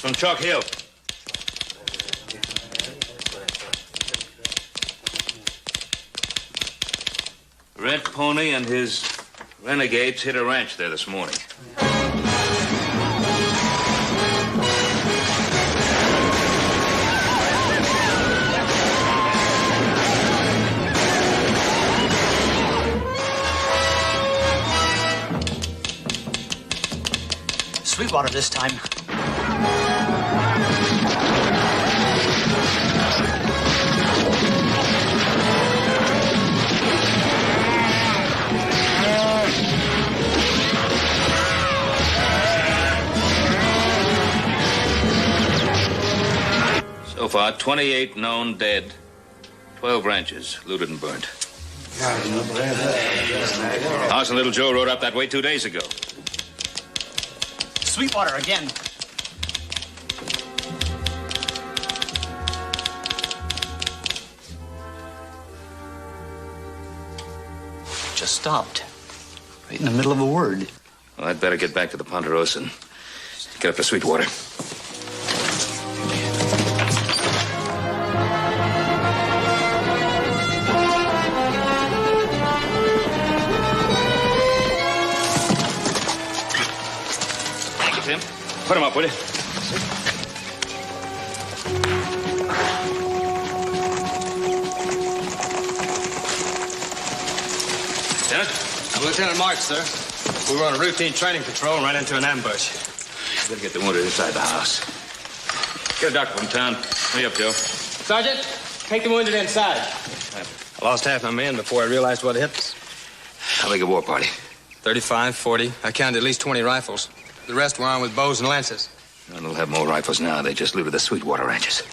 from Chalk Hill. Red Pony and his renegades hit a ranch there this morning. Sweetwater this time. So far, 28 known dead, 12 ranches looted and burnt. House and Little Joe rode up that way 2 days ago. Sweetwater again. Just stopped. Right in the middle of a word. Well, I'd better get back to the Ponderosa and get up to Sweetwater. Thank you, Tim. Put him up, will you? Lieutenant? I'm Lieutenant March, sir. We were on a routine training patrol and ran into an ambush. Better get the wounded inside the house. Get a doctor from town. Hurry up, Joe. Sergeant, take the wounded inside. I lost half my men before I realized what hit us. How big a war party? 35, 40. I counted at least 20 rifles. The rest were armed with bows and lances. Well, they'll have more rifles now. They just looted the Sweetwater ranches.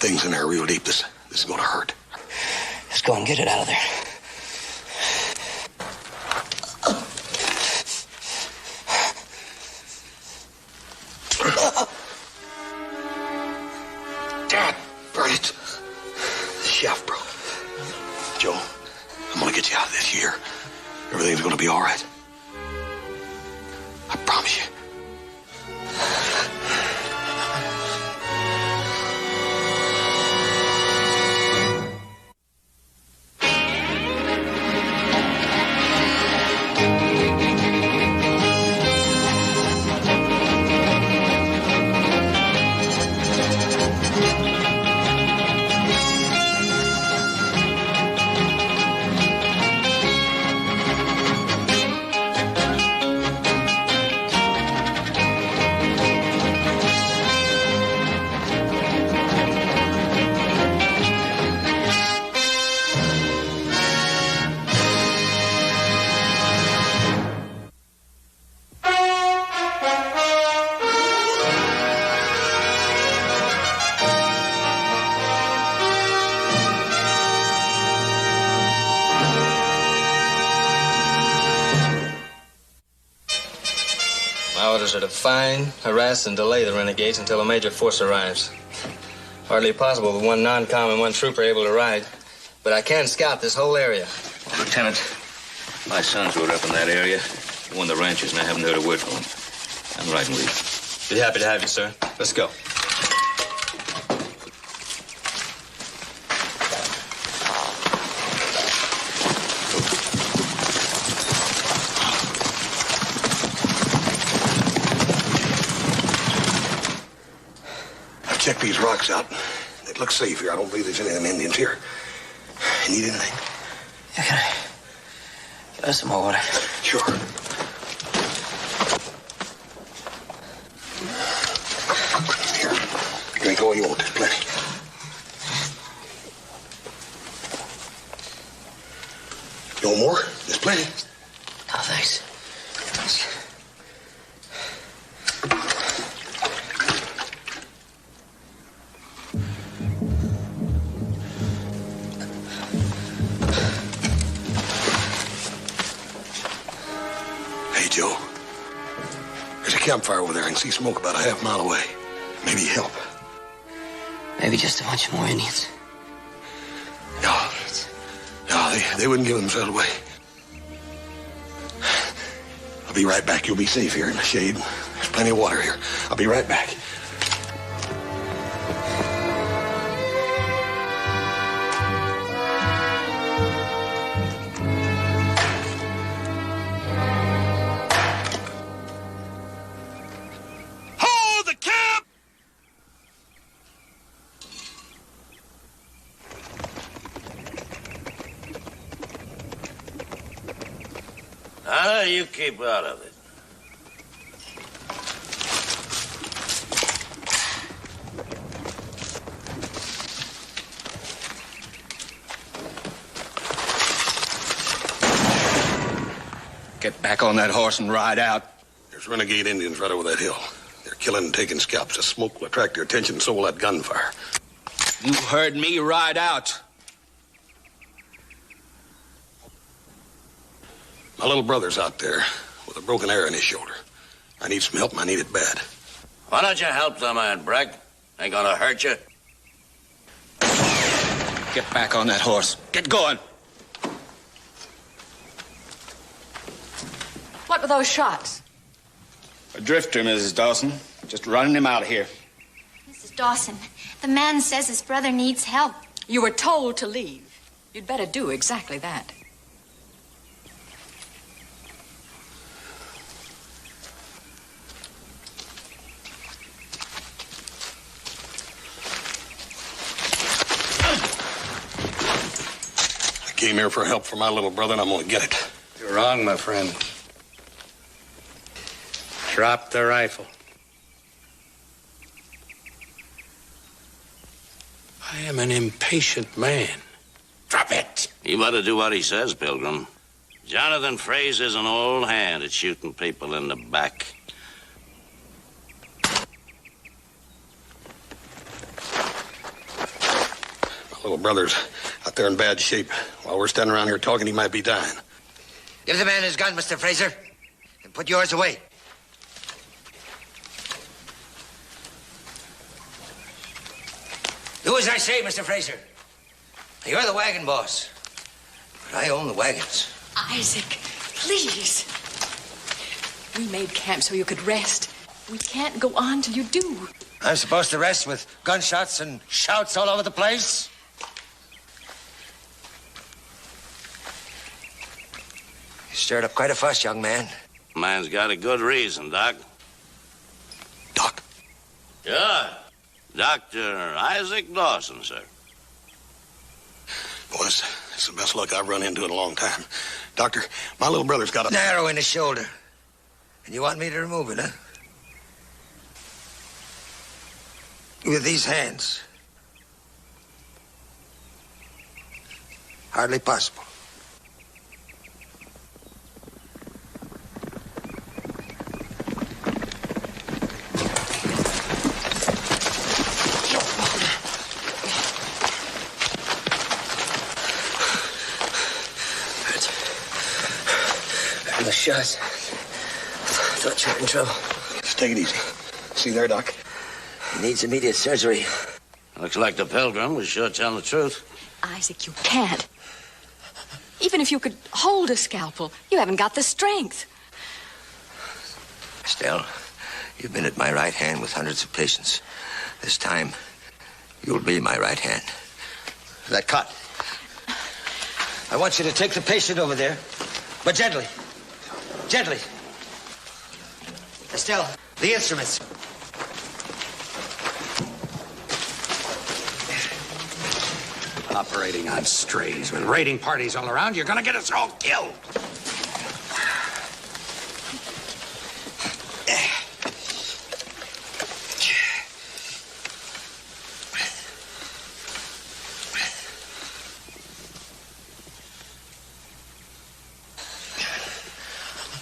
Things in there real deep. This is gonna hurt. Let's go and get it out of there. Dad, burn it. The shaft broke. Joe, I'm gonna get you out of this here. Everything's gonna be all right. I promise you. My orders are to find, harass, and delay the renegades until a major force arrives. Hardly possible with one non-com and one trooper able to ride. But I can scout this whole area. Lieutenant, my sons were up in that area. They won the ranches, and I haven't heard a word from them. I'm riding with you. Be happy to have you, sir. Let's go. checked these rocks out. It looks safe here. I don't believe there's any of them Indians here. You need anything? Yeah, can I get us some more water? Sure. Here. Drink all you want. There's plenty. You want more? There's plenty. Oh, thanks. Hey, Joe. There's a campfire over there. I can see smoke about a half mile away. Maybe help. Maybe just a bunch of more Indians. No, they wouldn't give themselves away. I'll be right back. You'll be safe here in the shade. There's plenty of water here. I'll be right back. Hold the camp! You keep out of it. Get back on that horse and ride out. There's renegade Indians right over that hill. They're killing and taking scalps. The smoke will attract their attention, and so will that gunfire. You heard me. Ride out. My little brother's out there with a broken arrow in his shoulder. I need some help, and I need it bad. Why don't you help the man, Breck? Ain't gonna hurt you. Get back on that horse. Get going. What were those shots? A drifter, Mrs. Dawson. Just running him out of here. Mrs. Dawson, the man says his brother needs help. You were told to leave. You'd better do exactly that. I came here for help for my little brother, and I'm gonna get it. You're wrong, my friend. Drop the rifle. I am an impatient man. Drop it. You better do what he says, Pilgrim. Jonathan Fraser's an old hand at shooting people in the back. My little brother's out there in bad shape. While we're standing around here talking, he might be dying. Give the man his gun, Mr. Fraser, and put yours away. Do as I say, Mr. Fraser. You're the wagon boss, but I own the wagons. Isaac, please. We made camp so you could rest. We can't go on till you do. I'm supposed to rest with gunshots and shouts all over the place? You stirred up quite a fuss, young man. Man's got a good reason, Doc. Doc? Yeah. Dr. Isaac Dawson, sir. Boys, it's the best luck I've run into in a long time. Doctor, my little brother's got a... An arrow in his shoulder. And you want me to remove it, huh? With these hands. Hardly possible. The shots. Thought you were in trouble. Just take it easy. See there, Doc? He needs immediate surgery. Looks like the Pilgrim was sure telling the truth. Isaac, you can't. Even if you could hold a scalpel, you haven't got the strength. Estelle, you've been at my right hand with hundreds of patients. This time, you'll be my right hand. That cut. I want you to take the patient over there, but gently. Gently. Estelle, the instruments. Operating on strays with raiding parties all around, you're gonna get us all killed.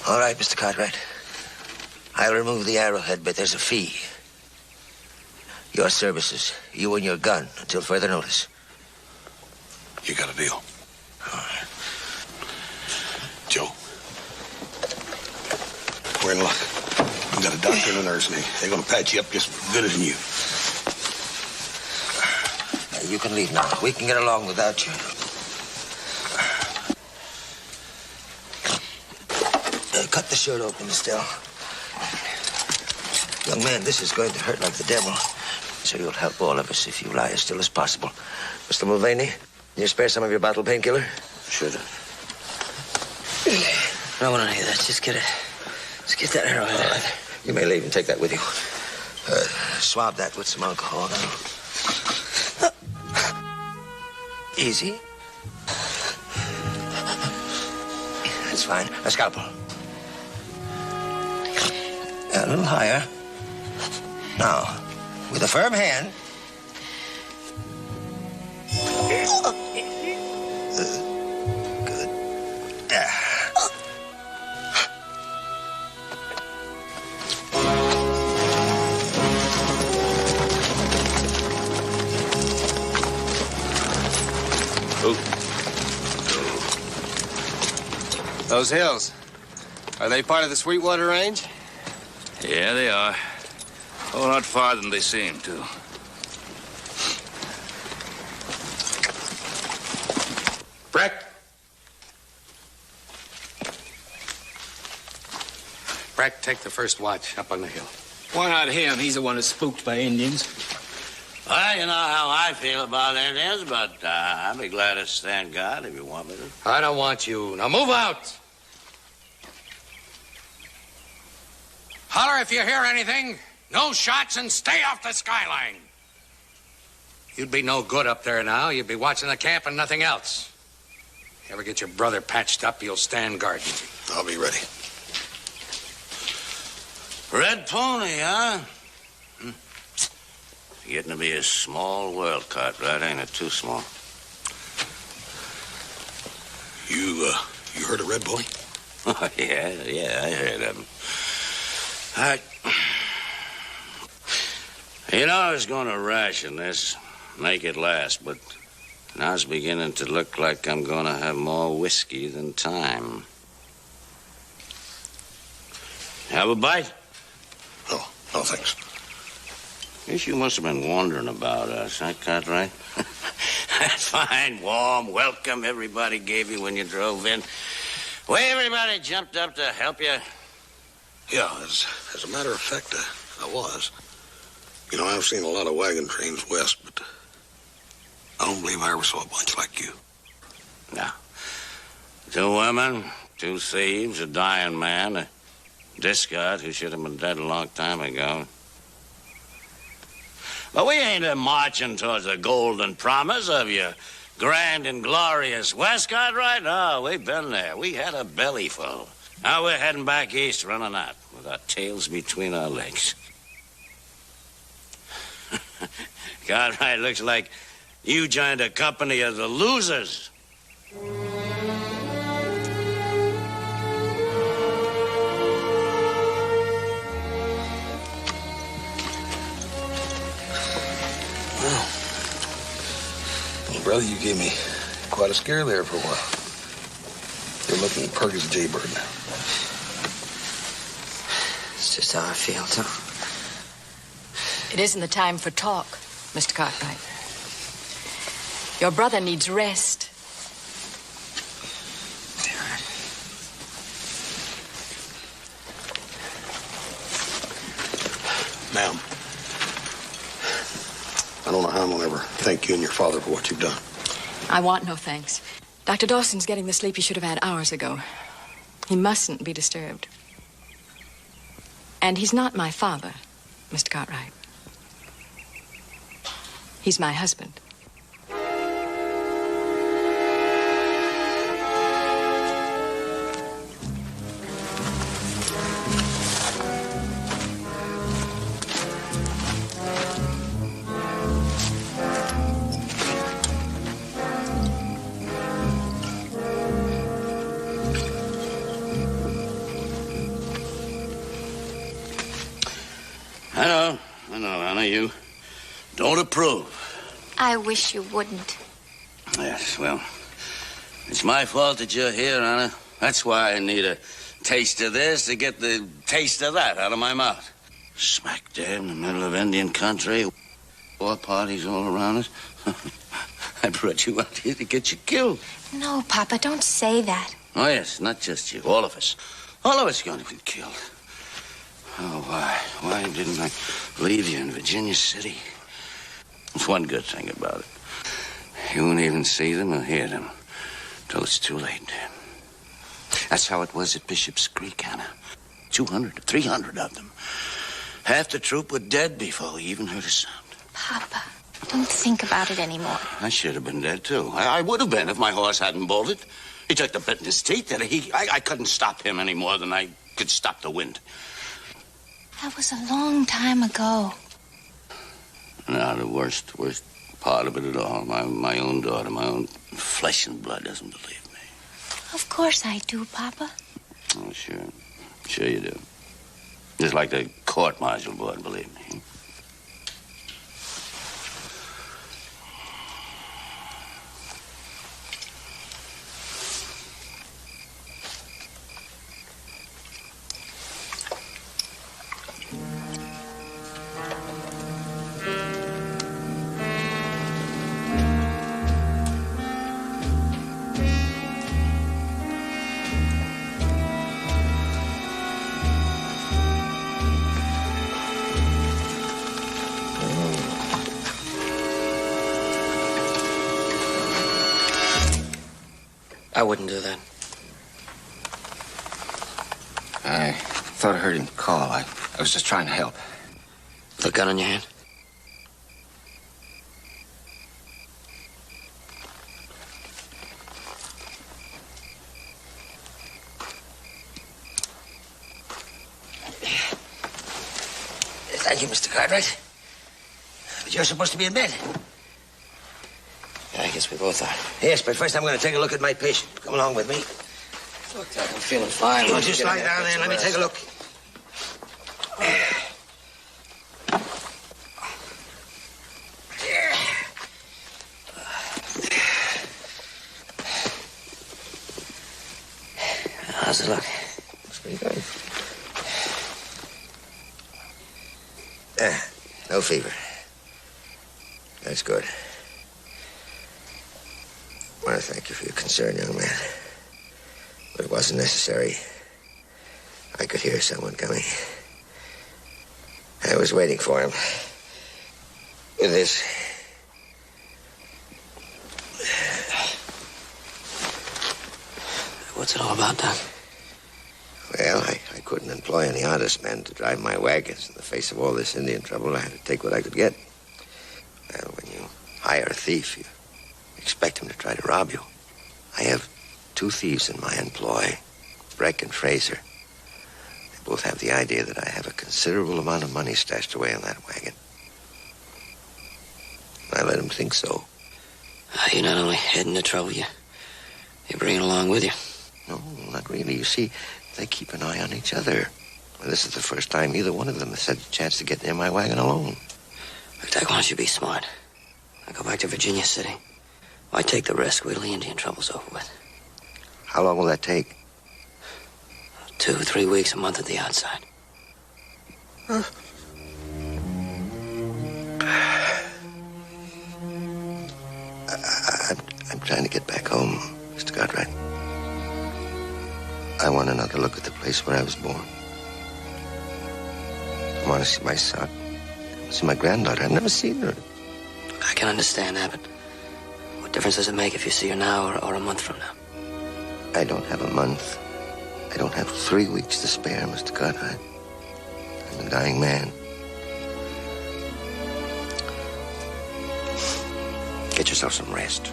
All right, Mr. Cartwright. I'll remove the arrowhead, but there's a fee. Your services, you and your gun, until further notice. You got a deal. All right. Joe, we're in luck. We got a doctor and a nurse, and they're going to patch you up just as good as new. You can leave now. We can get along without you. Cut the shirt open, Estelle. Young man, this is going to hurt like the devil. So you'll help all of us if you lie as still as possible. Mr. Mulvaney, can you spare some of your bottle painkiller? Sure. I don't want any of that. Just get that arrowhead out. You may leave and take that with you. Swab that with some alcohol. Easy. That's fine. A scalpel. A little higher. Now, with a firm hand. Good. Those hills, are they part of the Sweetwater Range? Yeah, they are. A whole lot farther than they seem to. Breck? Breck, take the first watch up on the hill. Why not him? He's the one that's spooked by Indians. Well, you know how I feel about Indians, but I'd be glad to stand guard if you want me to. I don't want you. Now move out! Holler if you hear anything. No shots and stay off the skyline. You'd be no good up there now. You'd be watching the camp and nothing else. You ever get your brother patched up, you'll stand guard. I'll be ready. Red pony, huh? Getting to be a small world, Cartwright, ain't it? Too small. You heard of Red Pony? Oh, yeah, I heard of him. You know, I was going to ration this, make it last, but now it's beginning to look like I'm going to have more whiskey than time. Have a bite? Oh, no, thanks. Guess you must have been wondering about us, huh, Cartwright? That fine, warm welcome everybody gave you when you drove in. Way everybody jumped up to help you. Yeah, as a matter of fact, I was. You know, I've seen a lot of wagon trains west, but I don't believe I ever saw a bunch like you. No. 2 women, 2 thieves, a dying man, a discard who should have been dead a long time ago. But we ain't marching towards the golden promise of your grand and glorious West, Cartwright. No, we've been there. We had a belly full. Now we're heading back east, running out with our tails between our legs. Cartwright, looks like you joined a company of the losers. Well, brother, you gave me quite a scare there for a while. You're looking perk as a jaybird now. It's just how I feel, Tom. It isn't the time for talk, Mr. Cartwright. Your brother needs rest. Ma'am, I don't know how I'm going to ever thank you and your father for what you've done. I want no thanks. Dr. Dawson's getting the sleep he should have had hours ago. He mustn't be disturbed. And he's not my father, Mr. Cartwright. He's my husband. I know, Anna. You don't approve. I wish you wouldn't. Yes, well, it's my fault that you're here, Anna. That's why I need a taste of this to get the taste of that out of my mouth. Smack dab in the middle of Indian country. War parties all around us. I brought you out here to get you killed. No, Papa, don't say that. Oh, yes, not just you. All of us. All of us are going to be killed. Oh, why? Why didn't I leave you in Virginia City? There's one good thing about it. You won't even see them or hear them till it's too late. That's how it was at Bishop's Creek, Anna. 200, 300 of them. Half the troop were dead before we even heard a sound. Papa, don't think about it anymore. I should have been dead, too. I would have been if my horse hadn't bolted. He took the bit in his teeth. I couldn't stop him any more than I could stop the wind. That was a long time ago. Now, the worst part of it at all, my own daughter, my own flesh and blood doesn't believe me. Of course I do, Papa. Oh, sure. Sure you do. Just like the court-martial board, believe me. I wouldn't do that. I thought I heard him call. I was just trying to help. With a gun in your hand? Thank you, Mr. Cartwright. But you're supposed to be in bed. Yeah, I guess we both are. Yes, but first I'm going to take a look at my patient. Come along with me. Look, Doc, I'm feeling fine. Well, just lie down there and let me take a look. How's it look? Looks pretty good. No fever. That's good. I want to thank you for your concern, young man. But it wasn't necessary. I could hear someone coming. I was waiting for him. With this. What's it all about, Doc? Well, I couldn't employ any honest men to drive my wagons. In the face of all this Indian trouble, I had to take what I could get. Well, when you hire a thief, you expect him to try to rob you. I have 2 thieves in my employ, Breck and Fraser. They both have the idea that I have a considerable amount of money stashed away in that wagon. I let them think so. You're not only heading the trouble, you bring it along with you. No, not really. You see, they keep an eye on each other. Well, this is the first time either one of them has had a chance to get near my wagon alone. Look, Doc, why don't you be smart? I go back to Virginia City. Why take the risk? Wait till the Indian trouble's over with. How long will that take? 2, 3 weeks, a month at the outside. Huh? I'm trying to get back home, Mr. Cartwright. I want another look at the place where I was born. I want to see my son. See my granddaughter. I've never seen her. I can understand that, but what difference does it make if you see her now or a month from now? I don't have a month. I don't have 3 weeks to spare, Mr. Cartwright. I'm a dying man. Get yourself some rest.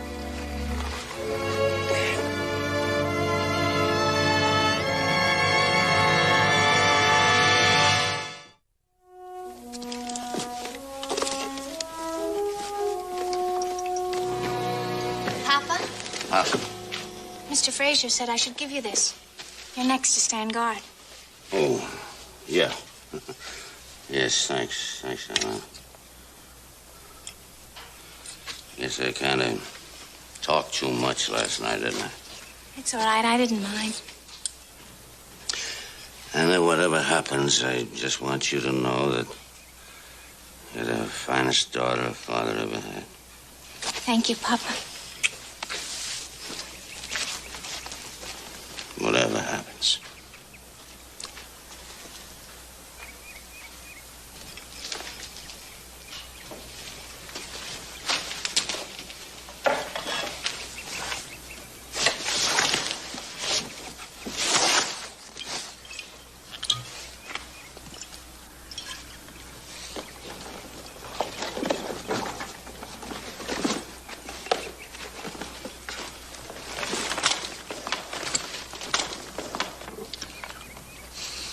Mr. Fraser said I should give you this. You're next to stand guard. Oh, yeah. Yes, thanks. Thanks, Anna. Guess I kind of talked too much last night, didn't I? It's all right. I didn't mind. And then whatever happens, I just want you to know that you're the finest daughter a father ever had. Thank you, Papa. Whatever happens.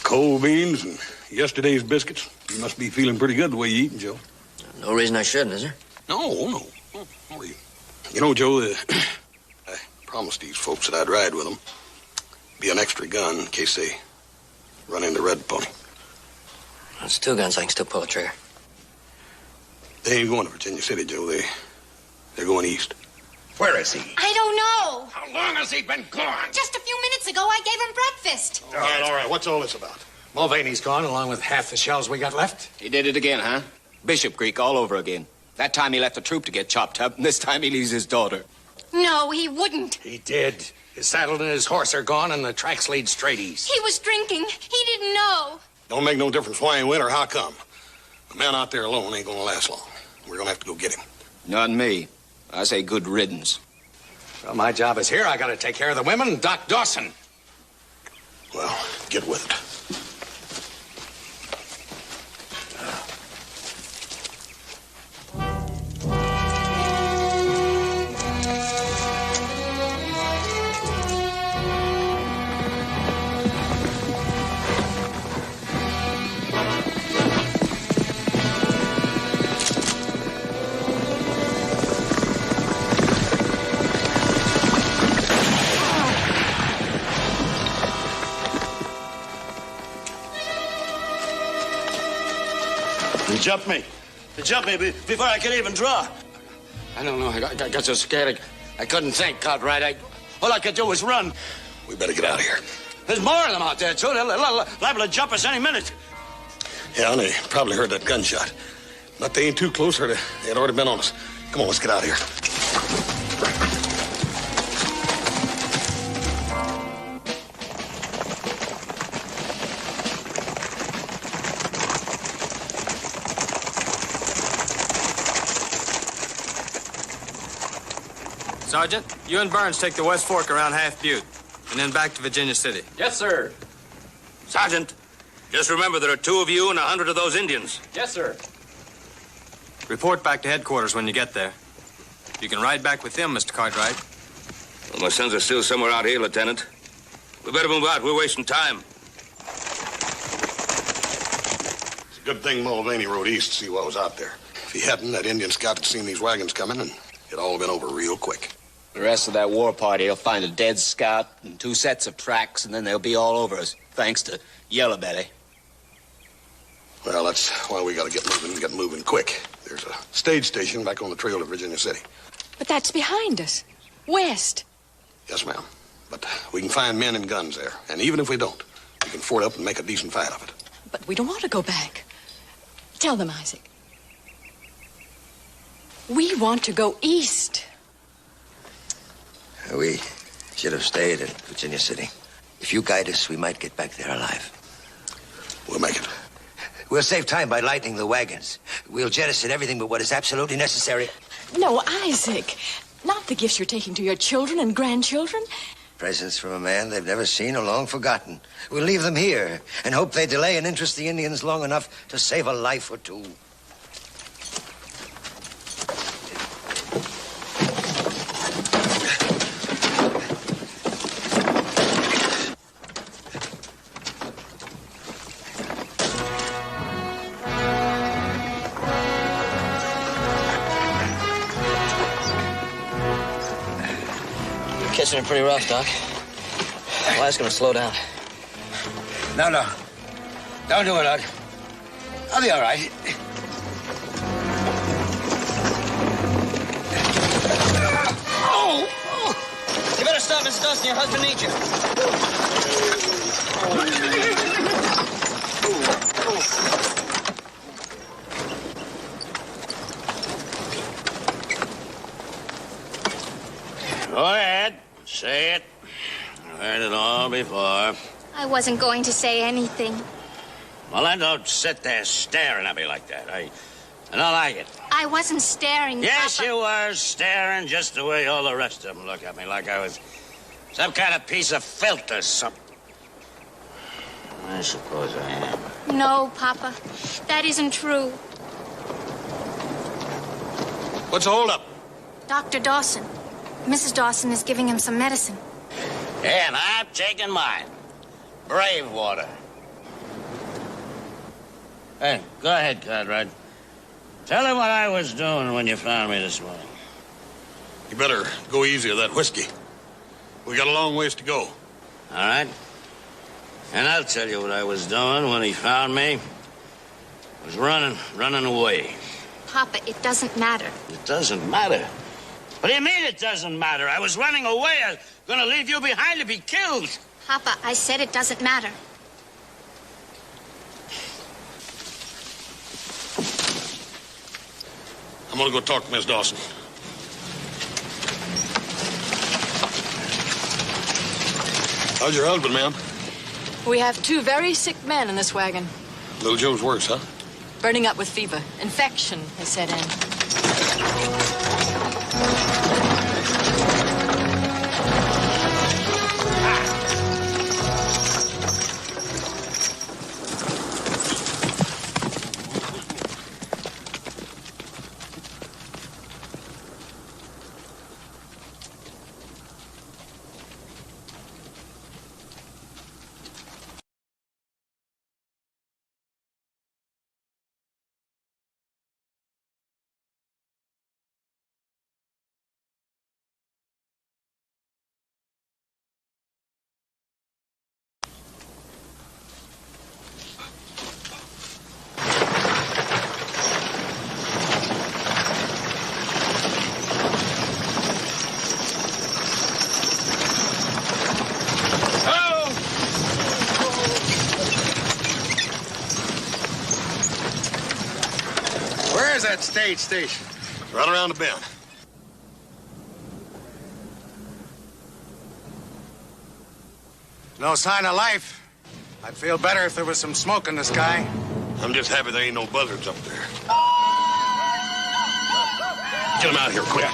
Cold beans and yesterday's biscuits. You must be feeling pretty good the way you're eating, Joe. No reason I shouldn't, is there? No. You know, Joe, I promised these folks that I'd ride with them. Be an extra gun in case they run into Red Pony. It's 2 guns. I can still pull a trigger. They ain't going to Virginia City, Joe. They're going east. Where is he? I don't know. How long has he been gone? Just a few minutes ago, I gave him breakfast. All right. What's all this about? Mulvaney's gone, along with half the shells we got left. He did it again, huh? Bishop Creek all over again. That time he left the troop to get chopped up, and this time he leaves his daughter. No, he wouldn't. He did. His saddle and his horse are gone, and the tracks lead straight east. He was drinking. He didn't know. Don't make no difference why he went or how come. A man out there alone ain't gonna last long. We're gonna have to go get him. Not me. I say good riddance. Well, my job is here. I gotta take care of the women and Doc Dawson. Well, get with it. They jumped me before I could even draw. I don't know. I got so scared I couldn't think, Cartwright. All I could do was run. We better get out of here. There's more of them out there, too. They're liable to jump us any minute. Yeah, and they probably heard that gunshot. But they ain't too close, or they'd already been on us. Come on, let's get out of here. Sergeant, you and Burns take the West Fork around Half Butte, and then back to Virginia City. Yes, sir. Sergeant, just remember there are 2 of you and 100 of those Indians. Yes, sir. Report back to headquarters when you get there. You can ride back with them, Mr. Cartwright. Well, my sons are still somewhere out here, Lieutenant. We better move out. We're wasting time. It's a good thing Mulvaney rode east to see what was out there. If he hadn't, that Indian scout had seen these wagons coming, and it'd all been over real quick. The rest of that war party will find a dead scout and 2 sets of tracks, and then they'll be all over us, thanks to Yellow Belly. Well, that's why we gotta get moving quick. There's a stage station back on the trail to Virginia City. But that's behind us. West. Yes, ma'am. But we can find men and guns there. And even if we don't, we can ford up and make a decent fight of it. But we don't want to go back. Tell them, Isaac. We want to go east. We should have stayed in Virginia City. If you guide us, we might get back there alive. We'll make it. We'll save time by lightening the wagons. We'll jettison everything but what is absolutely necessary. No, Isaac. Not the gifts you're taking to your children and grandchildren. Presents from a man they've never seen or long forgotten. We'll leave them here and hope they delay and interest the Indians long enough to save a life or 2. Catching it pretty rough, Doc. Why, it's gonna slow down. No. Don't do it, Ud. I'll be all right. Oh! You better stop, Mrs. Dawson. Your husband needs you. Go ahead. Say it. I've heard it all before. I wasn't going to say anything. Well, then don't sit there staring at me like that. I don't like it. I wasn't staring, Yes, Papa. you were staring just the way all the rest of them look at me, like I was some kind of piece of filth or something. I suppose I am. No, Papa. That isn't true. What's the holdup? Dr. Dawson. Mrs. Dawson is giving him some medicine. And I'm taking mine. Brave water. Hey, go ahead, Cartwright. Tell him what I was doing when you found me this morning. You better go easy with that whiskey. We got a long ways to go. All right? And I'll tell you what I was doing when he found me. I was running away. Papa, it doesn't matter. It doesn't matter. What do you mean it doesn't matter? I was running away. I was gonna leave you behind to be killed. Papa, I said it doesn't matter. I'm gonna go talk to Miss Dawson. How's your husband, ma'am? We have 2 very sick men in this wagon. Little Joe's worse, huh? Burning up with fever. Infection has set in. Where's that stage station? Right around the bend. No sign of life. I'd feel better if there was some smoke in the sky. I'm just happy there ain't no buzzards up there. Get them out of here, quick.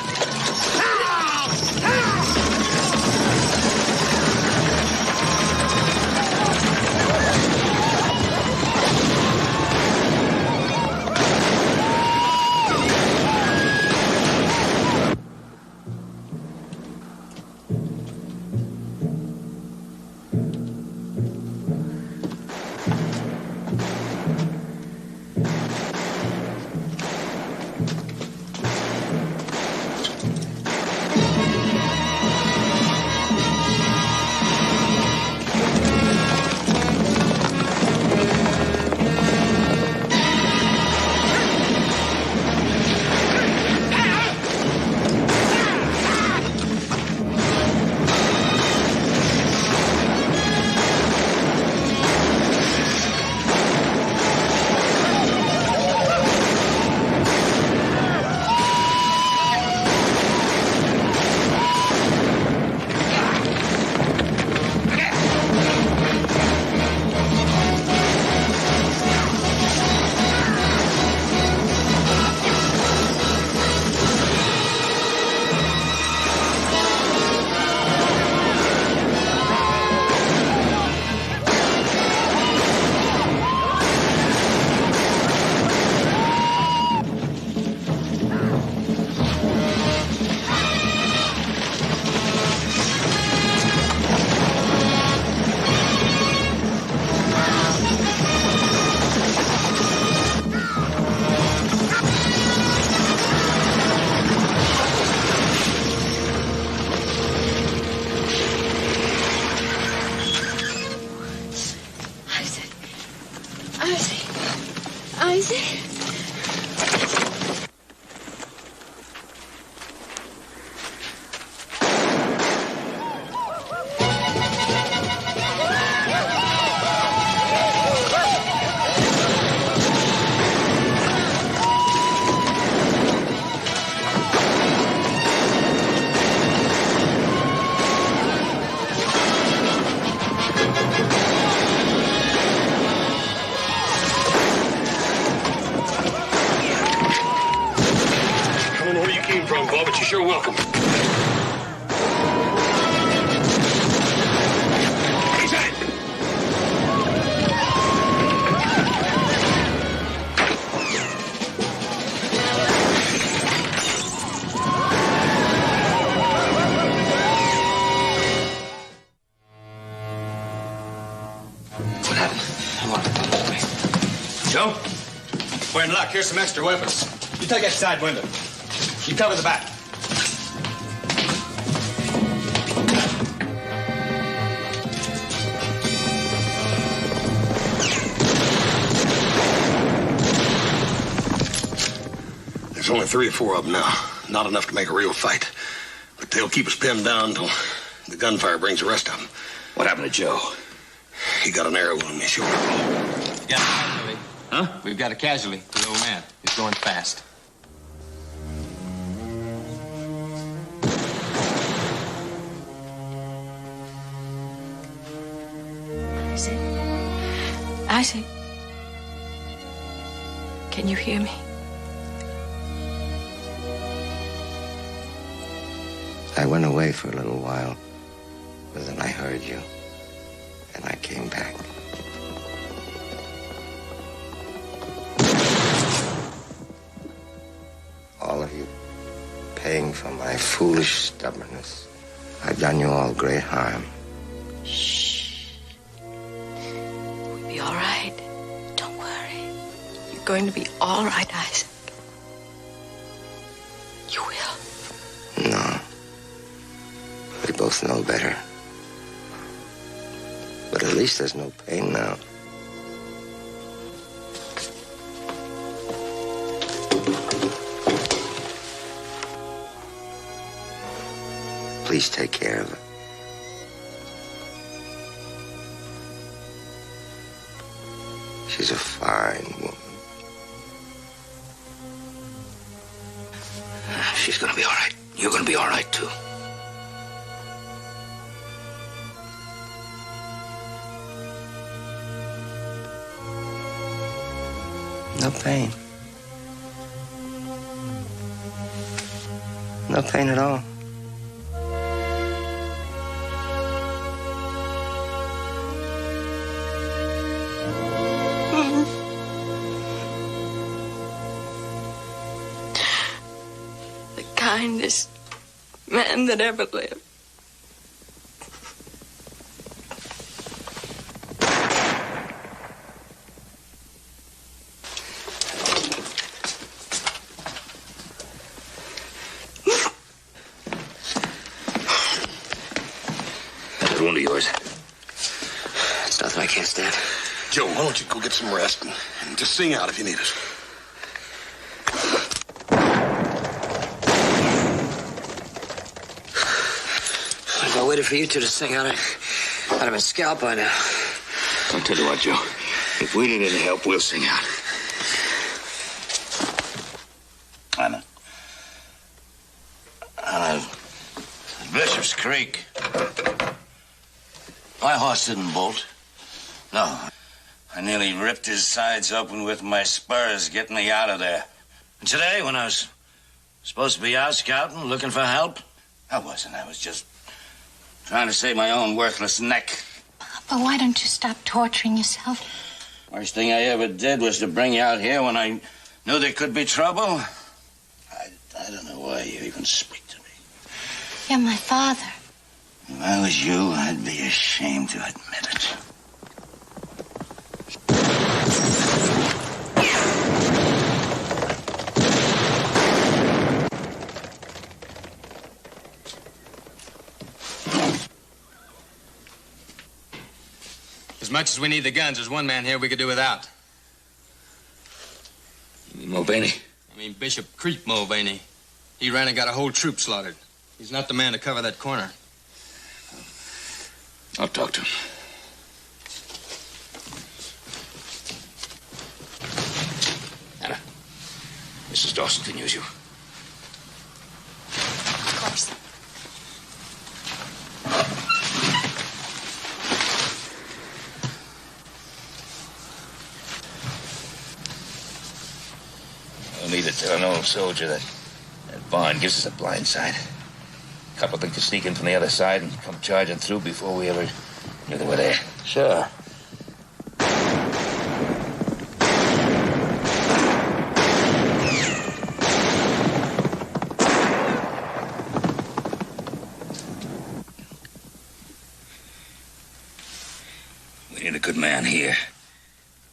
Isaac? But you're sure welcome. What happened? Joe? We're in luck. Here's some extra weapons. You take that side window. You cover the back. There's only 3 or 4 of them now. Not enough to make a real fight. But they'll keep us pinned down until the gunfire brings the rest of them. What happened to Joe? He got an arrow in his shoulder. We got a casualty. Huh? We've got a casualty. The old man. He's going fast. Isaac, can you hear me? I went away for a little while, but then I heard you, and I came back. All of you paying for my foolish stubbornness. I've done you all great harm. Shh. We'll be all right. Don't worry. You're going to be all right, Isaac. You will. No. We both know better. But at least there's no pain now. Please take care of her. She's a fine woman. She's gonna be all right. You're gonna be all right, too. No pain. No pain at all. The kindest man that ever lived. That wound of yours. It's nothing I can't stand. Joe, why don't you go get some rest and just sing out if you need it. If I waited for you two to sing out, I'd have been scalped by now. I'll tell you what, Joe. If we need any help, we'll sing out. Anna. Bishop's Creek. My horse didn't bolt. No. I nearly ripped his sides open with my spurs getting me out of there. And today, when I was supposed to be out scouting, looking for help, I wasn't. I was just trying to save my own worthless neck. But why don't you stop torturing yourself? Worst thing I ever did was to bring you out here when I knew there could be trouble. I don't know why you even speak to me. You're my father. If I was you, I'd be ashamed to admit it. As much as we need the guns, there's one man here we could do without. Mulvaney? I mean Bishop Creek Mulvaney. He ran and got a whole troop slaughtered. He's not the man to cover that corner. I'll talk to him. Anna, Mrs. Dawson can use you. Of course. I'll need to tell an old soldier that barn gives us a blind side. A couple of them can sneak in from the other side and come charging through before we ever knew they were there. Sure. We need a good man here.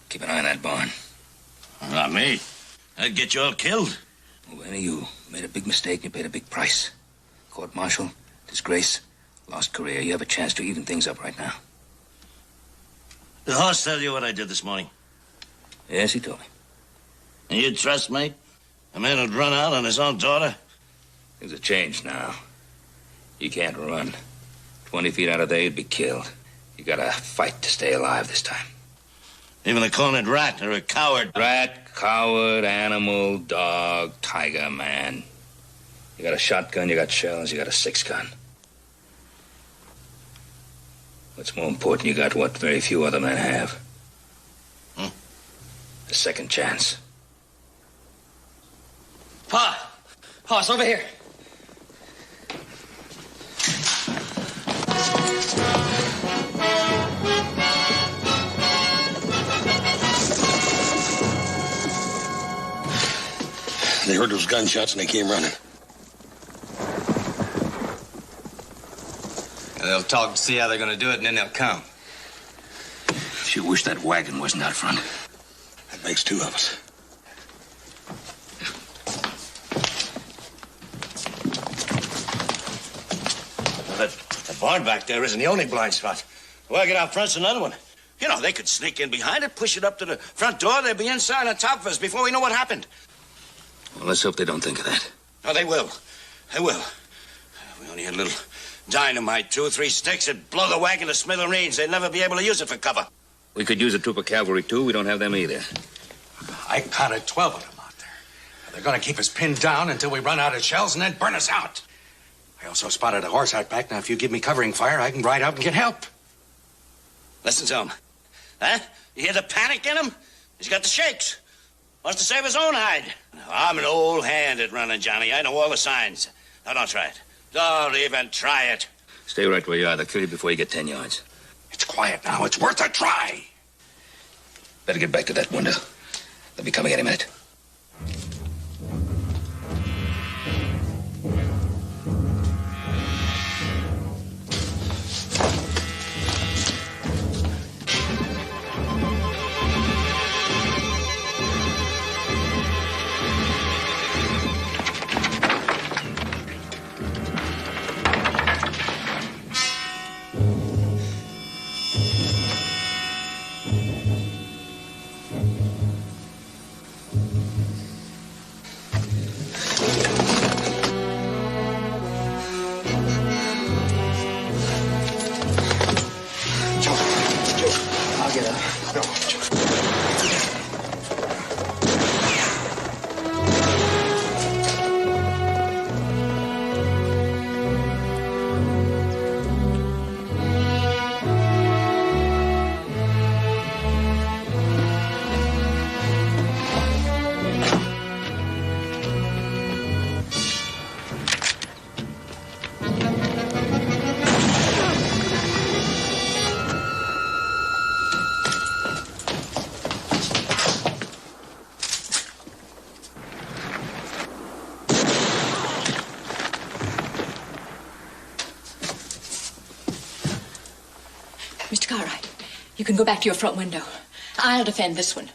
Keep an eye on that barn. Not me. I'd get you all killed. Well, any of you made a big mistake, you paid a big price. Court-martial, disgrace, lost career. You have a chance to even things up right now. Did Hoss tell you what I did this morning? Yes, he told me. And you'd trust me? A man who'd run out on his own daughter? Things have changed now. You can't run. 20 feet out of there, you'd be killed. You gotta fight to stay alive this time. Even a cornered rat or a coward. Rat, coward, animal, dog, tiger, man. You got a shotgun, you got shells, you got a 6-gun. What's more important, you got what very few other men have. A second chance. Pa! Hoss, over here. They heard those gunshots and they came running. And they'll talk to see how they're going to do it, and then they'll come. Sure wish that wagon wasn't out front. That makes two of us. Well, that barn back there isn't the only blind spot. The wagon out front's another one. You know, they could sneak in behind it, push it up to the front door. They'd be inside on top of us before we know what happened. Well, let's hope they don't think of that. Oh, they will. They will. We only had a little dynamite, 2 or 3 sticks. It'd blow the wagon to smithereens. They'd never be able to use it for cover. We could use a troop of cavalry, too. We don't have them either. I counted 12 of them out there. They're going to keep us pinned down until we run out of shells and then burn us out. I also spotted a horse out back. Now, if you give me covering fire, I can ride out and get help. Listen to him. Huh? You hear the panic in him? He's got the shakes. Wants to save his own hide. I'm an old hand at running, Johnny. I know all the signs. Now, don't try it. Don't even try it. Stay right where you are. They'll kill you before you get 10 yards. It's quiet now. It's worth a try. Better get back to that window. They'll be coming any minute. Mr. Cartwright, you can go back to your front window. I'll defend this one.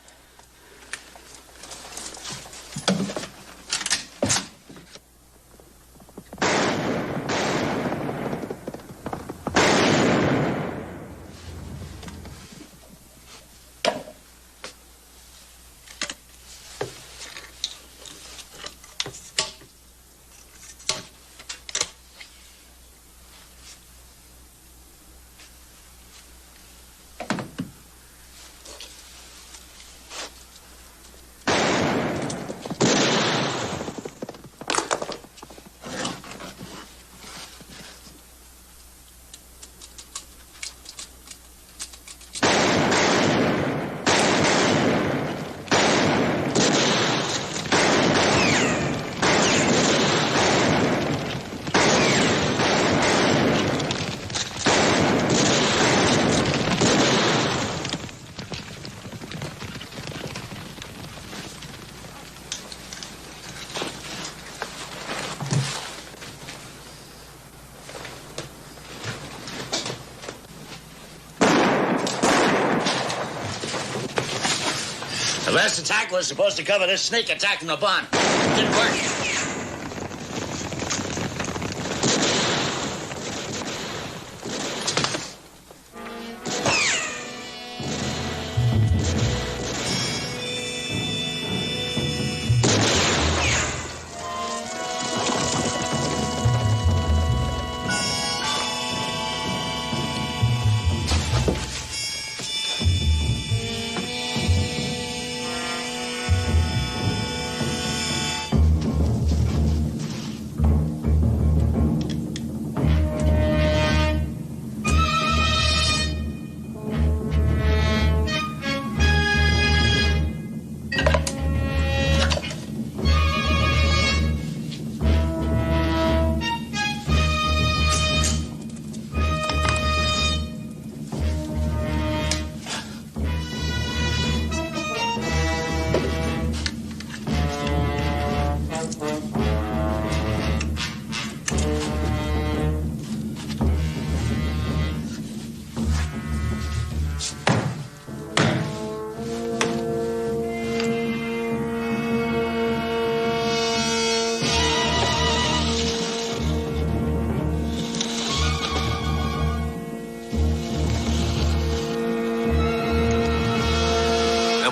The last attack was supposed to cover this sneak attack from the barn. It didn't work.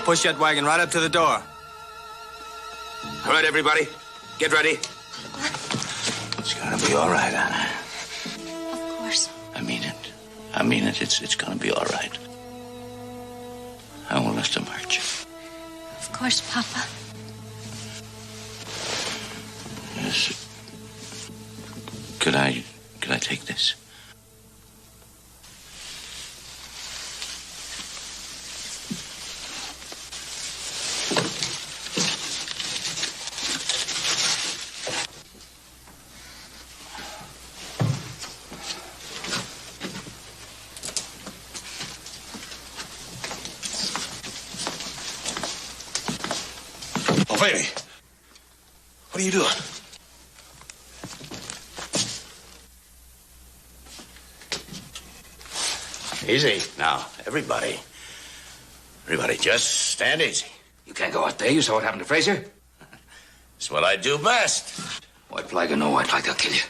Push that wagon right up to the door. All right, everybody. Get ready. It's gonna be all right, Anna. Of course. I mean it. I mean it. It's gonna be all right. I want us to march. Of course, Papa. Yes. Could I take this? Baby, what are you doing? Easy now, everybody. Everybody, just stand easy. You can't go out there. You saw what happened to Fraser? It's what I do best. White flag or no white flag, I'll kill you.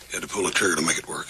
You had to pull the trigger to make it work.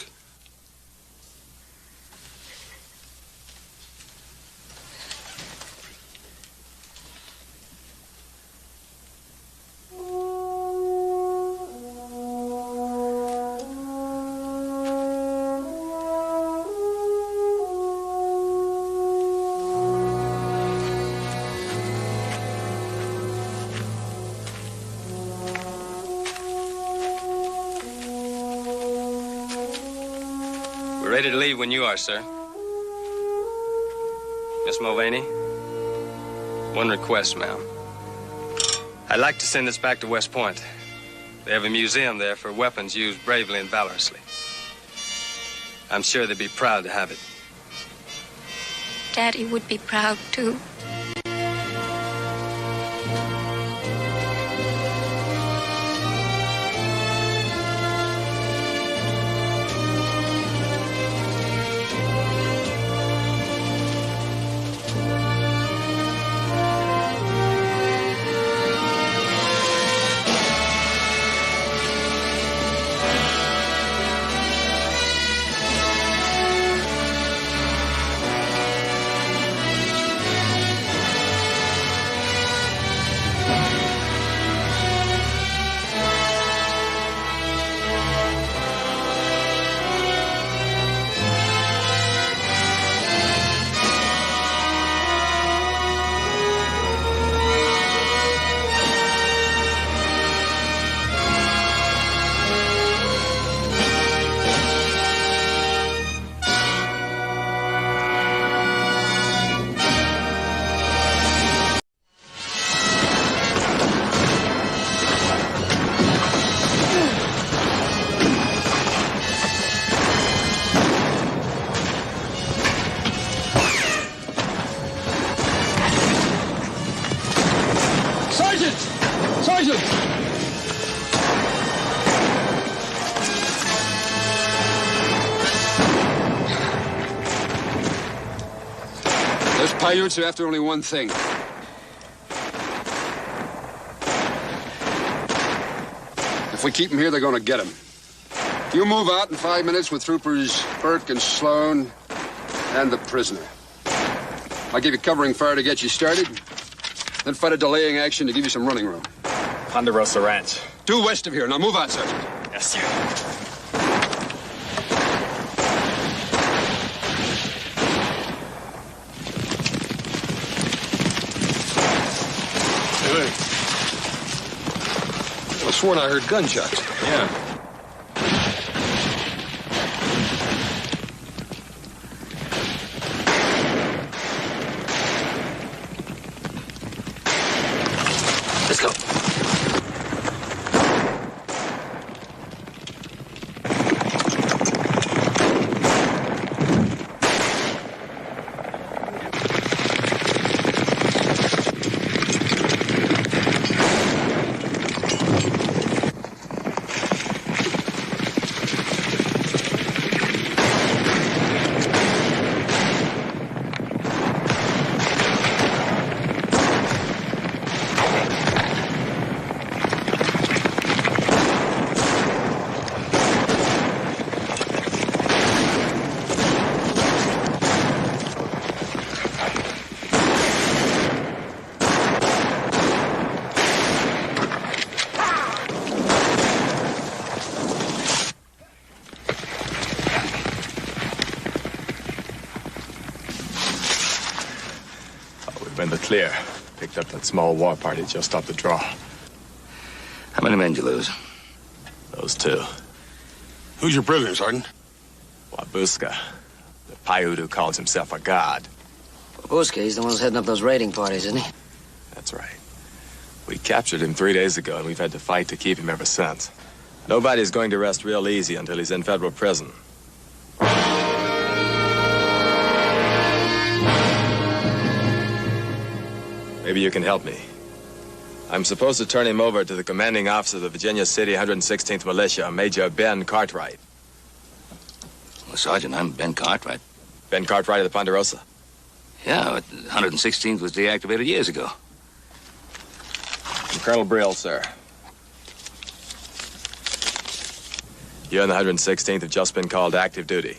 We're ready to leave when you are, sir. Miss Mulvaney, one request, ma'am. I'd like to send this back to West Point. They have a museum there for weapons used bravely and valorously. I'm sure they'd be proud to have it. Daddy would be proud, too. Paiutes are after only one thing. If we keep him here, they're going to get him. If you move out in 5 minutes with troopers Burke and Sloan and the prisoner, I'll give you covering fire to get you started, then fight a delaying action to give you some running room. Ponderosa Ranch. Due west of here. Now move out, Sergeant. Yes, sir. Hey, I sworn I heard gunshots. Yeah. Let's go. In the clear. Picked up that small war party just off the draw. How many men did you lose? Those two. Who's your prisoner, Sergeant? Wabuska. The Paiute who calls himself a god. Babushka, he's the one who's heading up those raiding parties, isn't he? That's right. We captured him 3 days ago, and we've had to fight to keep him ever since. Nobody's going to rest real easy until he's in federal prison. Maybe you can help me. I'm supposed to turn him over to the commanding officer of the Virginia City 116th Militia, Major Ben Cartwright. Well, Sergeant, I'm Ben Cartwright. Ben Cartwright of the Ponderosa? Yeah, but the 116th was deactivated years ago. I'm Colonel Brill, sir. You and the 116th have just been called active duty.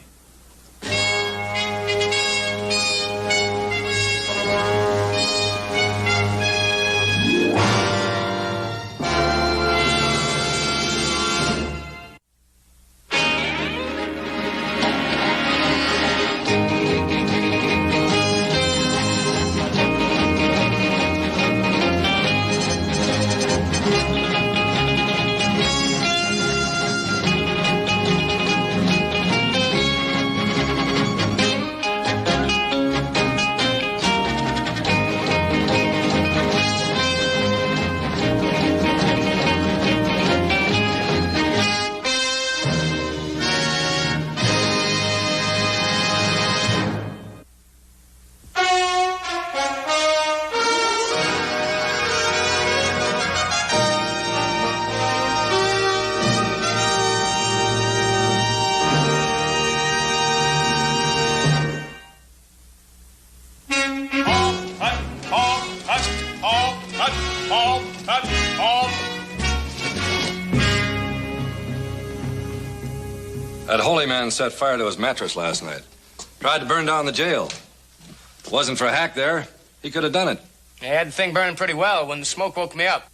That holy man set fire to his mattress last night. Tried to burn down the jail. If it wasn't for a hack there, he could have done it. I had the thing burning pretty well when the smoke woke me up.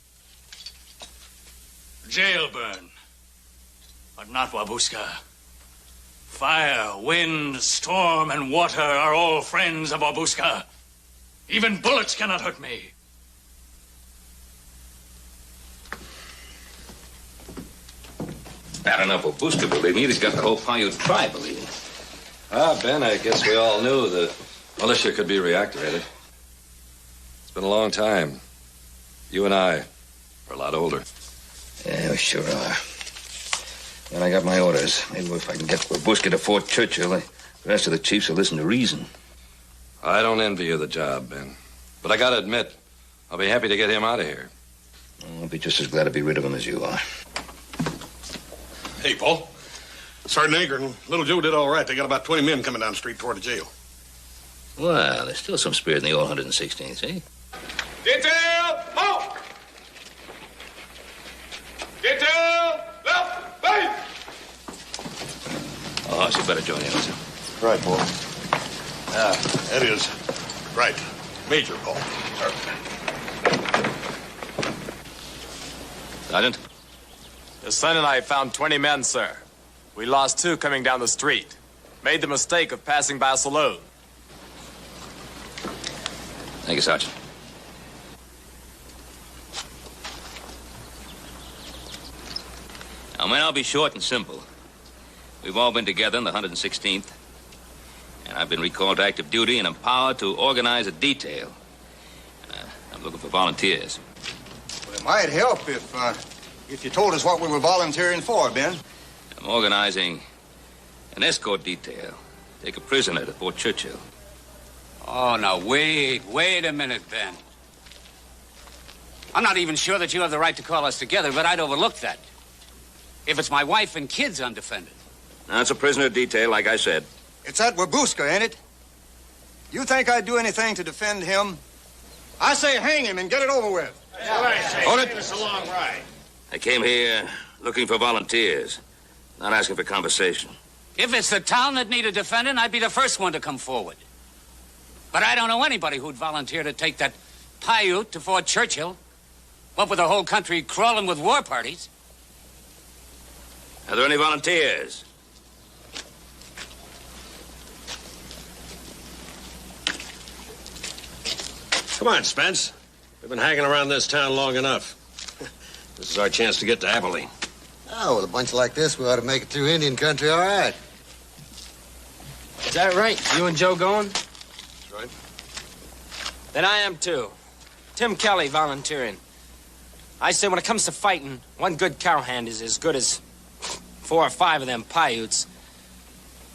Jail burn, but not Wabuska. Fire, wind, storm, and water are all friends of Wabuska. Even bullets cannot hurt me. Bad enough Wabuska believing it. He's got the whole Paiute tribe believing it. Ah, Ben, I guess we all knew that militia could be reactivated. It's been a long time. You and I are a lot older. Yeah, we sure are. When I got my orders, maybe if I can get Wabuska to Fort Churchill, the rest of the chiefs will listen to reason. I don't envy you the job, Ben. But I gotta admit, I'll be happy to get him out of here. I'll be just as glad to be rid of him as you are. Hey, Paul. Sergeant Anker and Little Joe did all right. They got about 20 men coming down the street toward the jail. Well, there's still some spirit in the old 116th, eh? Detail, halt! Detail, left, right! Oh, you better join in, sir. Right, Paul. That is right. Major Paul. Sir. Sergeant? The son and I found 20 men, sir. We lost 2 coming down the street. Made the mistake of passing by a saloon. Thank you, Sergeant. Now, men, I'll be short and simple. We've all been together in the 116th, and I've been recalled to active duty and empowered to organize a detail. I'm looking for volunteers. Well, it might help if you told us what we were volunteering for, Ben. I'm organizing an escort detail. Take a prisoner to Fort Churchill. Oh, now, wait a minute, Ben. I'm not even sure that you have the right to call us together, but I'd overlook that. If it's my wife and kids undefended. Now, it's a prisoner detail, like I said. It's that Wabuska, ain't it? You think I'd do anything to defend him? I say hang him and get it over with. Hold it. It's a long ride. I came here looking for volunteers, not asking for conversation. If it's the town that needed defending, I'd be the first one to come forward. But I don't know anybody who'd volunteer to take that Paiute to Fort Churchill. What with the whole country crawling with war parties. Are there any volunteers? Come on, Spence. We've been hanging around this town long enough. This is our chance to get to Abilene. Oh, with a bunch like this, we ought to make it through Indian country all right. Is that right? You and Joe going? That's right. Then I am too. Tim Kelly volunteering. I say when it comes to fighting, one good cowhand is as good as 4 or 5 of them Paiutes.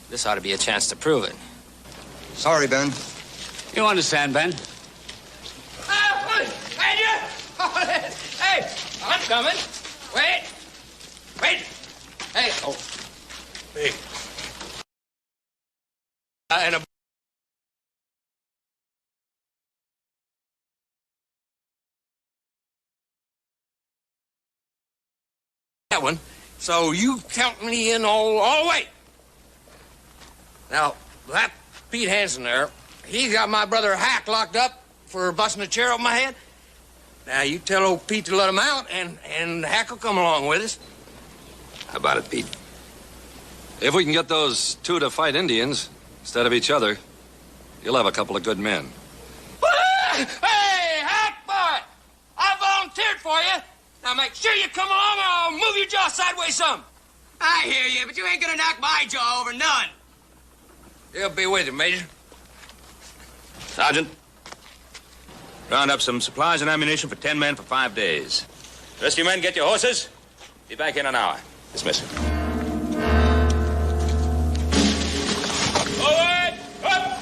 This ought to be a chance to prove it. Sorry, Ben. You understand, Ben? Hey, I'm coming. Wait. Hey. Oh. Hey. And a... That one. So you count me in all the way. Now, that Pete Hansen there, he's got my brother Hack locked up for busting a chair over my head. Now, you tell old Pete to let him out, and Hack will come along with us. How about it, Pete? If we can get those 2 to fight Indians instead of each other, you'll have a couple of good men. Hey, Hack boy! I volunteered for you. Now make sure you come along or I'll move your jaw sideways some. I hear you, but you ain't gonna knock my jaw over none. He'll be with you, Major. Sergeant, round up some supplies and ammunition for 10 men for 5 days. The rest of you men, get your horses. Be back in an hour. Dismiss. Forward, up!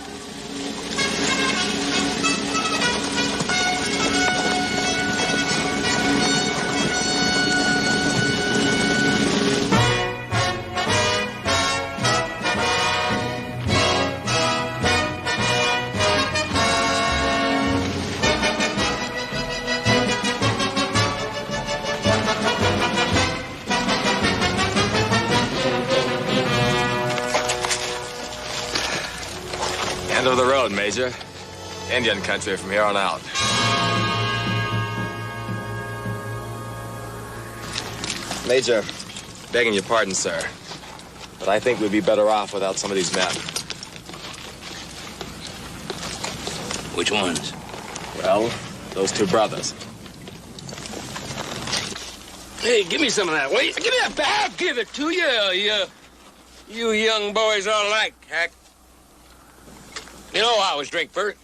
End of the road, Major. Indian country from here on out. Major, begging your pardon, sir, but I think we'd be better off without some of these men. Which ones? Well, those 2 brothers. Hey, give me some of that. Wait, give me that. I'll give it to you. You young boys all alike, Hack. You know I always drink first.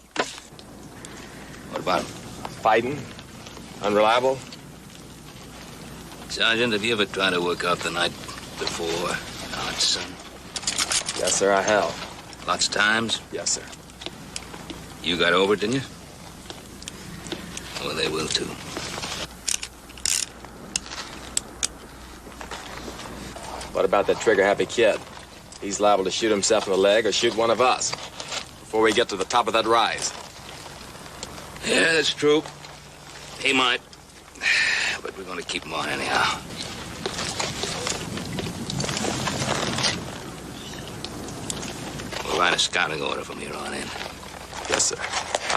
What about him? Fighting, unreliable. Sergeant, have you ever tried to work out the night before, hot sun? Yes, sir, I have. Lots of times? Yes, sir. You got over it, didn't you? Well, they will, too. What about that trigger-happy kid? He's liable to shoot himself in the leg or shoot one of us. before we get to the top of that rise. Yeah, that's true. He might. But we're gonna keep him on anyhow. We'll write a scouting order from here on in. Yes, sir.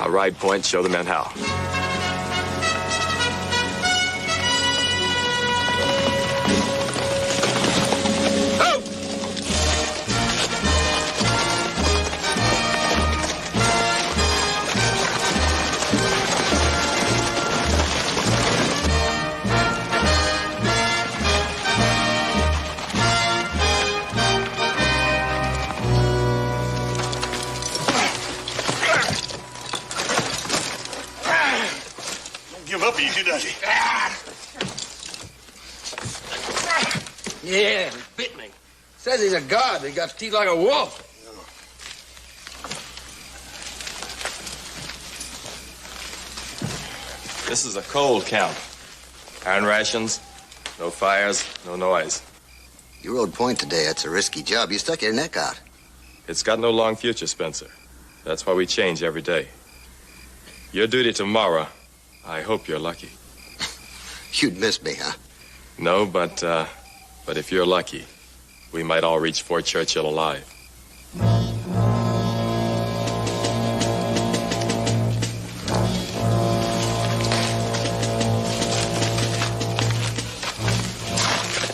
I'll ride point, show the men how. Up easy, does he? Yeah, he bit me. Says he's a god, but he got teeth like a wolf. This is a cold camp. Iron rations, no fires, no noise. You rode point today. That's a risky job. You stuck your neck out. It's got no long future, Spencer. That's why we change every day. Your duty tomorrow, I hope you're lucky. You'd miss me, huh? No, but if you're lucky, we might all reach Fort Churchill alive.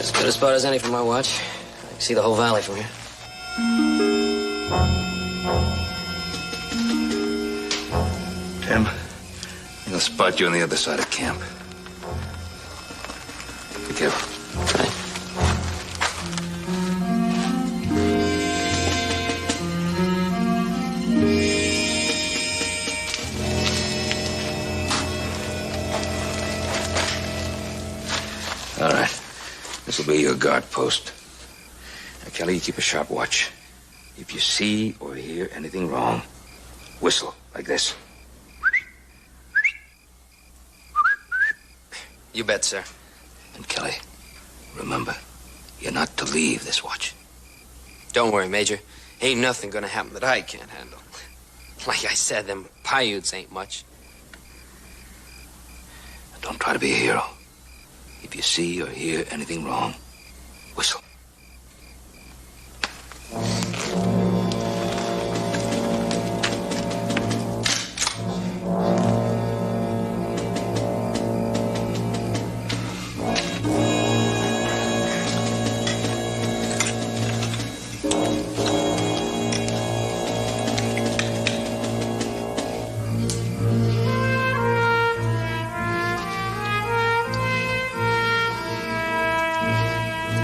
As good a spot as any for my watch. I can see the whole valley from here. Tim, I'm gonna spot you on the other side of camp. Be careful. All right. This will be your guard post. Now, Kelly, you keep a sharp watch. If you see or hear anything wrong, whistle like this. You bet, sir. And Kelly, remember, you're not to leave this watch. Don't worry, Major. Ain't nothing gonna happen that I can't handle. Like I said, them Paiutes ain't much. Don't try to be a hero. If you see or hear anything wrong, whistle.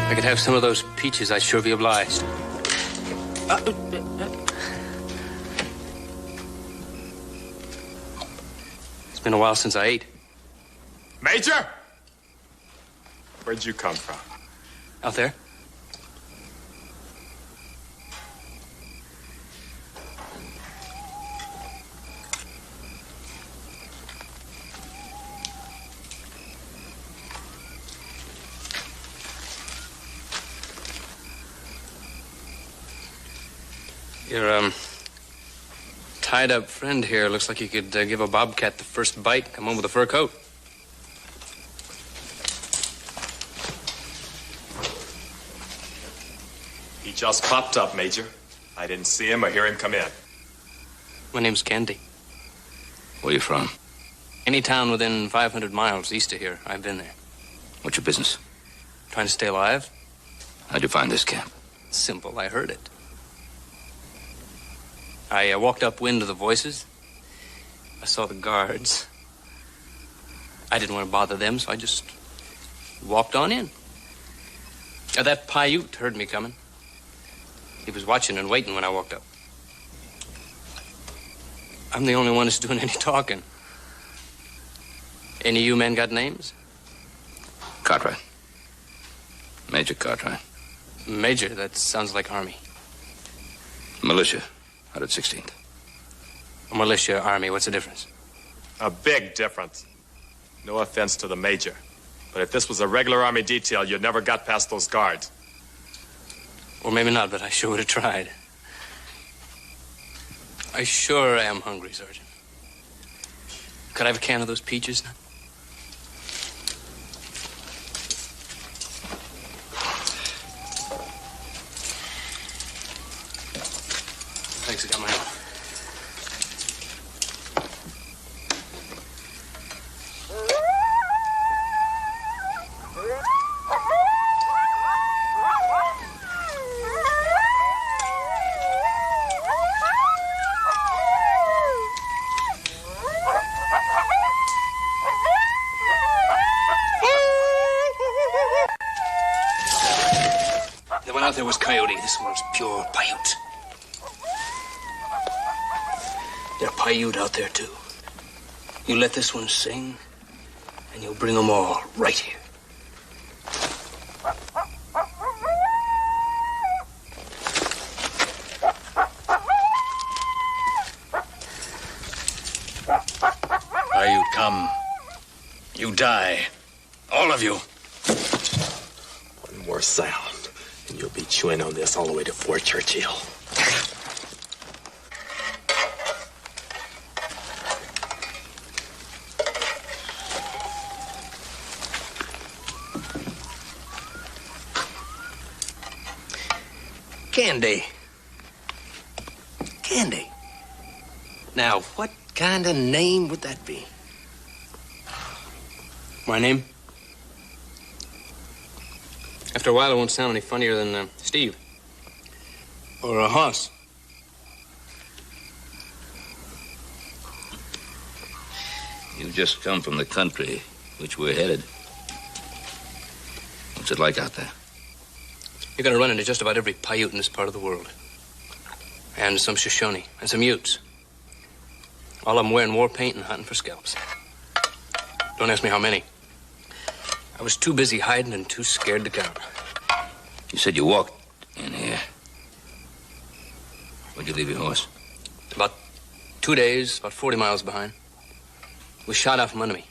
If I could have some of those peaches, I'd sure be obliged. It's been a while since I ate. Major! Where'd you come from? Out there? Your, tied-up friend here looks like you could give a bobcat the first bite, come home with a fur coat. He just popped up, Major. I didn't see him or hear him come in. My name's Candy. Where you from? Any town within 500 miles east of here. I've been there. What's your business? Trying to stay alive? How'd you find this camp? Simple. I heard it. I walked upwind to the voices. I saw the guards. I didn't want to bother them, so I just walked on in. That Paiute heard me coming. He was watching and waiting when I walked up. I'm the only one who's doing any talking. Any of you men got names? Cartwright. Major Cartwright. Major, that sounds like Army. Militia, 116th. Militia, Army, what's the difference? A big difference. No offense to the Major, but if this was a regular Army detail, you'd never got past those guards. Or maybe not, but I sure would have tried. I sure am hungry, Sergeant. Could I have a can of those peaches now? Thanks, I got my own. The one out there was coyote. This one's pure Paiute. They're Paiute out there, too. You let this one sing, and you'll bring them all right here. Paiute, come. You die. All of you. One more sound, and you'll be chewing on this all the way to Fort Churchill. Candy. Candy. Now, what kind of name would that be? My name? After a while, it won't sound any funnier than Steve. Or a Hoss. You just come from the country which we're headed. What's it like out there? You're gonna run into just about every Paiute in this part of the world. And some Shoshone, and some Utes. All of them wearing war paint and hunting for scalps. Don't ask me how many. I was too busy hiding and too scared to count. You said you walked in here. Where'd you leave your horse? About 2 days, about 40 miles behind. Was shot out from under me.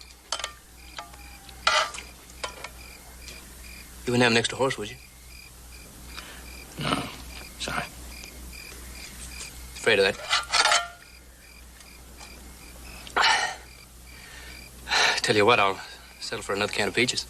You wouldn't have an extra horse, would you? No, sorry. Afraid of that. Tell you what, I'll settle for another can of peaches.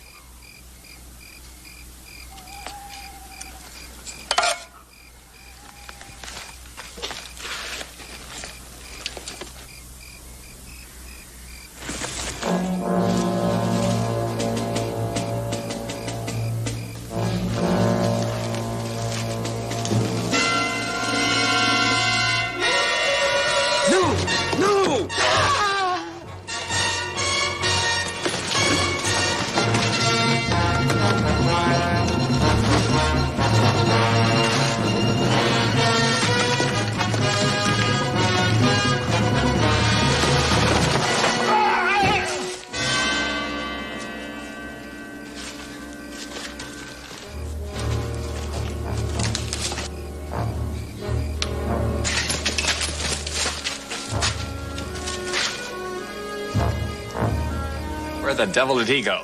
Where the devil did he go?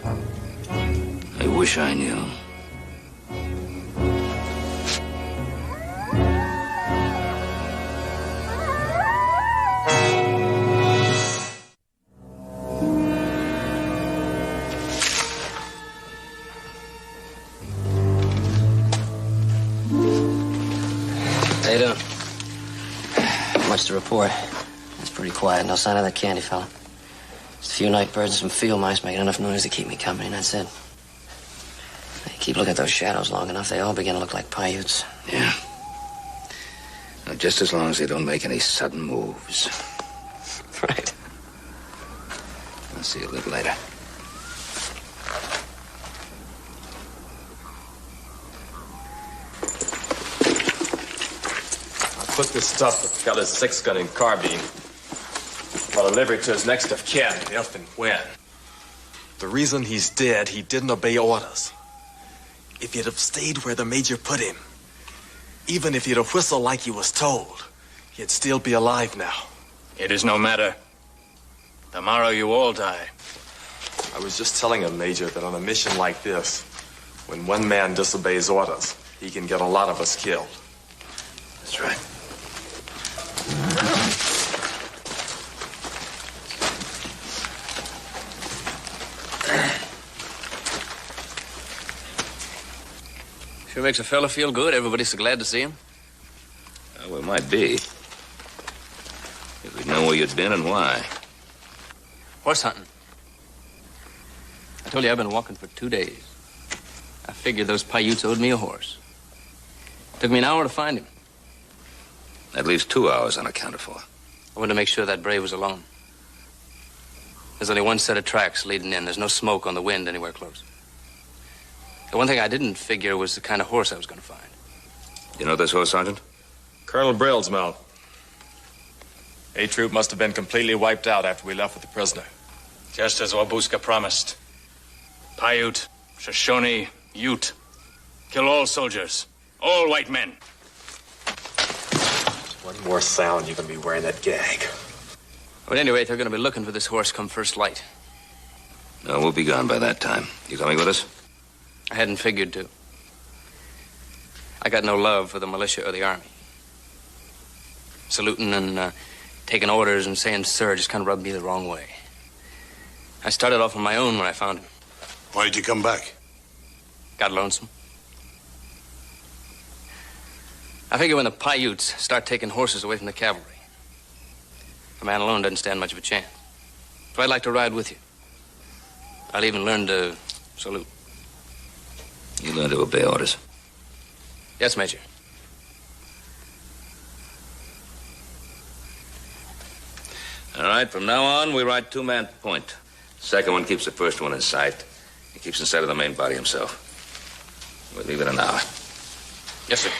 I wish I knew. How you doing? Much to report. It's pretty quiet. No sign of that candy fella. Just a few night birds and some field mice making enough noise to keep me company, and that's it. You keep looking at those shadows long enough, they all begin to look like Paiutes. Yeah. Now, just as long as they don't make any sudden moves. Right. I'll see you a little later. Put this stuff with the fella's 6-gun and carbine. I'll deliver it to his next of kin, if and when. The reason he's dead, he didn't obey orders. If he'd have stayed where the major put him, even if he'd have whistled like he was told, he'd still be alive now. It is no matter. Tomorrow you all die. I was just telling him, Major, that on a mission like this, when one man disobeys orders, he can get a lot of us killed. That's right. Sure makes a fella feel good. Everybody's so glad to see him. Well, it might be. If we'd know where you'd been and why. Horse hunting. I told you I've been walking for 2 days. I figured those Paiutes owed me a horse. Took me an hour to find him. That leaves 2 hours unaccounted for. I wanted to make sure that brave was alone. There's only one set of tracks leading in. There's no smoke on the wind anywhere close. The one thing I didn't figure was the kind of horse I was going to find. You know this horse, Sergeant? Colonel Brill's mount. A Troop must have been completely wiped out after we left with the prisoner. Just as Wabuska promised. Paiute, Shoshone, Ute. Kill all soldiers. All white men. One more sound, you're gonna be wearing that gag. But anyway, they're going to be looking for this horse come first light. No, we'll be gone by that time. You coming with us? I hadn't figured to. I got no love for the militia or the army. Saluting and taking orders and saying sir just kind of rubbed me the wrong way. I started off on my own when I found him. Why did you come back? Got lonesome. I figure when the Paiutes start taking horses away from the cavalry, a man alone doesn't stand much of a chance. So I'd like to ride with you. I'll even learn to salute. You learn to obey orders. Yes, Major. All right, from now on, we ride two-man point. Second one keeps the first one in sight. He keeps in sight of the main body himself. We'll leave it an hour. Yes, sir.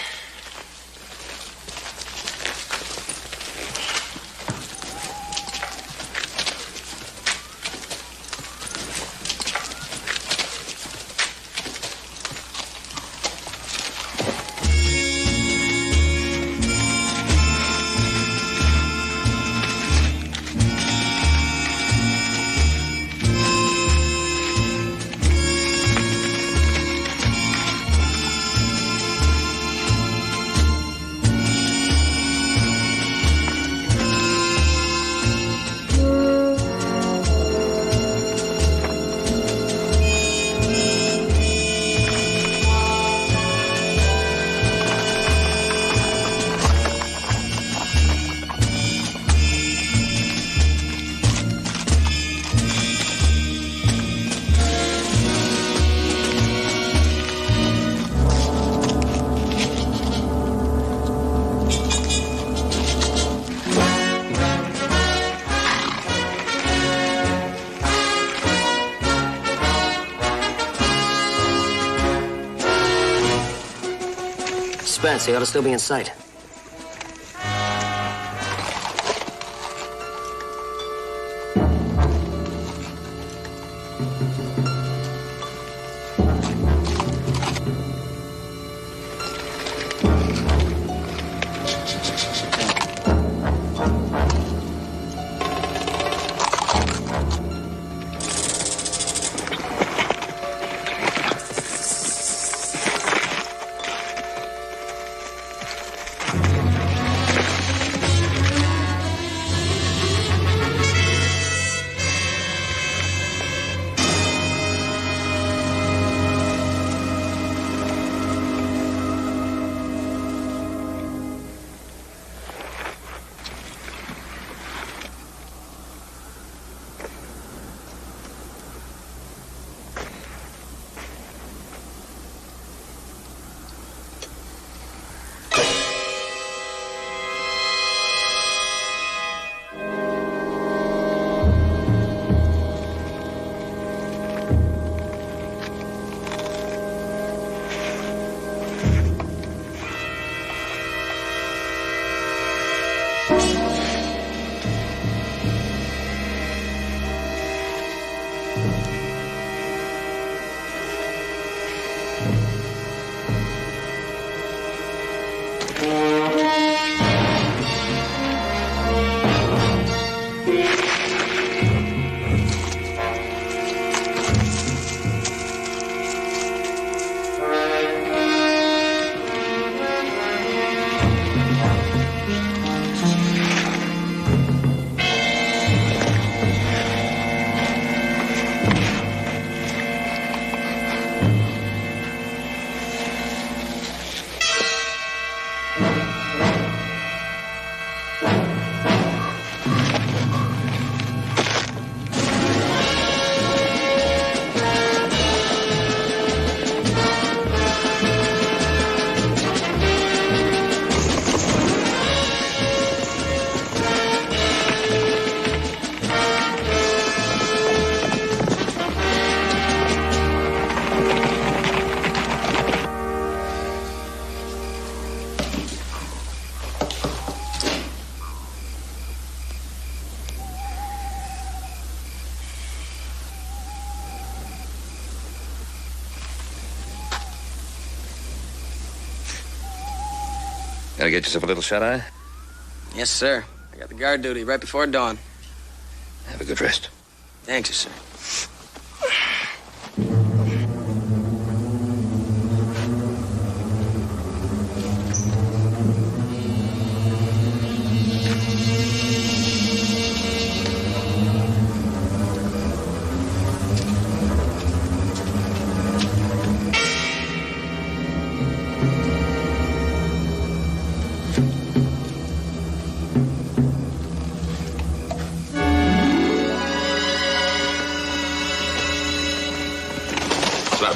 Spence, he ought to still be in sight. Gotta get yourself a little shut-eye? Yes, sir. I got the guard duty right before dawn. Have a good rest. Thank you, sir.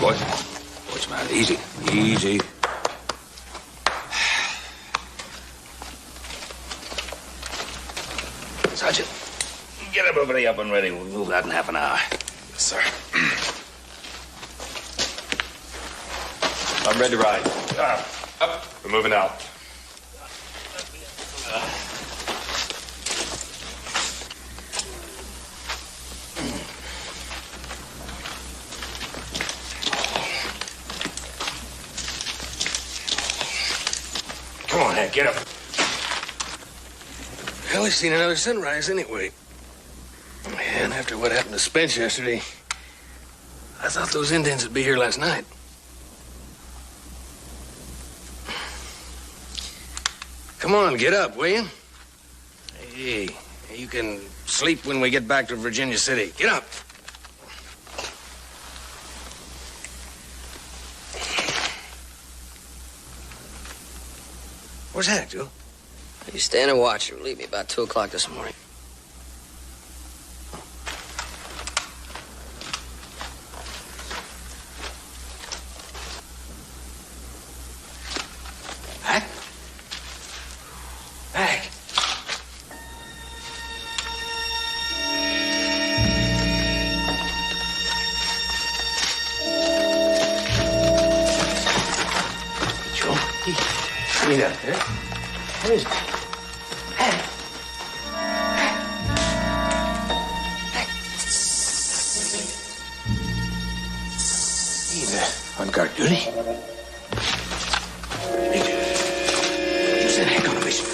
Boys. What's the matter? Easy. Easy. Sergeant, get everybody up and ready. We'll move out in half an hour. Yes, sir. I'm ready to ride. Up. We're moving out. Come on, Hank, get up. Well, we've seen another sunrise anyway. And after what happened to Spence yesterday, I thought those Indians would be here last night. Come on, get up, will you? Hey, you can sleep when we get back to Virginia City. Get up. Where's Hank, Joe? You stand and watch. He'll leave me about 2 o'clock this morning. Hank? Hank? Joe? Wait up there. What is it? Hank. He's on guard duty. You sent Hank on a mission.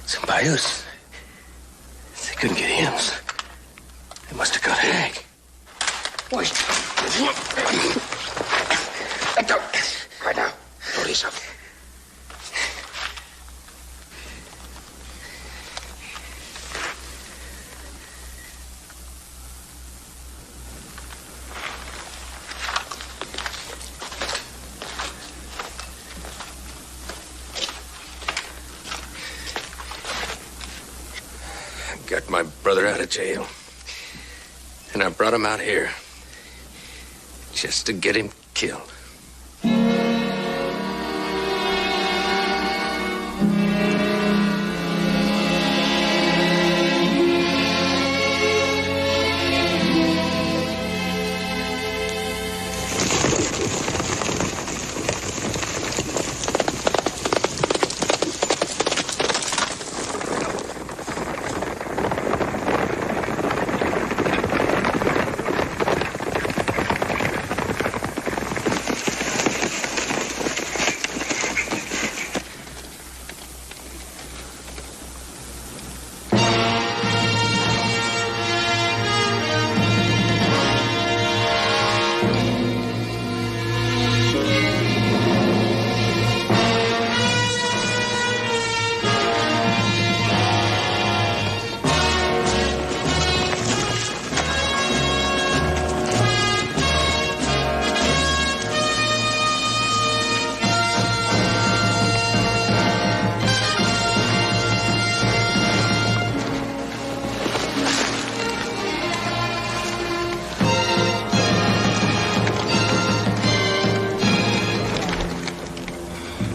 Somebody else. They couldn't get him. They must have got Hank. Wait. Let go. Right now. Don't ease up. I got my brother out of jail. And I brought him out here. Just to get him killed.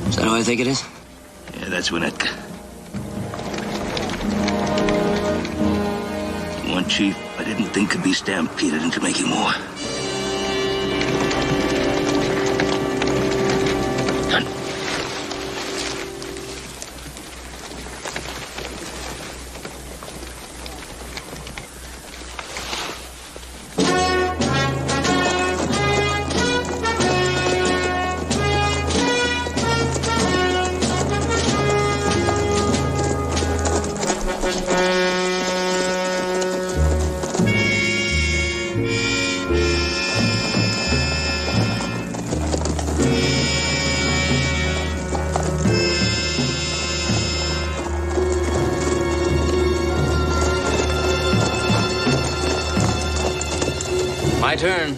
Is that who I think it is? Yeah, that's Winnetka. One chief I didn't think could be stampeded into making war. Done. turn.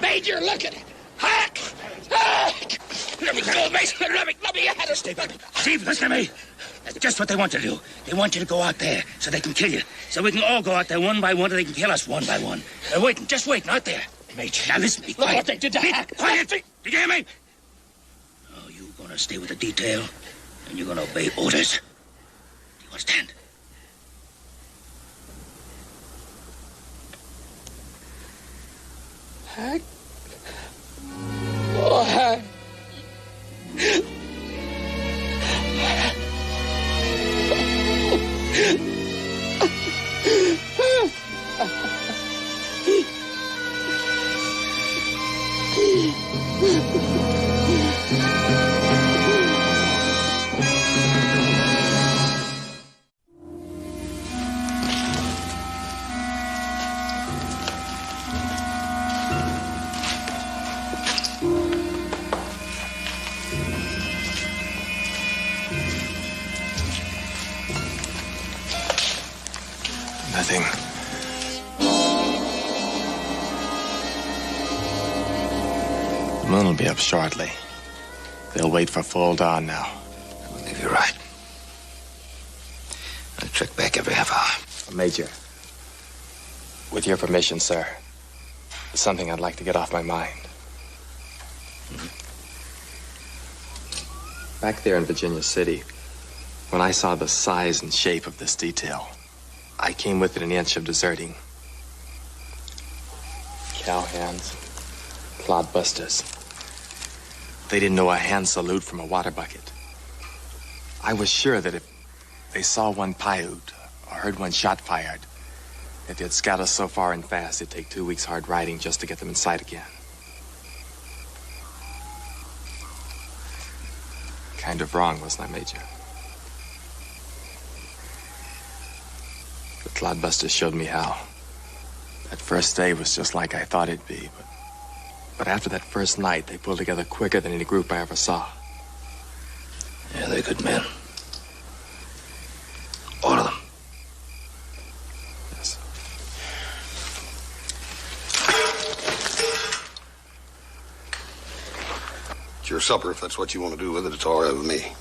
Major, look at it. Hack! Hack! Let me go, Major. Let me at it. Steve, listen to me. That's just what they want to do. They want you to go out there so they can kill you. So we can all go out there one by one, and they can kill us one by one. They're waiting, just waiting out there. Major, now listen to me. Look what they did to Hack. Quiet! Did you hear me? Oh, you're gonna stay with the detail, and you're gonna obey orders. Do you understand? Hack. Oh, Hack. Nothing. The moon will be up shortly. They'll wait for full dawn now. I believe you're right. I check back every half hour. Major, with your permission, sir, there's something I'd like to get off my mind. Back there in Virginia City, when I saw the size and shape of this detail, I came within an inch of deserting. Cowhands, clodbusters. They didn't know a hand salute from a water bucket. I was sure that if they saw one Paiute or heard one shot fired, that they'd scout us so far and fast it'd take 2 weeks hard riding just to get them in sight again. Kind of wrong, wasn't I, Major? The clodbusters showed me how. That first day was just like I thought it'd be, but after that first night, they pulled together quicker than any group I ever saw. Yeah, they're good men. All of them. Yes. It's your supper. If that's what you want to do with it, it's all right with me.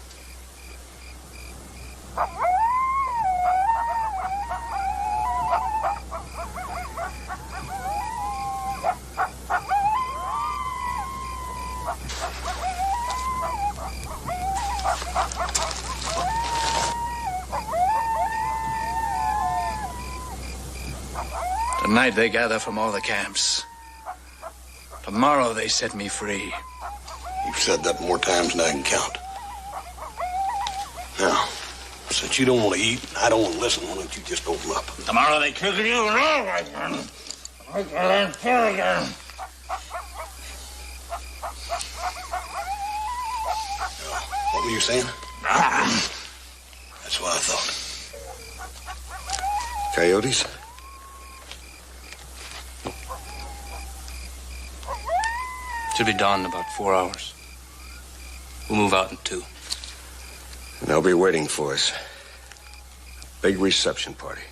Tonight they gather from all the camps. Tomorrow they set me free. You've said that more times than I can count. Now, since you don't want to eat and I don't want to listen, why don't you just open up? Tomorrow they kill you and all right, then. I can learn here again. What were you saying? That's what I thought. Coyotes? Should be dawn in about 4 hours. We'll move out in 2. And they'll be waiting for us. Big reception party.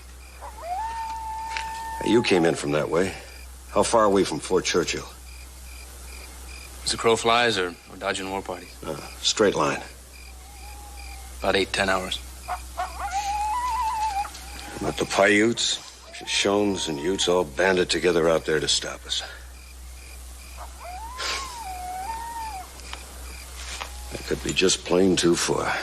Now, you came in from that way. How far are we from Fort Churchill? As the crow flies or dodging war parties? Straight line. About 8-10 hours. But the Paiutes, Shoshones, and Utes all banded together out there to stop us. That could be just plain too far.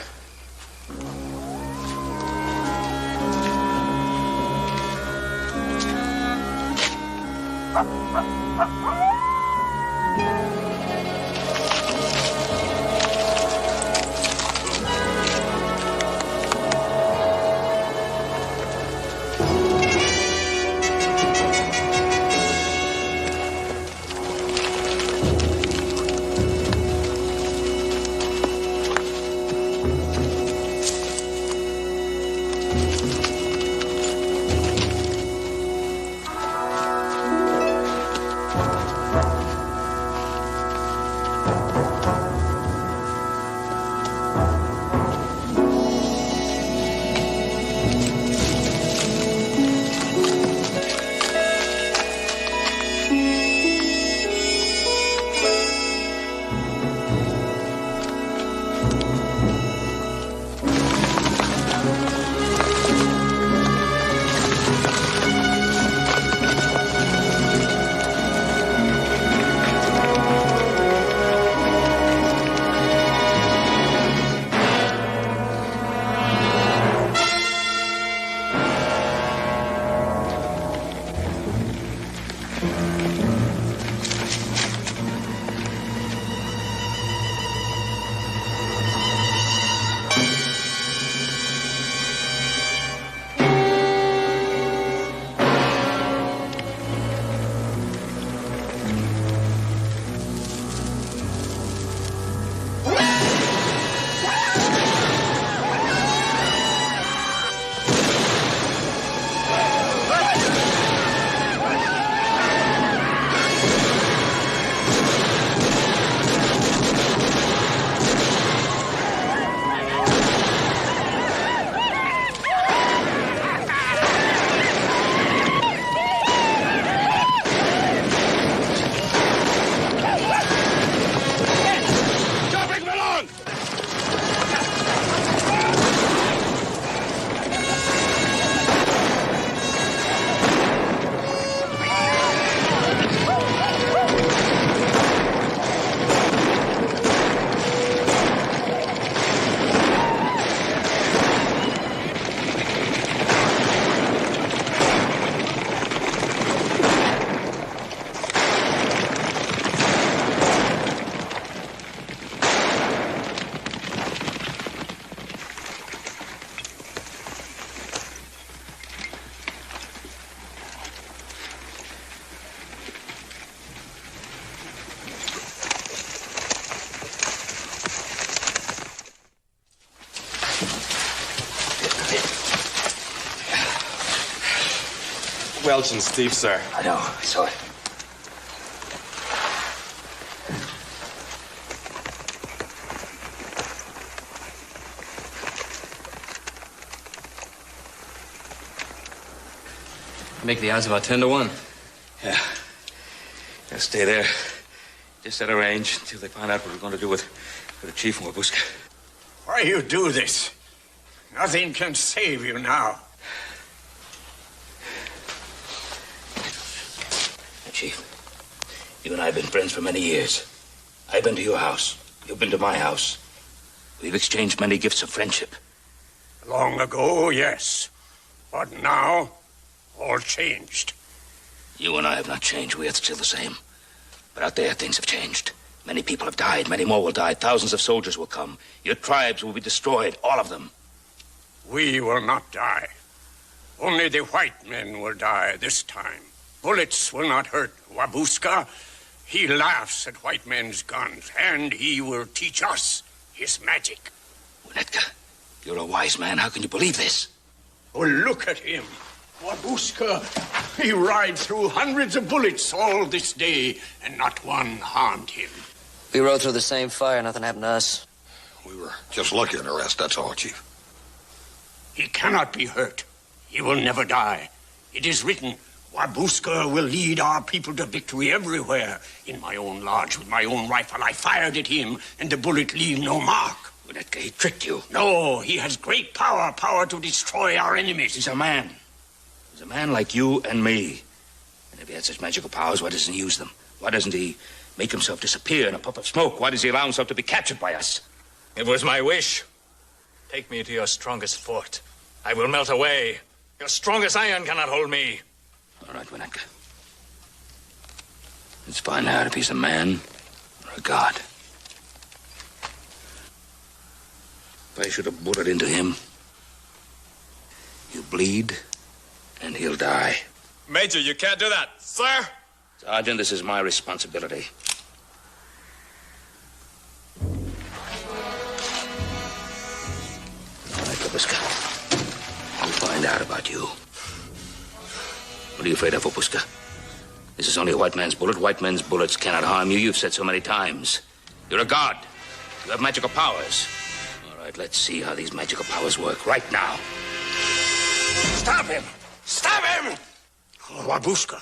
Welch and Steve, sir. I know. I saw it. Make the odds about 10 to 1. Yeah. Gotta stay there. Just at a range until they find out what we're going to do with the chief in Wabuska. Why you do this? Nothing can save you now. Chief, you and I have been friends for many years. I've been to your house. You've been to my house. We've exchanged many gifts of friendship. Long ago, yes. But now, all changed. You and I have not changed. We are still the same. But out there, things have changed. Many people have died. Many more will die. Thousands of soldiers will come. Your tribes will be destroyed. All of them. We will not die. Only the white men will die this time. Bullets will not hurt Wabuska. He laughs at white men's guns, and he will teach us his magic. Winnetka, you're a wise man. How can you believe this? Oh, look at him. Wabuska, he rides through hundreds of bullets all this day, and not one harmed him. We rode through the same fire. Nothing happened to us. We were just lucky in the rest, that's all, Chief. He cannot be hurt. He will never die. It is written, Wabuska will lead our people to victory everywhere. In my own lodge, with my own rifle, I fired at him, and the bullet leave no mark. Winnetka, he tricked you. No, he has great power to destroy our enemies. He's a man. He's a man like you and me. And if he had such magical powers, why doesn't he use them? Why doesn't he make himself disappear in a puff of smoke? Why does he allow himself to be captured by us? It was my wish. Take me to your strongest fort. I will melt away. Your strongest iron cannot hold me. All right, Winnetka. Let's find out if he's a man or a god. If I shoot a bullet into him, he'll bleed and he'll die. Major, you can't do that. Sir? Sergeant, this is my responsibility. All right, Wabuska. We'll find out about you. What are you afraid of, Wabuska? This is only a white man's bullet. White men's bullets cannot harm you. You've said so many times. You're a god. You have magical powers. All right, let's see how these magical powers work right now. Stop him! Stop him! Oh, Wabuska,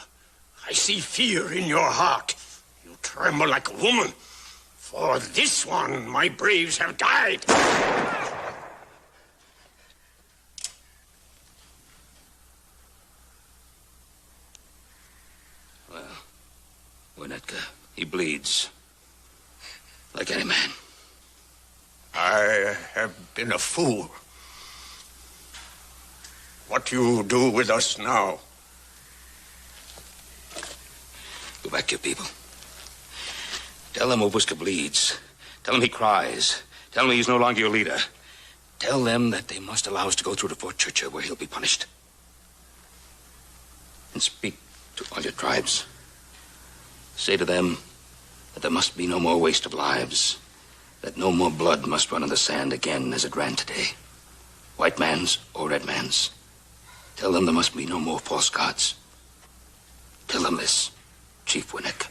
I see fear in your heart. You tremble like a woman. For this one, my braves have died. Well, Winnetka, he bleeds. Like any man. I have been a fool. What do you do with us now? Go back to your people. Tell them Wabuska bleeds. Tell them he cries. Tell them he's no longer your leader. Tell them that they must allow us to go through to Fort Churchill where he'll be punished. And speak to all your tribes. Say to them that there must be no more waste of lives. That no more blood must run in the sand again as it ran today. White man's or red man's. Tell them there must be no more false gods. Tell them this, Chief Winnetka.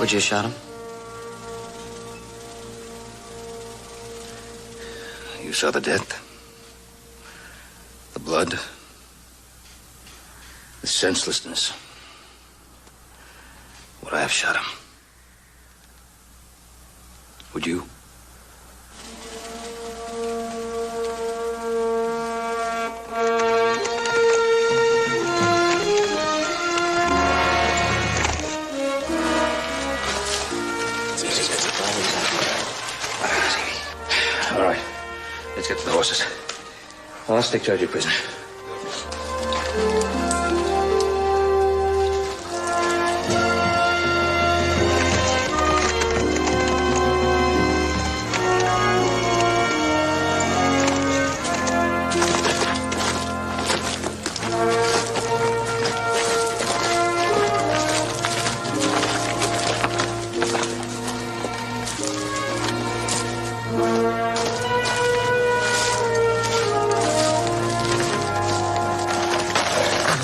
Would you shot him? You saw the death. The blood. The senselessness. Would I have shot him? Would you? All right. Let's get to the horses. I'll take charge of your prisoner.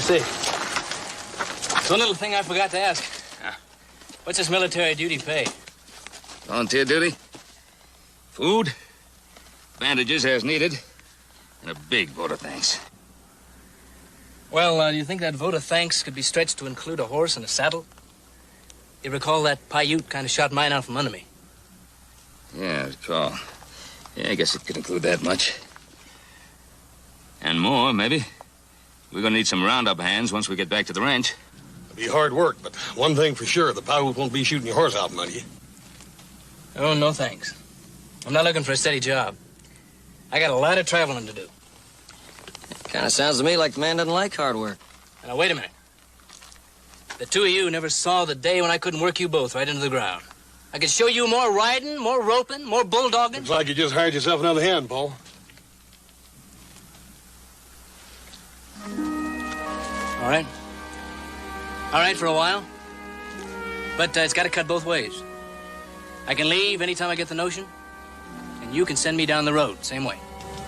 See, one little thing I forgot to ask. What's this military duty pay? Volunteer duty, food, bandages as needed, and a big vote of thanks. Well, do you think that vote of thanks could be stretched to include a horse and a saddle? You recall that Paiute kind of shot mine out from under me. Yeah, I recall. Yeah, I guess it could include that much. And more, maybe. We're gonna need some roundup hands once we get back to the ranch. It'll be hard work, but one thing for sure, the Paiute won't be shooting your horse out from under you. Oh, no thanks. I'm not looking for a steady job. I got a lot of traveling to do. Kind of sounds to me like the man doesn't like hard work. Now, wait a minute. The two of you never saw the day when I couldn't work you both right into the ground. I could show you more riding, more roping, more bulldogging. Looks like you just hired yourself another hand, Paul. All right. All right for a while. But it's got to cut both ways. I can leave anytime I get the notion, and you can send me down the road, same way.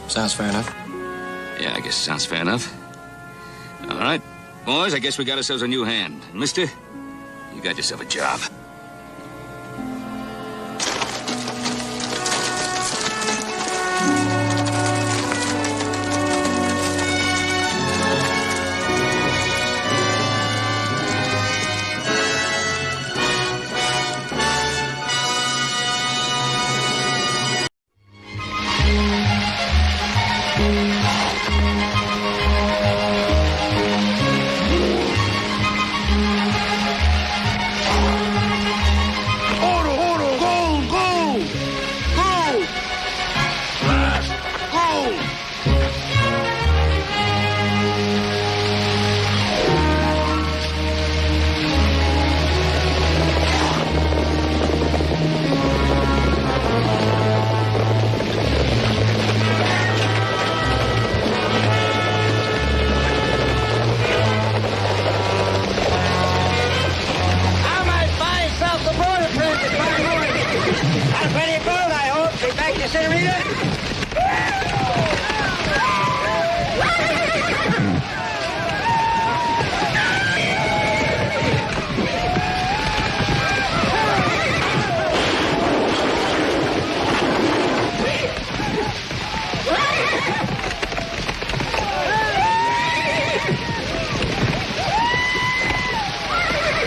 Sounds fair enough. Yeah, I guess sounds fair enough. All right, boys, I guess we got ourselves a new hand. Mister, you got yourself a job.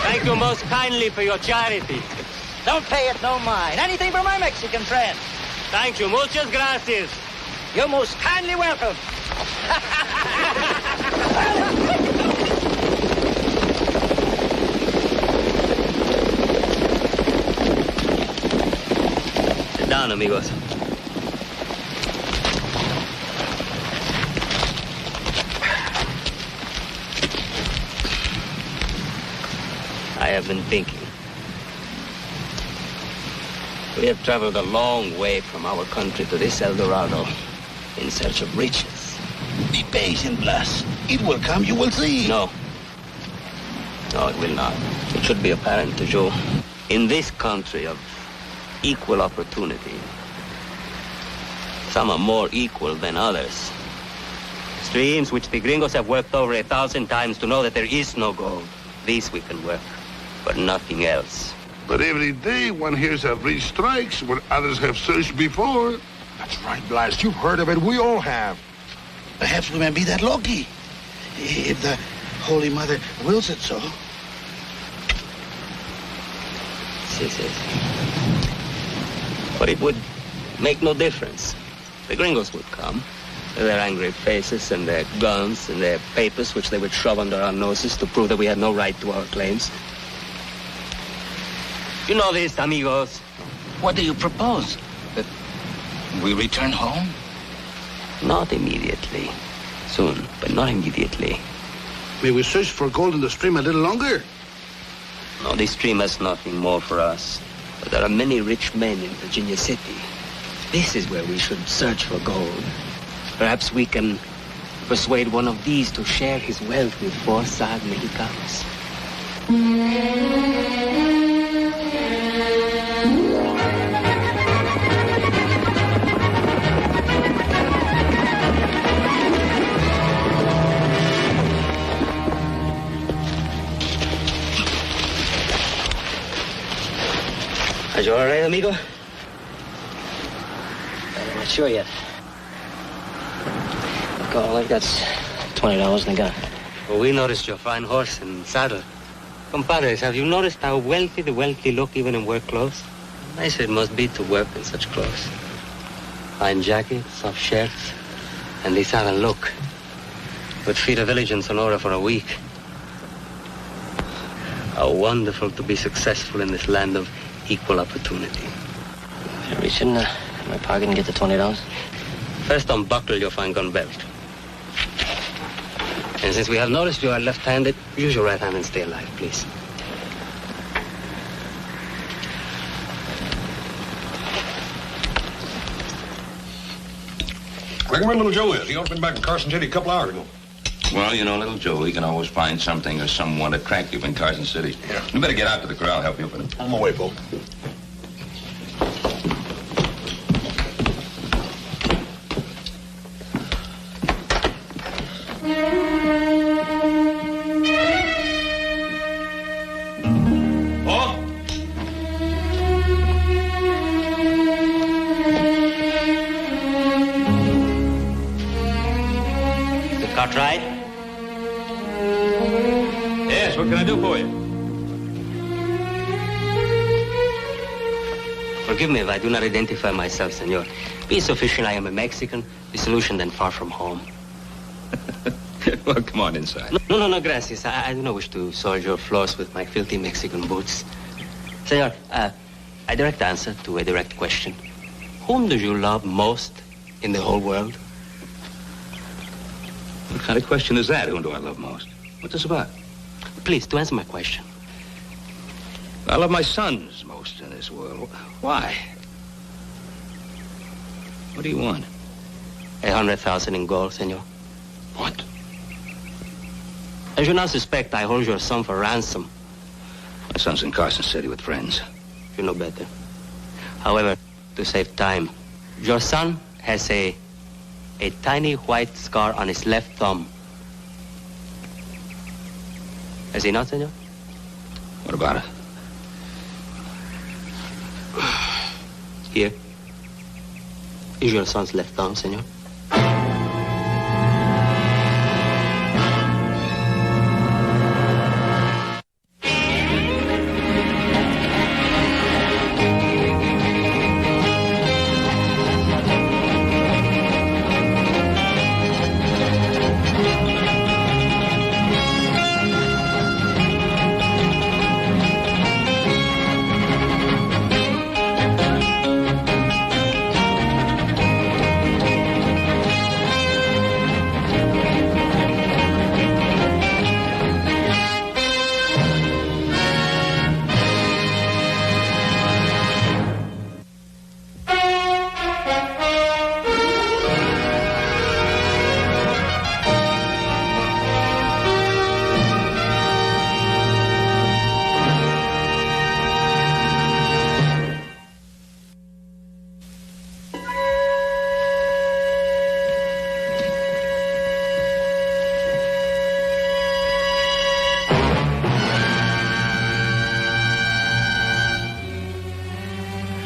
Thank you most kindly for your charity. Don't pay it no mind. Anything for my Mexican friend. Thank you. Muchas gracias. You're most kindly welcome. Sit down, amigos. I have been thinking. We have traveled a long way from our country to this El Dorado in search of riches. Be patient, Blas. It will come, you will see. No. No, it will not. It should be apparent to you. In this country of equal opportunity, some are more equal than others. Streams which the gringos have worked over 1,000 times to know that there is no gold. These we can work, but nothing else. But every day one hears of rich strikes where others have searched before. That's right, Blas. You've heard of it. We all have. Perhaps we may be that lucky. If the Holy Mother wills it so. Yes. But it would make no difference. The gringos would come with their angry faces and their guns and their papers which they would shove under our noses to prove that we had no right to our claims. You know this, amigos. What do you propose? That we return home? Not immediately. Soon, but not immediately. May we search for gold in the stream a little longer? No, this stream has nothing more for us. But there are many rich men in Virginia City. This is where we should search for gold. Perhaps we can persuade one of these to share his wealth with 4 sad Mexicanos. Are you all right, amigo? I'm not sure yet. All I've got's $20 in the gun. Well, we noticed your fine horse and saddle. Compadres, have you noticed how wealthy the wealthy look even in work clothes? Nice it must be to work in such clothes. Fine jackets, soft shirts, and this saddle look. Would feed a village in Sonora for a week. How wonderful to be successful in this land of equal opportunity. Should I reach in my pocket and get the $20? First unbuckle your fine gun belt. And since we have noticed you are left-handed, use your right hand and stay alive, please. Where little Joe is? He ought to been back in Carson City a couple hours ago. Well, you know, little Joe, he can always find something or someone attractive in Carson City. Yeah. You better get out to the corral. I'll help you open it. On my way, Bo. Right? Yes, what can I do for you? Forgive me if I do not identify myself, senor. Be sufficient I am a Mexican, disillusioned and far from home. Well, come on inside. No, gracias. I do not wish to soil your floors with my filthy Mexican boots. Senor, a direct answer to a direct question. Whom do you love most in the whole world? What kind of question is that? Whom do I love most? What's this about? Please, to answer my question. I love my sons most in this world. Why? What do you want? 100,000 in gold, senor. What? As you now suspect, I hold your son for ransom. My son's in Carson City with friends. You know better. However, to save time, your son has a tiny white scar on his left thumb. Has he not, senor? What about it? Here is your son's left thumb, senor.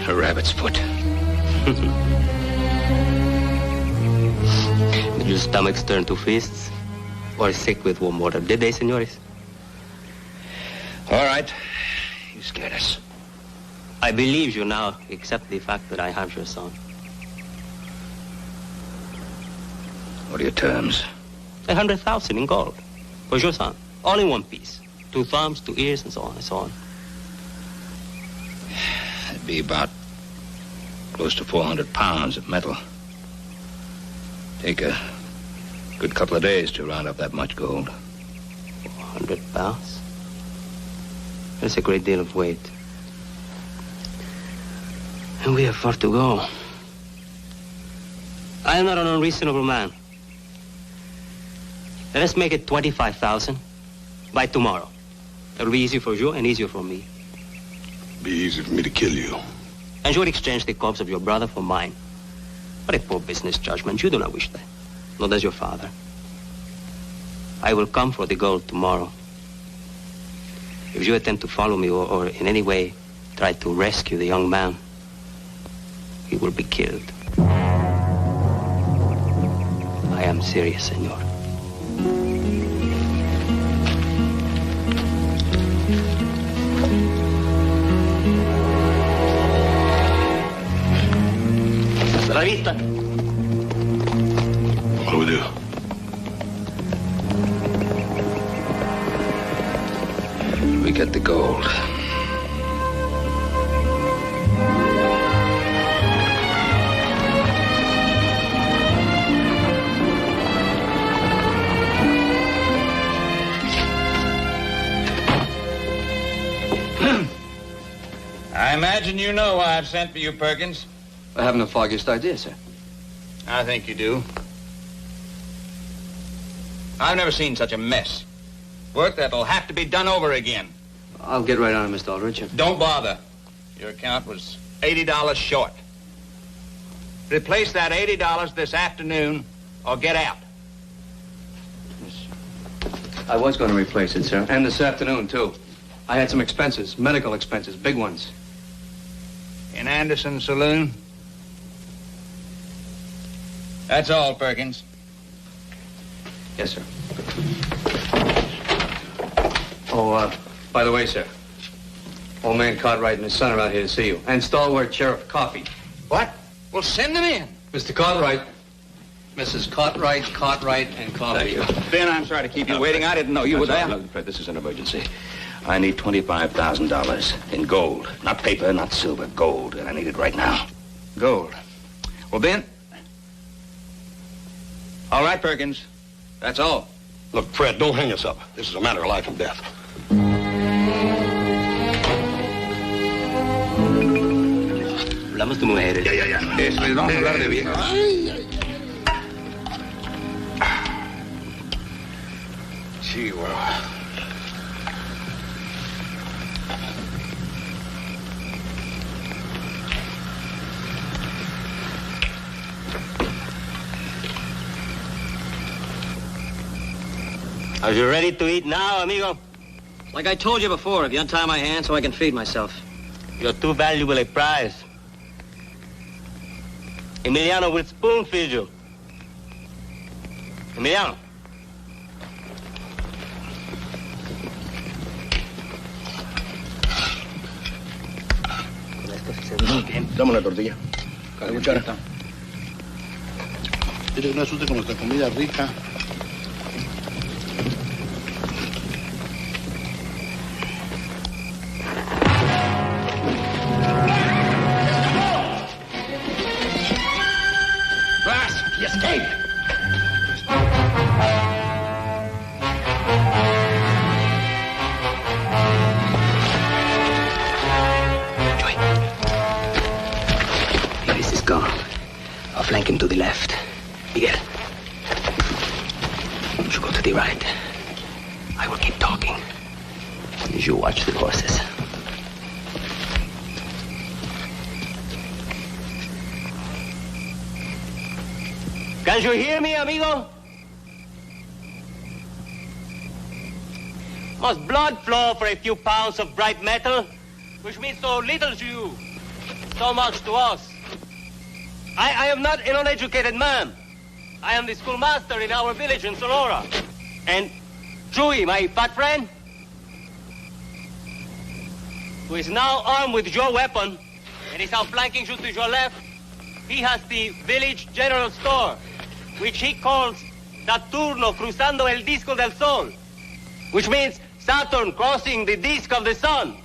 A rabbit's foot. Did your stomachs turn to fists? Or sick with warm water? Did they, senores? All right. You scared us. I believe you now, except the fact that I have your son. What are your terms? 100,000 in gold. For your son. All in one piece. 2 thumbs, 2 ears, and so on and so on. That'd be about close to 400 pounds of metal. Take a good couple of days to round up that much gold. 400 pounds? That's a great deal of weight. And we have far to go. I am not an unreasonable man. Let us make it 25,000 by tomorrow. It'll be easier for you and easier for me. Be easy for me to kill you. And you would exchange the corpse of your brother for mine. What a poor business judgment. You do not wish that. Nor does your father. I will come for the gold tomorrow. If you attempt to follow me or in any way try to rescue the young man, he will be killed. I am serious, senor. Hasta la vista. What do we do? We get the gold. I imagine you know why I've sent for you, Perkins. I haven't the foggiest idea, sir. I think you do. I've never seen such a mess. Work that'll have to be done over again. I'll get right on it, Mr. Aldrich. Don't bother. Your account was $80 short. Replace that $80 this afternoon or get out. I was going to replace it, sir. And this afternoon, too. I had some expenses, medical expenses, big ones. In Anderson's saloon? That's all, Perkins. Yes, sir. Oh, by the way, sir. Old man Cartwright and his son are out here to see you. And stalwart Sheriff Coffey. What? Well, send them in. Mr. Cartwright. Mrs. Cartwright, and Coffey. Thank you. Ben, I'm sorry to keep you waiting. I didn't know you were there. Look, Fred, this is an emergency. I need $25,000 in gold. Not paper, not silver, gold. And I need it right now. Gold. Well, Ben. All right, Perkins. That's all. Look, Fred, don't hang us up. This is a matter of life and death. Hablamos de mujeres. Ya. Vamos a hablar de viejas. Sí, bueno. Are you ready to eat now, amigo? Like I told you before, if you untie my hand so I can feed myself. You're too valuable a prize. Emiliano will spoon feed you. Emiliano. Dame una tortilla. Cada cuchara. Dile que no asuste con nuestra comida rica. He escaped! This is gone. I'll flank him to the left. Miguel. You go to the right. I will keep talking. You watch the horses. Can you hear me, amigo? Must blood flow for a few pounds of bright metal, which means so little to you, so much to us? I am not an uneducated man. I am the schoolmaster in our village in Sonora. And Chewy, my fat friend, who is now armed with your weapon and is outflanking you to your left, he has the village general store, which he calls Saturno cruzando el disco del sol, which means Saturn crossing the disc of the sun.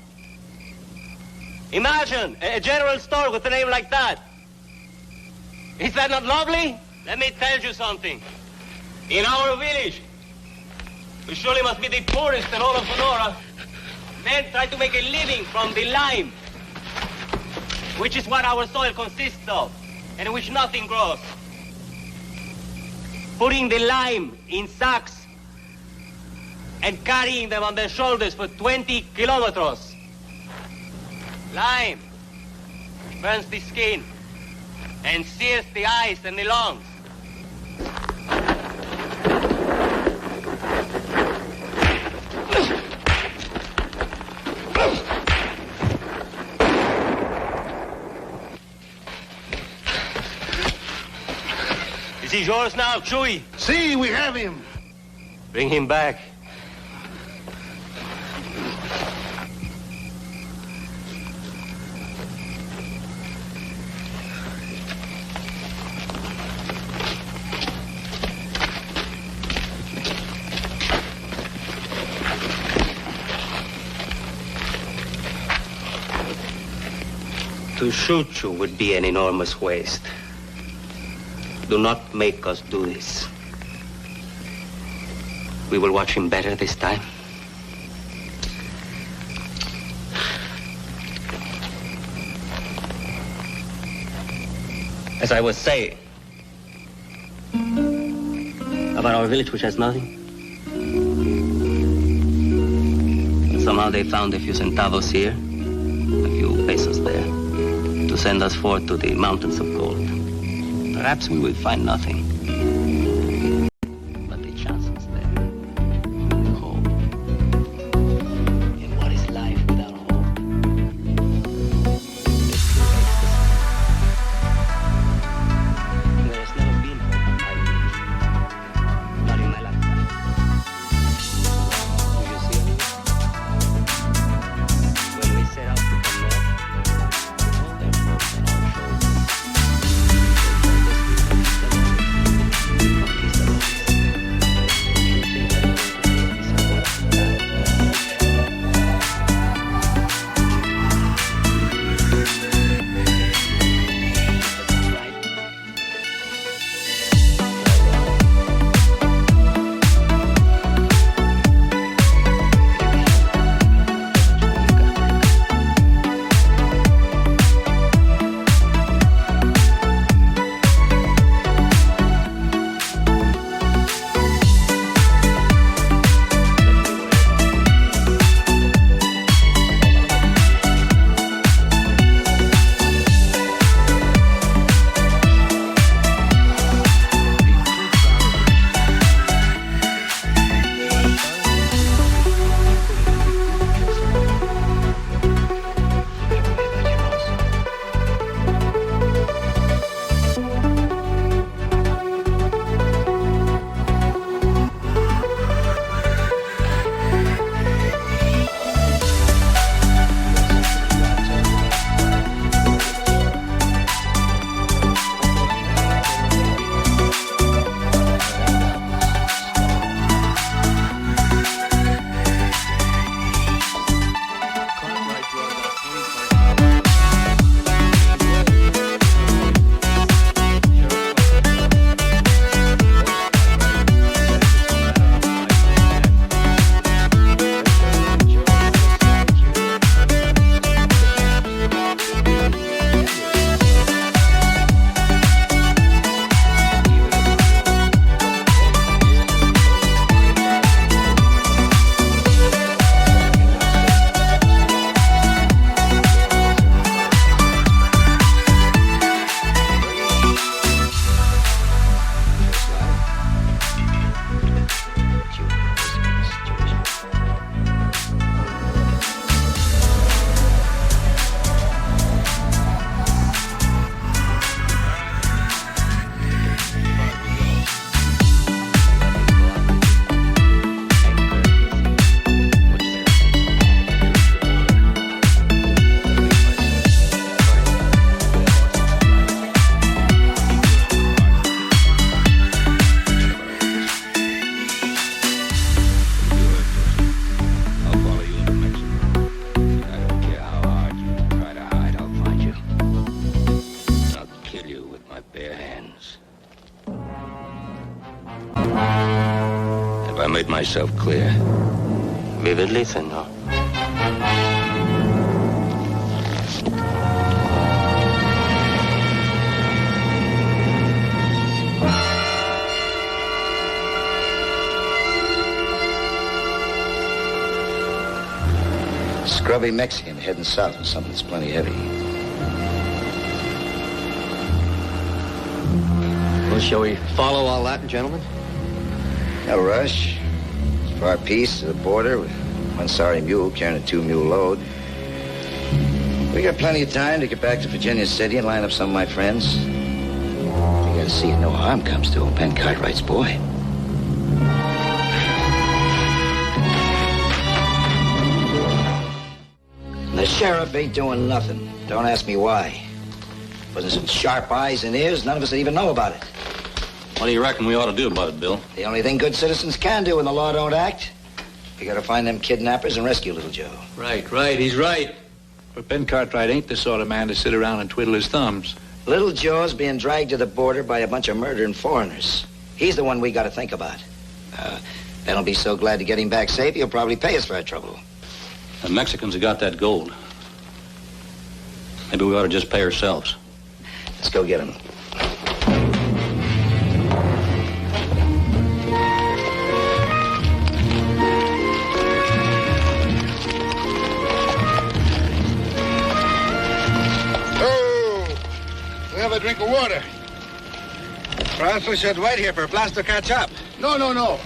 Imagine a general store with a name like that. Is that not lovely? Let me tell you something. In our village, we surely must be the poorest in all of Sonora, men try to make a living from the lime, which is what our soil consists of, and in which nothing grows. Putting the lime in sacks and carrying them on their shoulders for 20 kilometers. Lime burns the skin and sears the eyes and the lungs. Is he yours now, Chewy? See, we have him. Bring him back. To shoot you would be an enormous waste. Do not make us do this. We will watch him better this time. As I was saying, about our village which has nothing, Somehow they found a few centavos here, a few pesos there, to send us forth to the mountains of gold. Perhaps we will find nothing. But the chance is there. Hope. And what is life without hope? It's true ecstasy. There has never been hope in my life. Not in my lifetime. Do you see it? When we set out to come north, with all their hopes on our shoulders, made myself clear? Vividly, senor. Scrubby Mexican heading south with something that's plenty heavy. Well, shall we follow all that, gentlemen? No rush. Far piece to the border with one sorry mule carrying a 2-mule load. We got plenty of time to get back to Virginia City and line up some of my friends. You gotta see it, no harm comes to him. Ben Cartwright's boy. The sheriff ain't doing nothing. Don't ask me why. Wasn't some sharp eyes and ears, none of us would even know about it. What do you reckon we ought to do about it, Bill? The only thing good citizens can do when the law don't act. We gotta find them kidnappers and rescue little Joe. Right, he's right. But Ben Cartwright ain't the sort of man to sit around and twiddle his thumbs. Little Joe's being dragged to the border by a bunch of murdering foreigners. He's the one we gotta think about. Ben'll be so glad to get him back safe, he'll probably pay us for our trouble. The Mexicans have got that gold. Maybe we ought to just pay ourselves. Let's go get him. border. Perhaps we should wait here for Blas to catch up. No.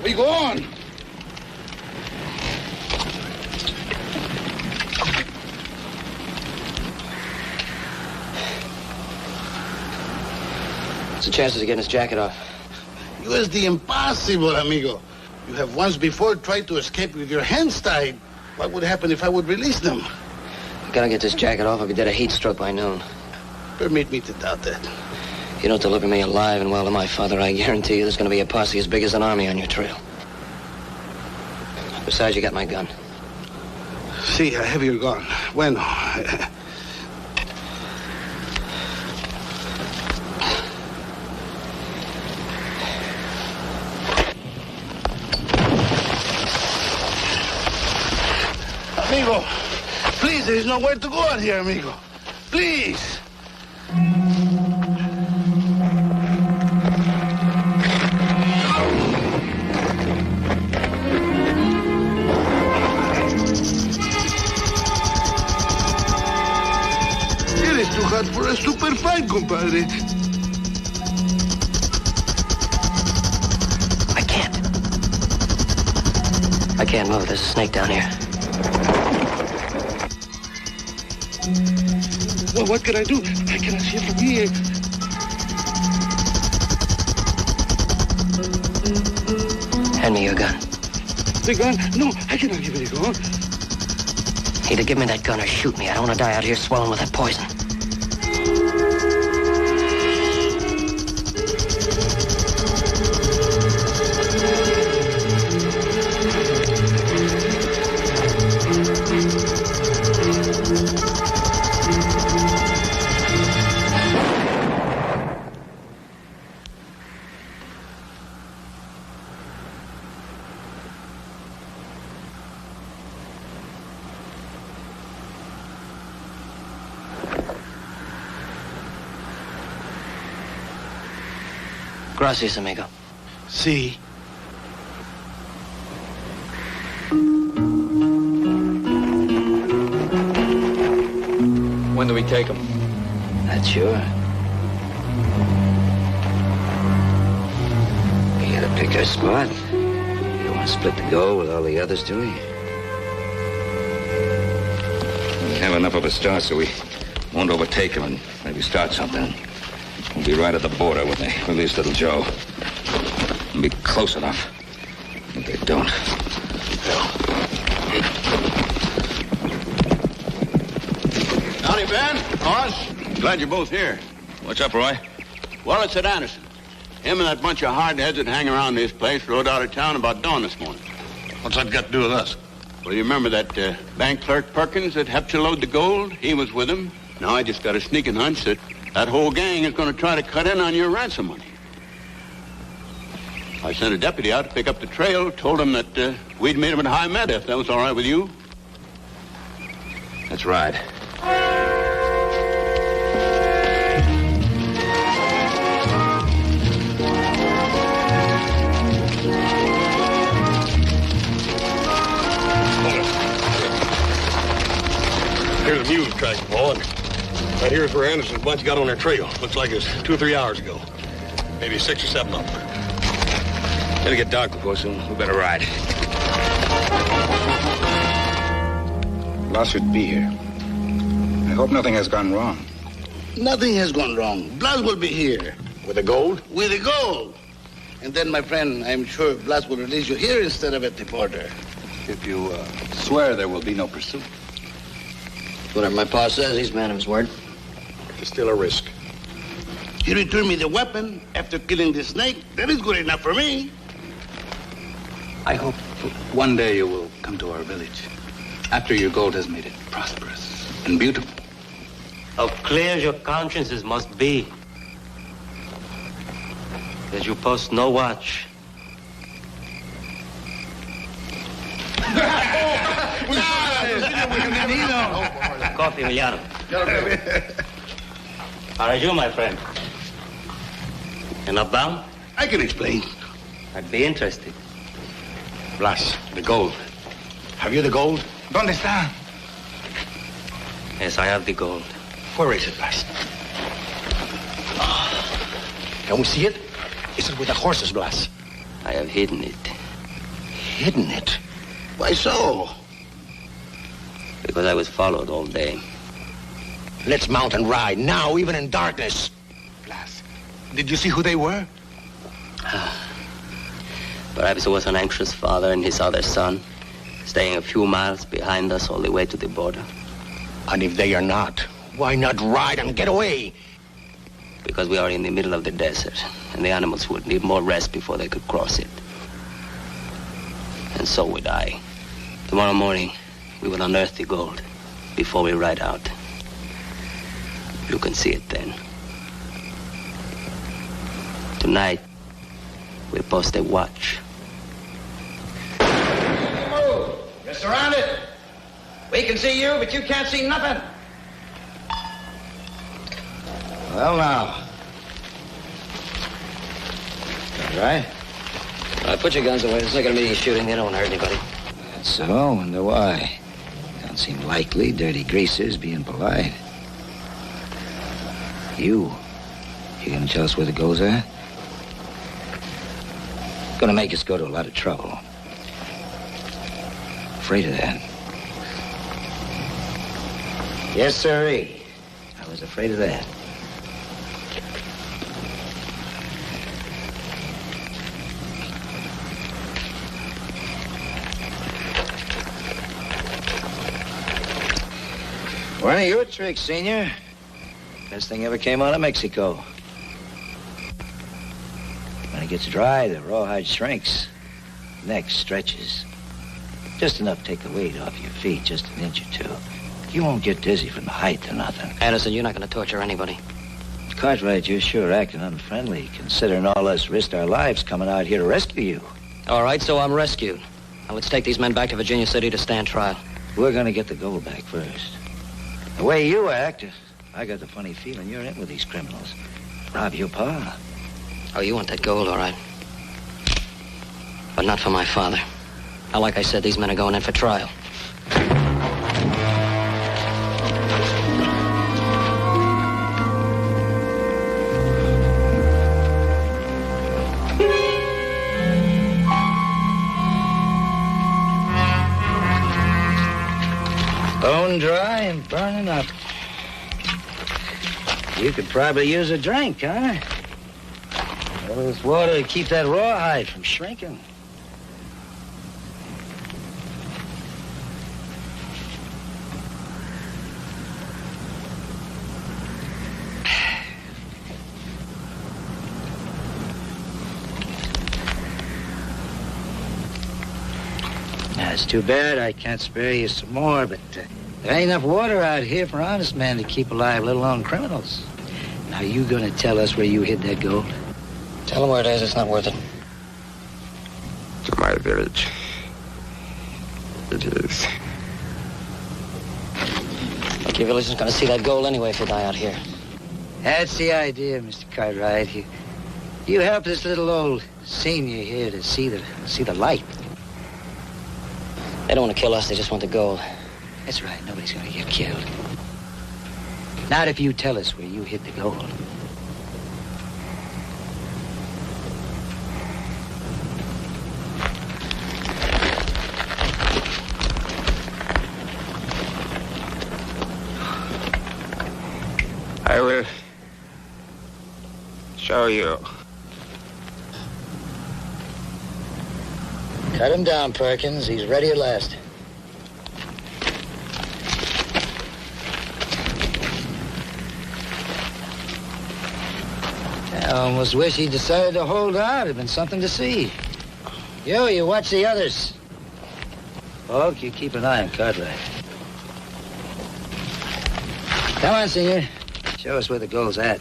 We go on. What's the chances of getting his jacket off? You is the impossible, amigo. You have once before tried to escape with your hands tied. What would happen if I would release them? I gotta get this jacket off. I'll be dead of heat stroke by noon. Permit me to doubt that. You don't deliver me alive and well to my father, I guarantee you there's gonna be a posse as big as an army on your trail. Besides, you got my gun. See, I have your gun. Bueno. Amigo, please, there is nowhere to go out here, amigo. Please. Eres too hot for a super fight, compadre. I can't move. There's a snake down here. Well, what can I do? I cannot see from here. Hand me your gun. The gun? No, I cannot give you the gun. Either give me that gun or shoot me. I don't want to die out here swelling with that poison. Gracias, amigo. See. When do we take him? Not sure. You gotta pick our spot. You don't want to split the gold with all the others, do you? We have enough of a start so we won't overtake him and maybe start something. We'll be right at the border when they release little Joe. We'll be close enough. If they don't. Howdy, Ben. Hoss. Glad you're both here. What's up, Roy? Well, it's at Anderson. Him and that bunch of hardheads that hang around this place rode out of town about dawn this morning. What's that got to do with us? Well, you remember that bank clerk Perkins that helped you load the gold? He was with him. Now I just got a sneaking hunch that whole gang is going to try to cut in on your ransom money. I sent a deputy out to pick up the trail, told him that we'd meet him at High Meadow, if that was all right with you. Let's ride. Here's a mule track, Paul. Right here's where Anderson's bunch got on their trail. Looks like it's 2 or 3 hours ago. Maybe 6 or 7 of them. It'll get dark before soon. We better ride. Blas should be here. I hope nothing has gone wrong. Nothing has gone wrong. Blas will be here. With the gold? With the gold. And then, my friend, I'm sure Blas will release you here instead of at the border. If you swear there will be no pursuit. Whatever my pa says, he's a man of his word. It's still a risk. He returned me the weapon after killing the snake. That is good enough for me. I hope one day you will come to our village. After your gold has made it prosperous and beautiful. How clear your consciences must be. That you post no watch. Coffee, Emiliano. How are you, my friend? You're not bound? I can explain. I'd be interested. Blas, the gold. Have you the gold? ¿Dónde está? Yes, I have the gold. Where is it, Blas? Can we see it? Is it with the horses, Blas? I have hidden it. Hidden it? Why so? Because I was followed all day. Let's mount and ride now, even in darkness. Blas, did you see who they were? Perhaps it was an anxious father and his other son, staying a few miles behind us all the way to the border. And if they are not, why not ride and get away? Because we are in the middle of the desert, and the animals would need more rest before they could cross it. And so would I. Tomorrow morning, we will unearth the gold before we ride out. You can see it then. Tonight, we'll post a watch. Move! You're surrounded. We can see you, but you can't see nothing. Well, now. Right? Put your guns away. There's not going to be any shooting. They don't want to hurt anybody. That's so. Wonder why. Don't seem likely. Dirty greasers being polite. You gonna tell us where the gold's at? Gonna make us go to a lot of trouble. Afraid of that. Yes, sirree. I was afraid of that. One of your tricks, Senor. Best thing ever came out of Mexico. When it gets dry, the rawhide shrinks. Neck stretches. Just enough to take the weight off your feet, just an inch or two. You won't get dizzy from the height or nothing. Anderson, you're not going to torture anybody. Cartwright, you're sure acting unfriendly, considering all us risked our lives coming out here to rescue you. All right, so I'm rescued. Now let's take these men back to Virginia City to stand trial. We're gonna get the gold back first. The way you act, I got the funny feeling you're in with these criminals. Rob your pa. Oh, you want that gold, all right. But not for my father. Now, like I said, these men are going in for trial. Bone dry and burning up. You could probably use a drink, huh? All this water to keep that rawhide from shrinking. It's too bad I can't spare you some more, but there ain't enough water out here for honest men to keep alive, let alone criminals. Now, you gonna tell us where you hid that gold? Tell them where it is. It's not worth it. To my village. It is. Look, your village is going to see that gold anyway if you die out here. That's the idea, Mr. Cartwright. You help this little old senior here to see the light. They don't want to kill us. They just want the gold. That's right. Nobody's going to get killed. Not if you tell us where you hid the gold. I will show you. Cut him down, Perkins. He's ready at last. I almost wish he decided to hold out. It'd been something to see. You watch the others. Falk, you keep an eye on Cartwright. Come on, Senor. Show us where the gold's at.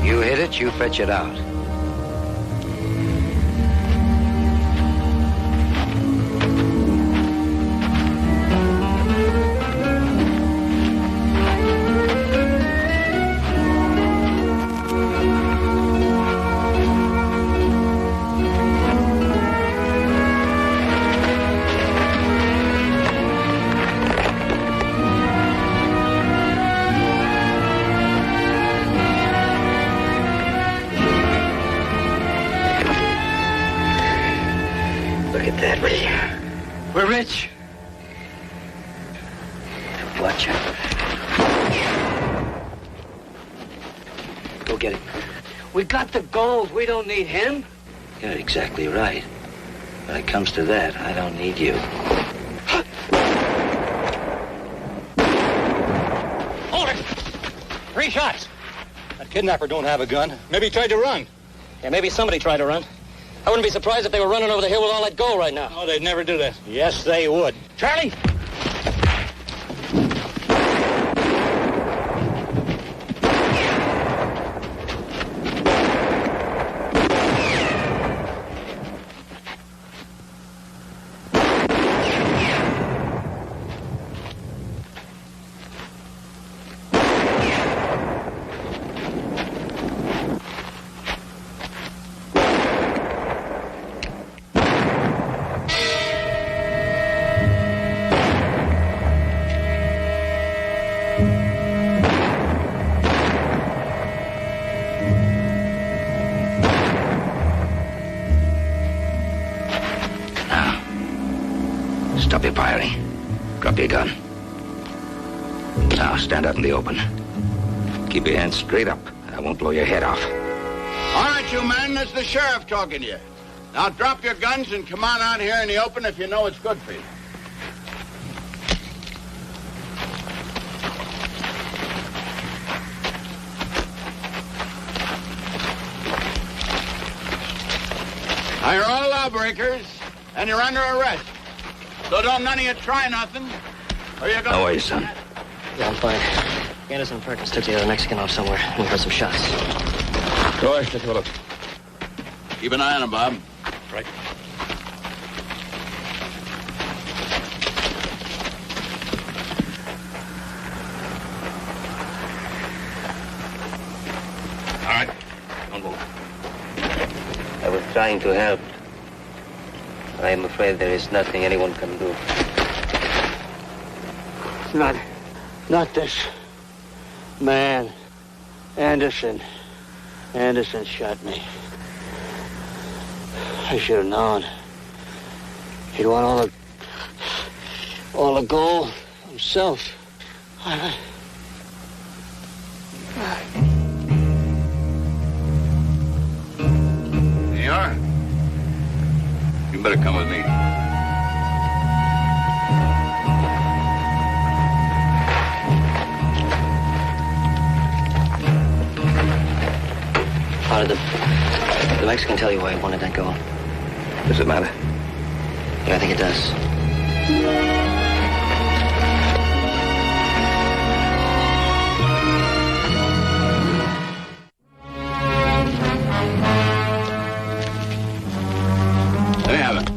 You hit it, you fetch it out. that way. We're rich. Watch out. Go get him. We got the gold. We don't need him. You're exactly right. When it comes to that, I don't need you. Hold it! 3 shots. That kidnapper don't have a gun. Maybe he tried to run. Yeah, maybe somebody tried to run. I wouldn't be surprised if they were running over the hill with all that gold right now. Oh, they'd never do that. Yes, they would. Charlie! Stop your firing. Drop your gun. Now, stand out in the open. Keep your hands straight up, and I won't blow your head off. All right, you men, that's the sheriff talking to you. Now drop your guns and come on out here in the open if you know it's good for you. Now, you're all lawbreakers, and you're under arrest. So don't none of you try nothing, or you're gonna... How are you, son? Yeah, I'm fine. Anderson and Perkins took the other Mexican off somewhere. We heard some shots. Go ahead, take a look. Keep an eye on him, Bob. Right. All right. Don't move. I was trying to help. I am afraid there is nothing anyone can do. It's not this man. Anderson shot me. I should have known. He'd want all the gold himself. There you are. You better come with me. How did the Mexican tell you why he wanted that gold? Does it matter? Yeah, I think it does. There you have it.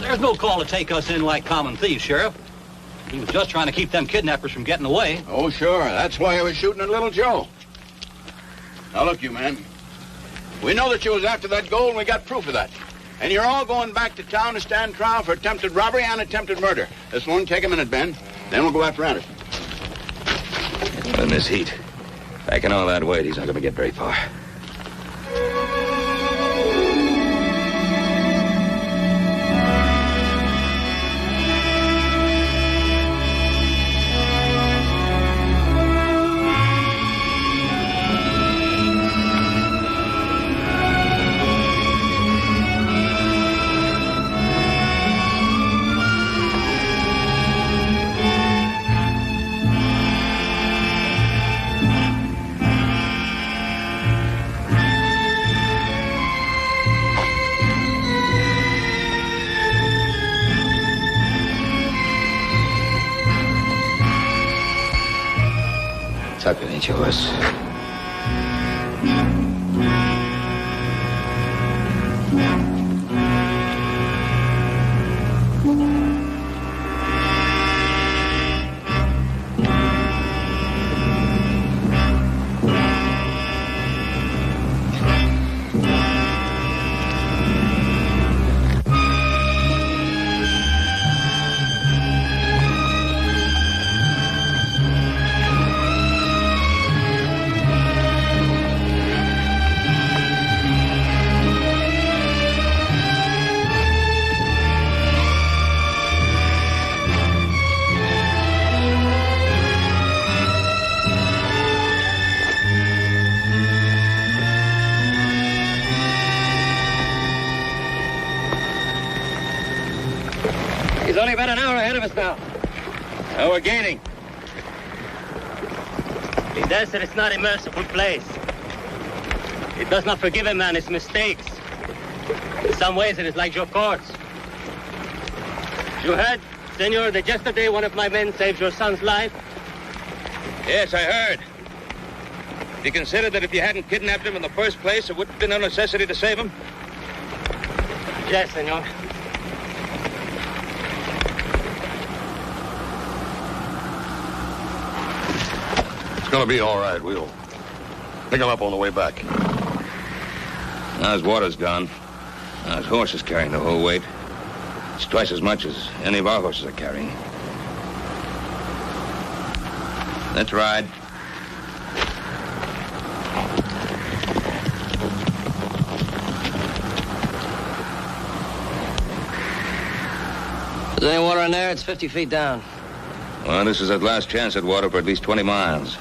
There's no call to take us in like common thieves, Sheriff. He was just trying to keep them kidnappers from getting away. Oh, sure. That's why I was shooting at Little Joe. Now, look, you men. We know that you was after that gold, and we got proof of that. And you're all going back to town to stand trial for attempted robbery and attempted murder. This won't take a minute, Ben. Then we'll go after Anderson. In this heat, packing all that weight, he's not going to get very far. Tucker ain't yours. only about an hour ahead of us now. Oh, we're gaining. The desert is not a merciful place. It does not forgive a man his mistakes. In some ways, it is like your courts. You heard, senor, that yesterday one of my men saved your son's life? Yes, I heard. You consider that if you hadn't kidnapped him in the first place, it wouldn't have been no necessity to save him? Yes, senor. It's gonna be all right. We'll pick him up on the way back. Now his water's gone. Now his horse is carrying the whole weight. It's twice as much as any of our horses are carrying. Let's ride. Is there any water in there? It's 50 feet down. Well, this is at last chance at water for at least 20 miles.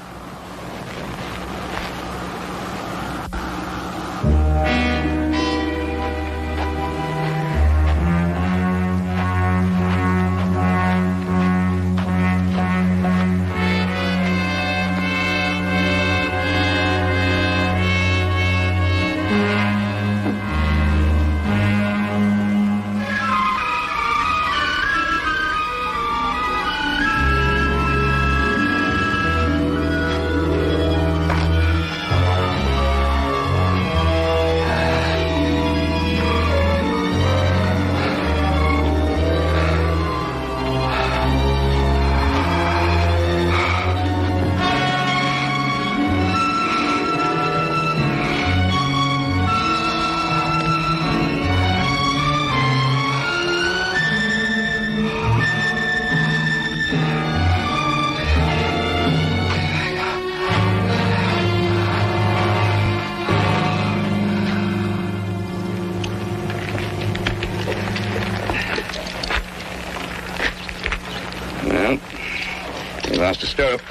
Lost a stirrup.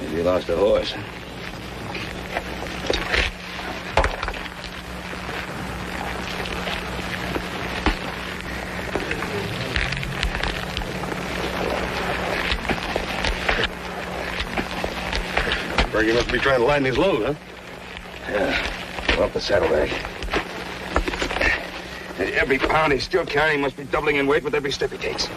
Maybe he lost a horse. Bergie must be trying to lighten his load, huh? Yeah. Go up the saddlebag. Every pound he's still carrying must be doubling in weight with every step he takes.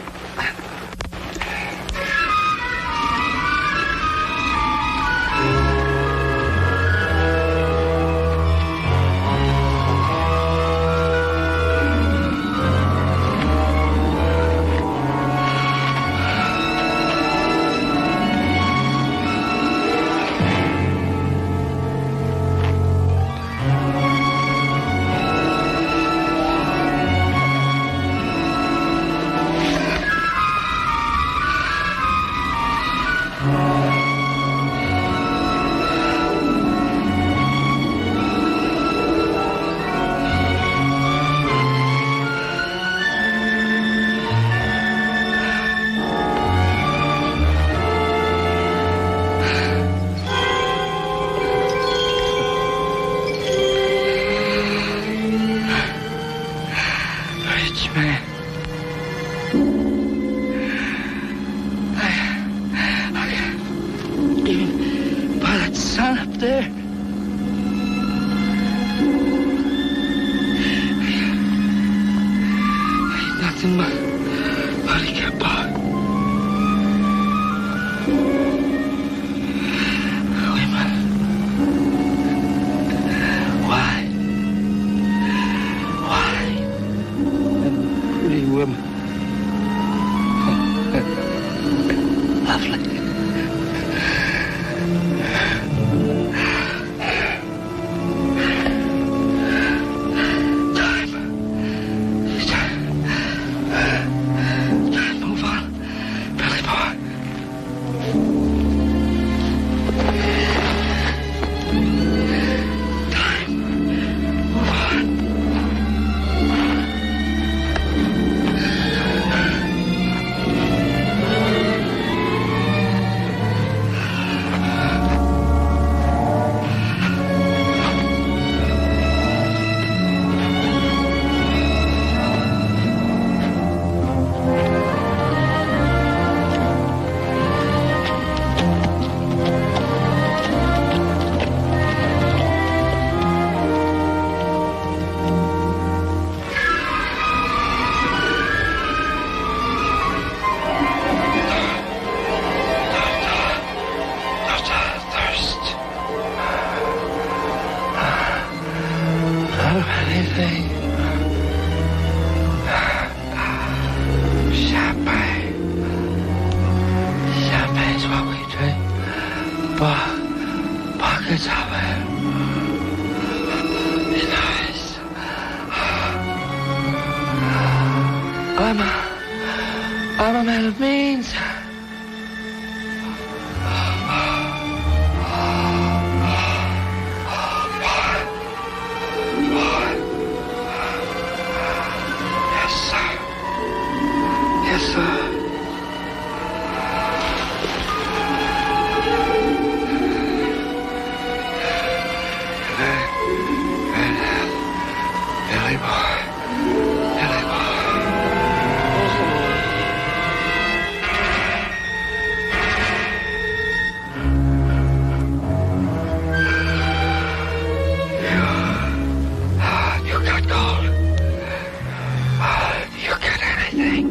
pockets of it. It's nice. I'm a man of means. Yes, sir. Billy boy. Billy boy. You got gold. You got anything.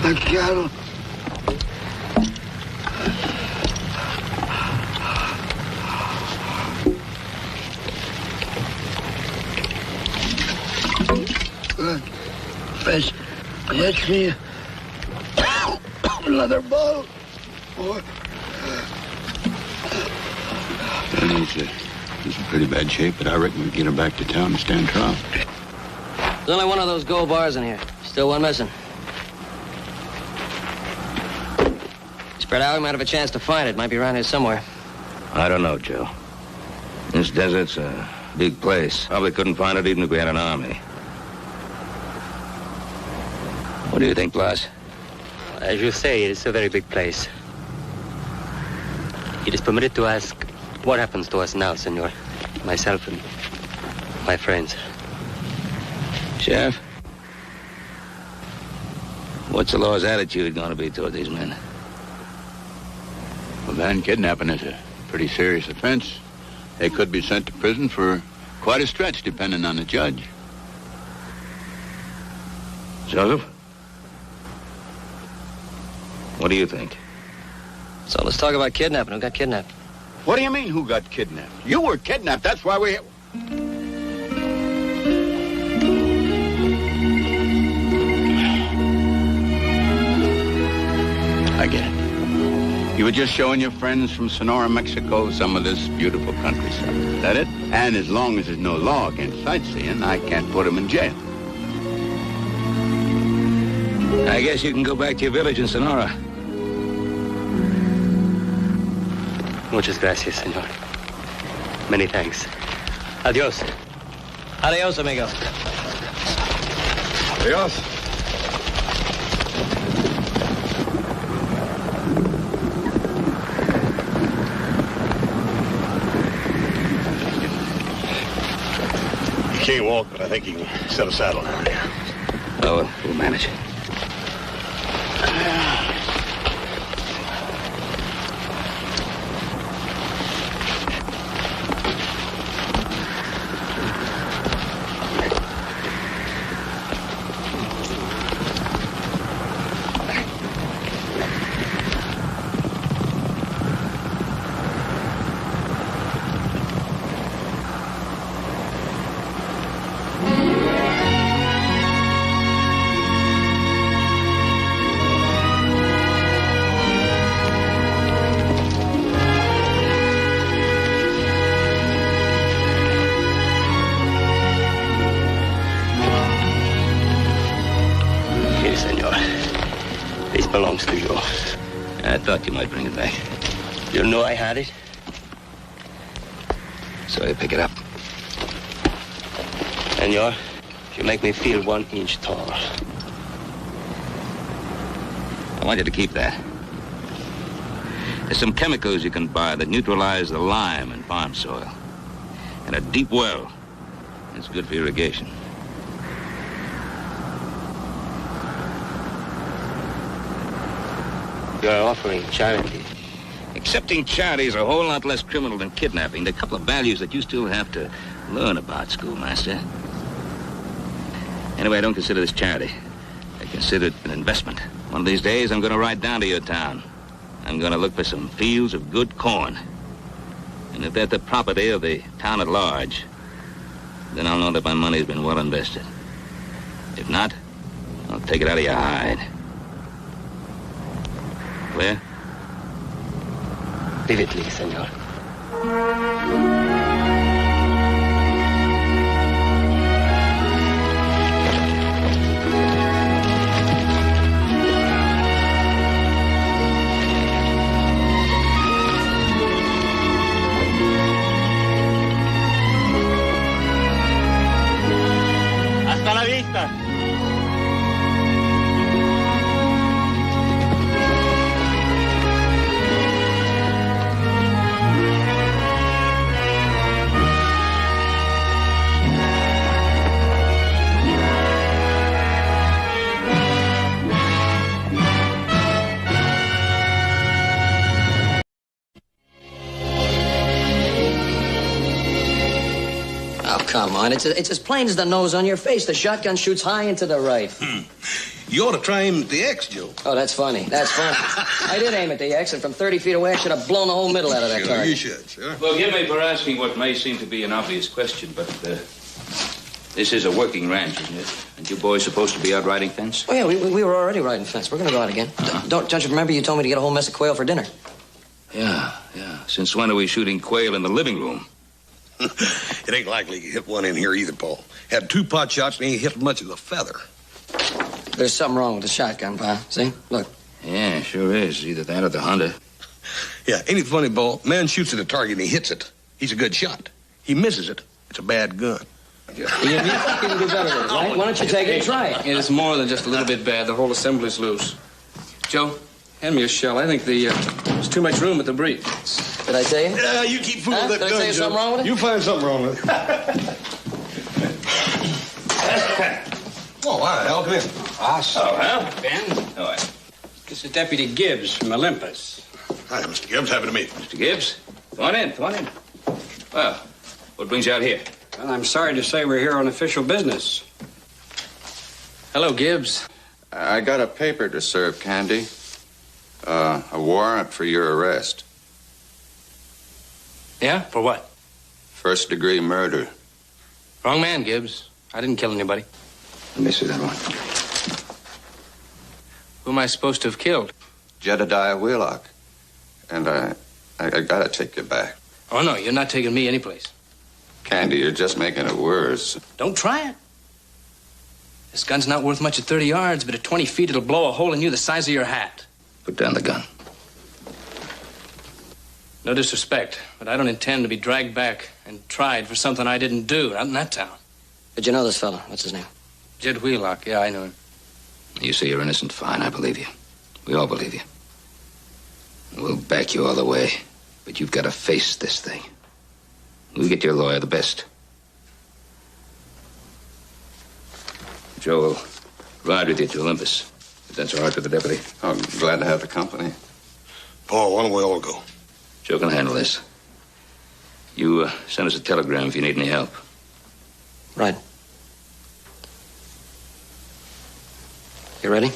The cattle. Good fish. Get me another bowl. He's in pretty bad shape, but I reckon we can get him back to town and stand trial. There's only one of those gold bars in here. Still one missing. Spread out, we might have a chance to find it. Might be around here somewhere. I don't know, Joe. This desert's a big place. Probably couldn't find it even if we had an army. What do you think, Blas? As you say, it's a very big place. It is permitted to ask, what happens to us now, senor? Myself and my friends. Sheriff? What's the law's attitude going to be toward these men? Well, then, kidnapping is a pretty serious offense. They could be sent to prison for quite a stretch, depending on the judge. Joseph? What do you think? So let's talk about kidnapping. Who got kidnapped? What do you mean, who got kidnapped? You were kidnapped. That's why we... I get it. You were just showing your friends from Sonora, Mexico, some of this beautiful countryside. Is that it? And as long as there's no law against sightseeing, I can't put them in jail. I guess you can go back to your village in Sonora. Muchas gracias, senor. Many thanks. Adios. Adios, amigo. Adios. He can't walk, but I think he can set a saddle down here. Oh, we'll manage. Belongs to you. I thought you might bring it back. You knew I had it? So you pick it up. Senor, you make me feel 1 inch tall. I want you to keep that. There's some chemicals you can buy that neutralize the lime in farm soil. And a deep well. It's good for irrigation. You're offering charity. Accepting charity is a whole lot less criminal than kidnapping. There are a couple of values that you still have to learn about, schoolmaster. Anyway, I don't consider this charity. I consider it an investment. One of these days, I'm going to ride down to your town. I'm going to look for some fields of good corn. And if they're the property of the town at large, then I'll know that my money's been well invested. If not, I'll take it out of your hide. Clear? Vividly, senor. Hasta la vista. Come on, it's as plain as the nose on your face. The shotgun shoots high and to the right. You ought to try aiming at the X, Joe. Oh, that's funny. That's funny. I did aim at the X, and from 30 feet away, I should have blown the whole middle out of that Sure, target. you should, sure. Forgive me for asking what may seem to be an obvious question, but this is a working ranch, isn't it? And you boys supposed to be out riding fence? Oh, yeah, we were already riding fence. We're going to go out again. Don't you remember you told me to get a whole mess of quail for dinner? Yeah. Since when are we shooting quail in the living room? It ain't likely you hit one in here either, Paul. Had 2 pot shots and he ain't hit much of a feather. There's something wrong with the shotgun, Pa. See? Look. Yeah, sure is. Either that or the Honda. Yeah, ain't it funny, Paul? Man shoots at a target and he hits it. He's a good shot. He misses it. It's a bad gun. You can do better with it, right? Why don't you take it and try it? It's more than just a little bit bad. The whole assembly's loose. Joe, hand me a shell. I think there's too much room at the breech. Did I tell you? Yeah, you keep fooling with that Did gun, I say Joe. something wrong with it? You find something wrong with it. Oh, hi, Al, come in. Well, Ben. All right. This is Deputy Gibbs from Olympus. Hi, Mr. Gibbs. Happy to meet you. Mr. Gibbs, come on in. Well, what brings you out here? Well, I'm sorry to say we're here on official business. Hello, Gibbs. I got a paper to serve, Candy. A warrant for your arrest. Yeah? For what? First-degree murder. Wrong man, Gibbs. I didn't kill anybody. Let me see that one. Who am I supposed to have killed? Jedediah Wheelock. And I gotta take you back. Oh, no, you're not taking me anyplace. Candy, you're just making it worse. Don't try it. This gun's not worth much at 30 yards, but at 20 feet, it'll blow a hole in you the size of your hat. Put down the gun. No disrespect, but I don't intend to be dragged back and tried for something I didn't do, not in that town. Did you know this fellow? What's his name? Jed Wheelock, yeah, I knew him. You say you're innocent, fine, I believe you. We all believe you. We'll back you all the way, but you've got to face this thing. We'll get your lawyer the best. Joe will ride with you to Olympus, if that's all right with the deputy. I'm glad to have the company. Paul, why don't we all go? Joe can handle this. You send us a telegram if you need any help. Right. You ready?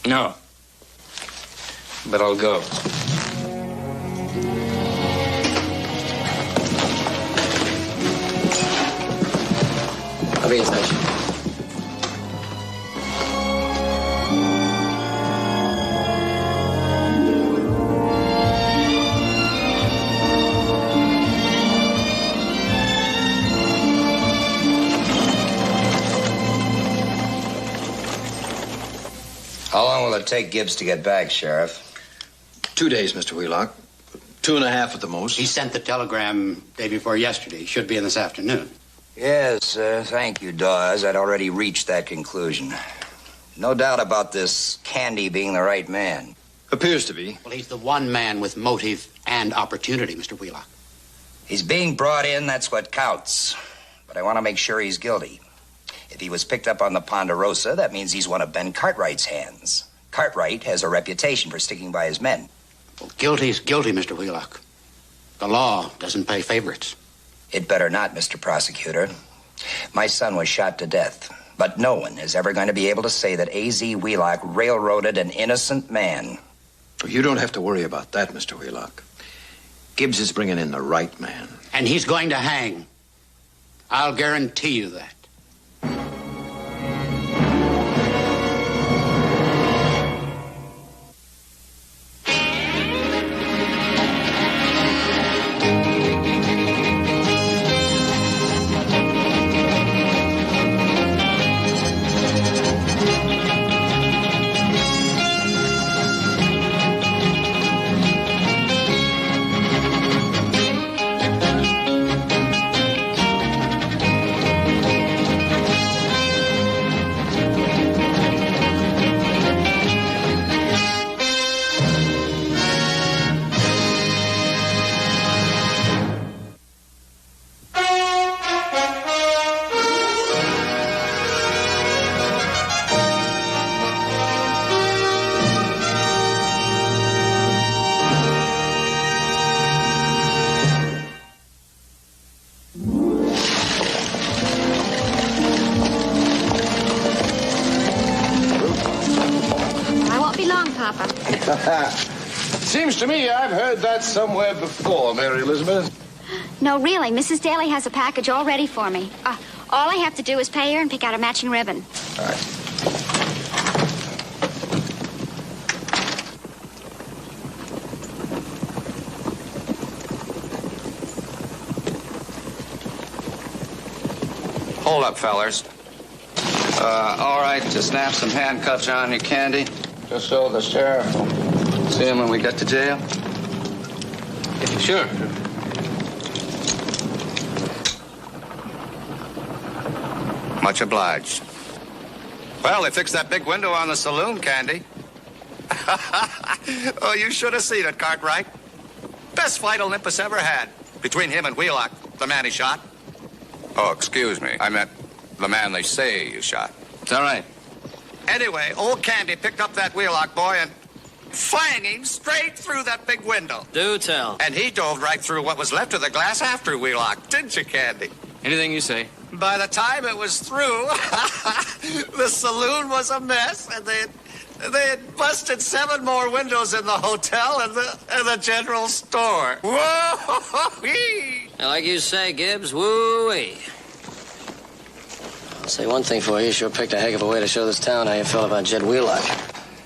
No. But I'll go. I'll be in touch. How long will it take Gibbs to get back, Sheriff? 2 days, Mr. Wheelock. 2.5 at the most. He sent the telegram day before yesterday. He should be in this afternoon. Yes, thank you, Dawes. I'd already reached that conclusion. No doubt about this Candy being the right man. Appears to be. Well, he's the one man with motive and opportunity, Mr. Wheelock. He's being brought in, that's what counts. But I want to make sure he's guilty. If he was picked up on the Ponderosa, that means he's one of Ben Cartwright's hands. Cartwright has a reputation for sticking by his men. Well, guilty's guilty, Mr. Wheelock. The law doesn't pay favorites. It better not, Mr. Prosecutor. My son was shot to death, but no one is ever going to be able to say that A.Z. Wheelock railroaded an innocent man. You don't have to worry about that, Mr. Wheelock. Gibbs is bringing in the right man. And he's going to hang. I'll guarantee you that. Seems to me I've heard that somewhere before, Mary Elizabeth. No, really. Mrs. Daly has a package all ready for me. All I have to do is pay her and pick out a matching ribbon. All right. Hold up, fellers. All right to snap some handcuffs on you, Candy? Just so the sheriff will see him when we get to jail? Sure. Much obliged. Well, they fixed that big window on the saloon, Candy. Oh, you should have seen it, Cartwright. Best fight Olympus ever had. Between him and Wheelock, the man he shot. Oh, excuse me. I meant the man they say you shot. It's all right. Anyway, old Candy picked up that Wheelock boy and flanged him straight through that big window. Do tell. And he dove right through what was left of the glass after Wheelock, didn't you, Candy? Anything you say. By the time it was through, the saloon was a mess, and they had busted 7 more windows in the hotel and the general store. Whoa-hee! Like you say, Gibbs, woo-wee. I'll say one thing for you. You sure picked a heck of a way to show this town how you felt about Jed Wheelock.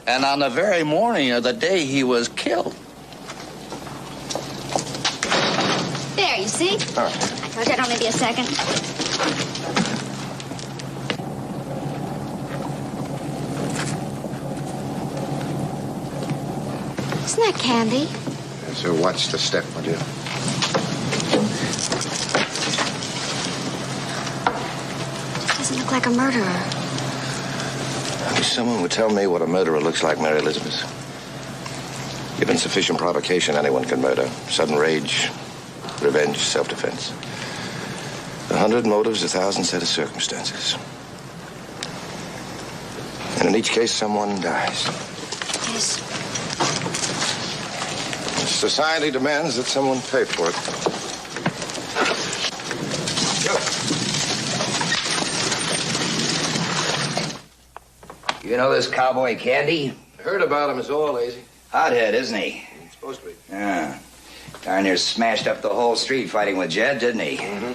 And on the very morning of the day he was killed. There, you see? All right. I told you I'd only be a second. Isn't that candy? So watch the step, my dear. Doesn't look like a murderer. I wish someone would tell me what a murderer looks like, Mary Elizabeth. Given sufficient provocation, anyone can murder. Sudden rage, revenge, self-defense. 100 motives, 1,000 set of circumstances. And in each case, someone dies. Yes. Society demands that someone pay for it. You know this cowboy Candy? Heard about him is all, Lazy. Hothead, isn't he? He's supposed to be. Yeah. Darn near smashed up the whole street fighting with Jed, didn't he? Mm-hmm.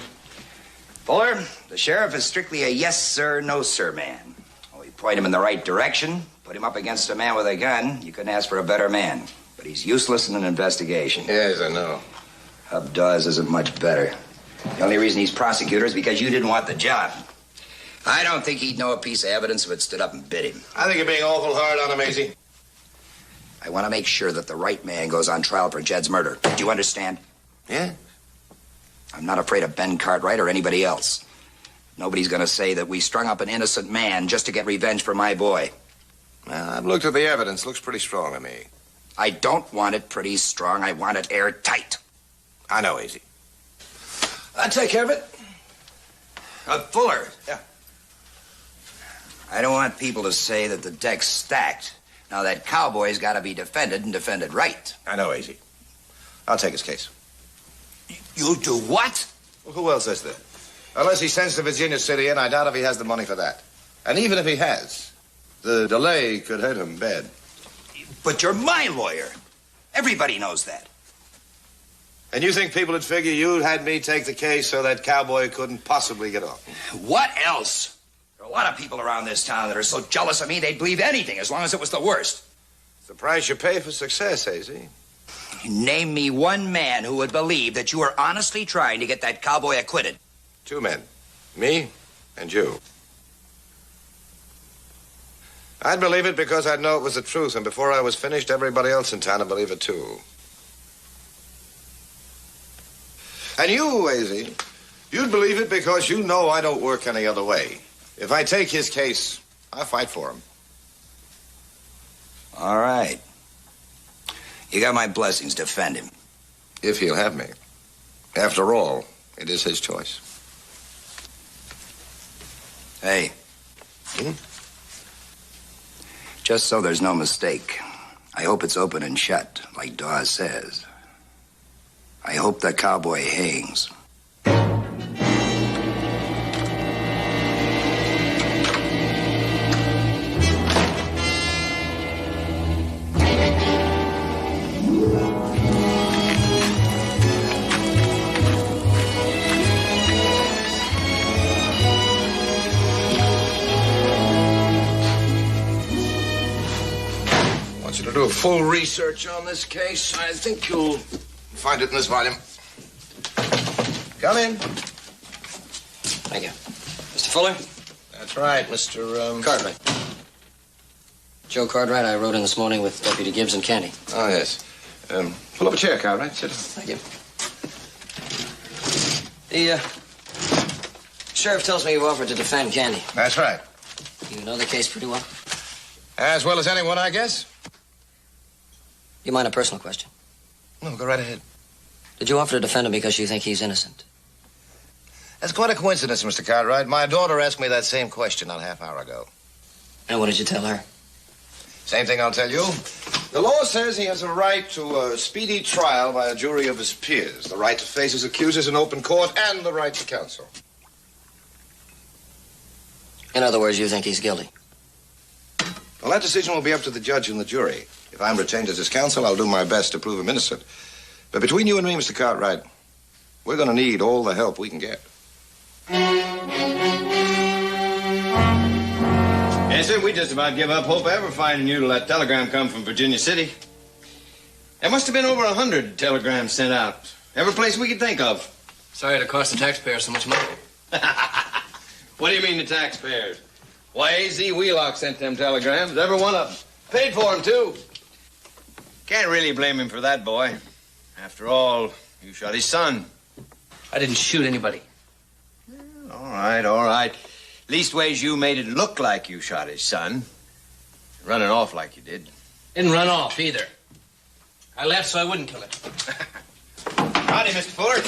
Fuller, the sheriff is strictly a yes, sir, no, sir man. Oh, you point him in the right direction, put him up against a man with a gun, you couldn't ask for a better man. But he's useless in an investigation. Yes, I know. Hub Dawes isn't much better. The only reason he's prosecutor is because you didn't want the job. I don't think he'd know a piece of evidence if it stood up and bit him. I think you're being awful hard on him, Maisie. I want to make sure that the right man goes on trial for Jed's murder. Do you understand? Yeah? I'm not afraid of Ben Cartwright or anybody else. Nobody's going to say that we strung up an innocent man just to get revenge for my boy. Well, I've looked at the evidence. Looks pretty strong to me. I don't want it pretty strong. I want it airtight. I know, Easy. I'll take care of it. Fuller. Yeah. I don't want people to say that the deck's stacked. Now, that cowboy's got to be defended and defended right. I know, Easy. I'll take his case. You do what? Well, who else is there? Unless he sends to Virginia City, and I doubt if he has the money for that. And even if he has, the delay could hurt him bad. But you're my lawyer. Everybody knows that. And you think people would figure you had me take the case so that cowboy couldn't possibly get off? What else? There are a lot of people around this town that are so jealous of me they'd believe anything as long as it was the worst. It's the price you pay for success, Hazy. Name me one man who would believe that you were honestly trying to get that cowboy acquitted. 2 men. Me and you. I'd believe it because I'd know it was the truth, and before I was finished, everybody else in town would believe it too. And you, Hazy, you'd believe it because you know I don't work any other way. If I take his case, I'll fight for him. All right. You got my blessings. Defend him. If he'll have me. After all, it is his choice. Hey. Just so there's no mistake, I hope it's open and shut, like Dawes says. I hope that cowboy hangs. To do a full research on this case. I think you'll find it in this volume. Come in. Thank you. Mr. Fuller? That's right, Mr. Cartwright. Joe Cartwright, I rode in this morning with Deputy Gibbs and Candy. Oh, yes. Pull up a chair, Cartwright. Sit down. Thank you. The sheriff tells me you offered to defend Candy. That's right. You know the case pretty well? As well as anyone, I guess. You mind a personal question? No, go right ahead. Did you offer to defend him because you think he's innocent? That's quite a coincidence, Mr. Cartwright. My daughter asked me that same question not a half hour ago. And what did you tell her? Same thing I'll tell you. The law says he has a right to a speedy trial by a jury of his peers, the right to face his accusers in open court, and the right to counsel. In other words, you think he's guilty? Well, that decision will be up to the judge and the jury. If I'm retained as his counsel, I'll do my best to prove him innocent. But between you and me, Mr. Cartwright, we're going to need all the help we can get. Yes, sir, we just about give up hope of ever finding you till that telegram come from Virginia City. There must have been over 100 telegrams sent out. Every place we could think of. Sorry to cost the taxpayers so much money. What do you mean the taxpayers? Why, A.Z. Wheelock sent them telegrams, every one of them. Paid for them, too. Can't really blame him for that, boy. After all, you shot his son. I didn't shoot anybody. All right. Leastways, you made it look like you shot his son. Running off like you did. Didn't run off, either. I left so I wouldn't kill him. Howdy, Mr. Fuller.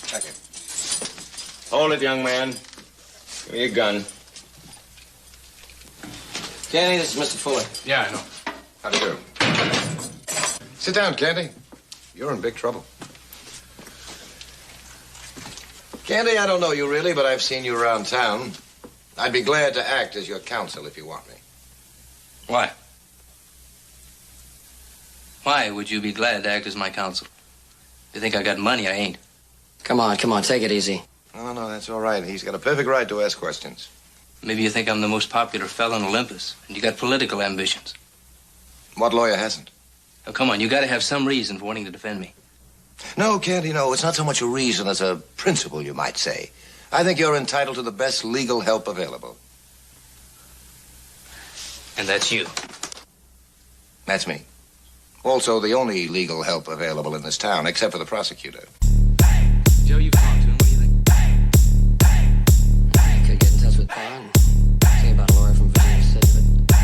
Thank you. Hold it, young man. Give me your gun. Candy, this is Mr. Fuller. Yeah, I know. How do you do? Sit down, Candy. You're in big trouble. Candy, I don't know you really, but I've seen you around town. I'd be glad to act as your counsel if you want me. Why? Why would you be glad to act as my counsel? You think I got money? I ain't. Come on, take it easy. No, that's all right. He's got a perfect right to ask questions. Maybe you think I'm the most popular fellow on Olympus, and you got political ambitions. What lawyer hasn't? Oh, come on, you gotta have some reason for wanting to defend me. No, Candy, no. It's not so much a reason as a principle, you might say. I think you're entitled to the best legal help available. And that's you. That's me. Also, the only legal help available in this town, except for the prosecutor. Joe, you talked to him. What do you think? I could get in touch with Pa and see about a lawyer from Virginia City, but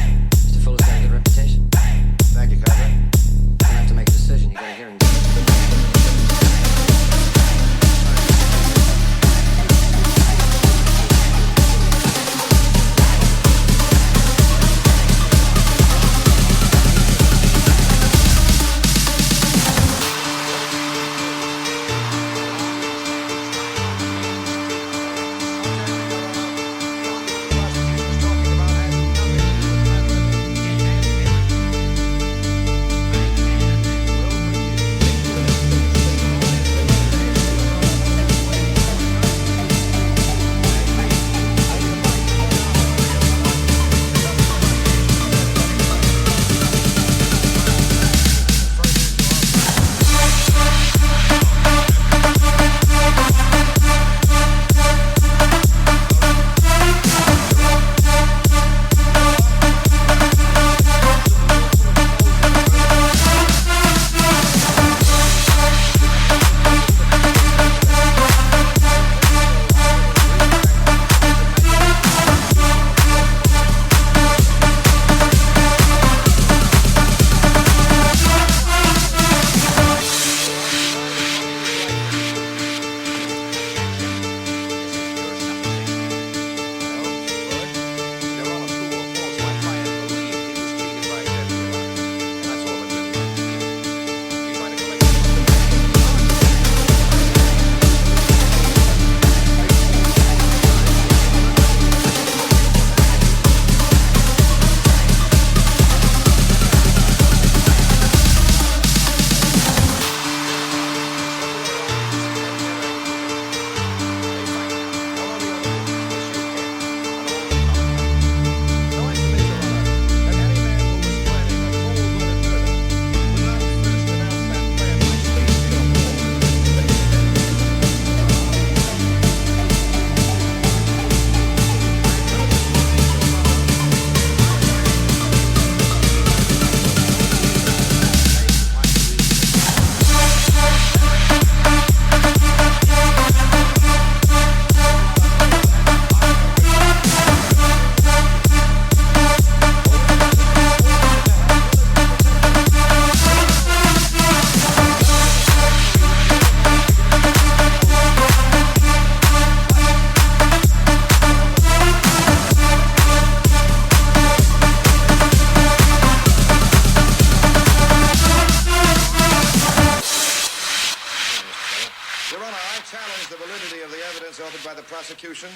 prosecution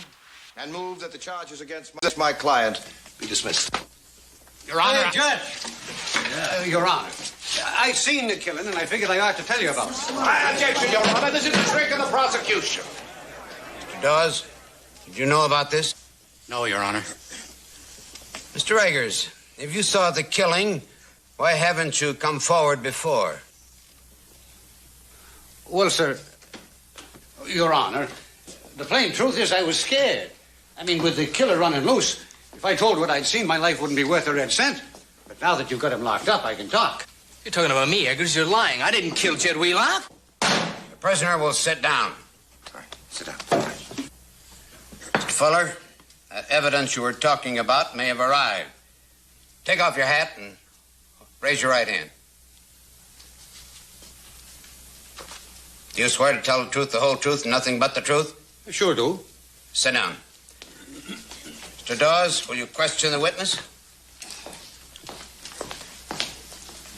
and move that the charges against my client be dismissed. Your Honor. Hey, Judge. Your Honor. I seen the killing, and I figured I ought to tell you about it. Objection, Your Honor. This is a trick of the prosecution. Mr. Dawes, did you know about this? No, Your Honor. Mr. Eggers, if you saw the killing, why haven't you come forward before? Well, sir, Your Honor, the plain truth is I was scared. I mean, with the killer running loose, if I told what I'd seen, my life wouldn't be worth a red cent. But now that you've got him locked up, I can talk. You're talking about me, Eggers. You're lying. I didn't kill Jed Wheelock. The prisoner will sit down. All right, sit down. Mr. Fuller, that evidence you were talking about may have arrived. Take off your hat and raise your right hand. Do you swear to tell the truth, the whole truth, and nothing but the truth? I sure do. Sit down. Mr. Dawes, will you question the witness?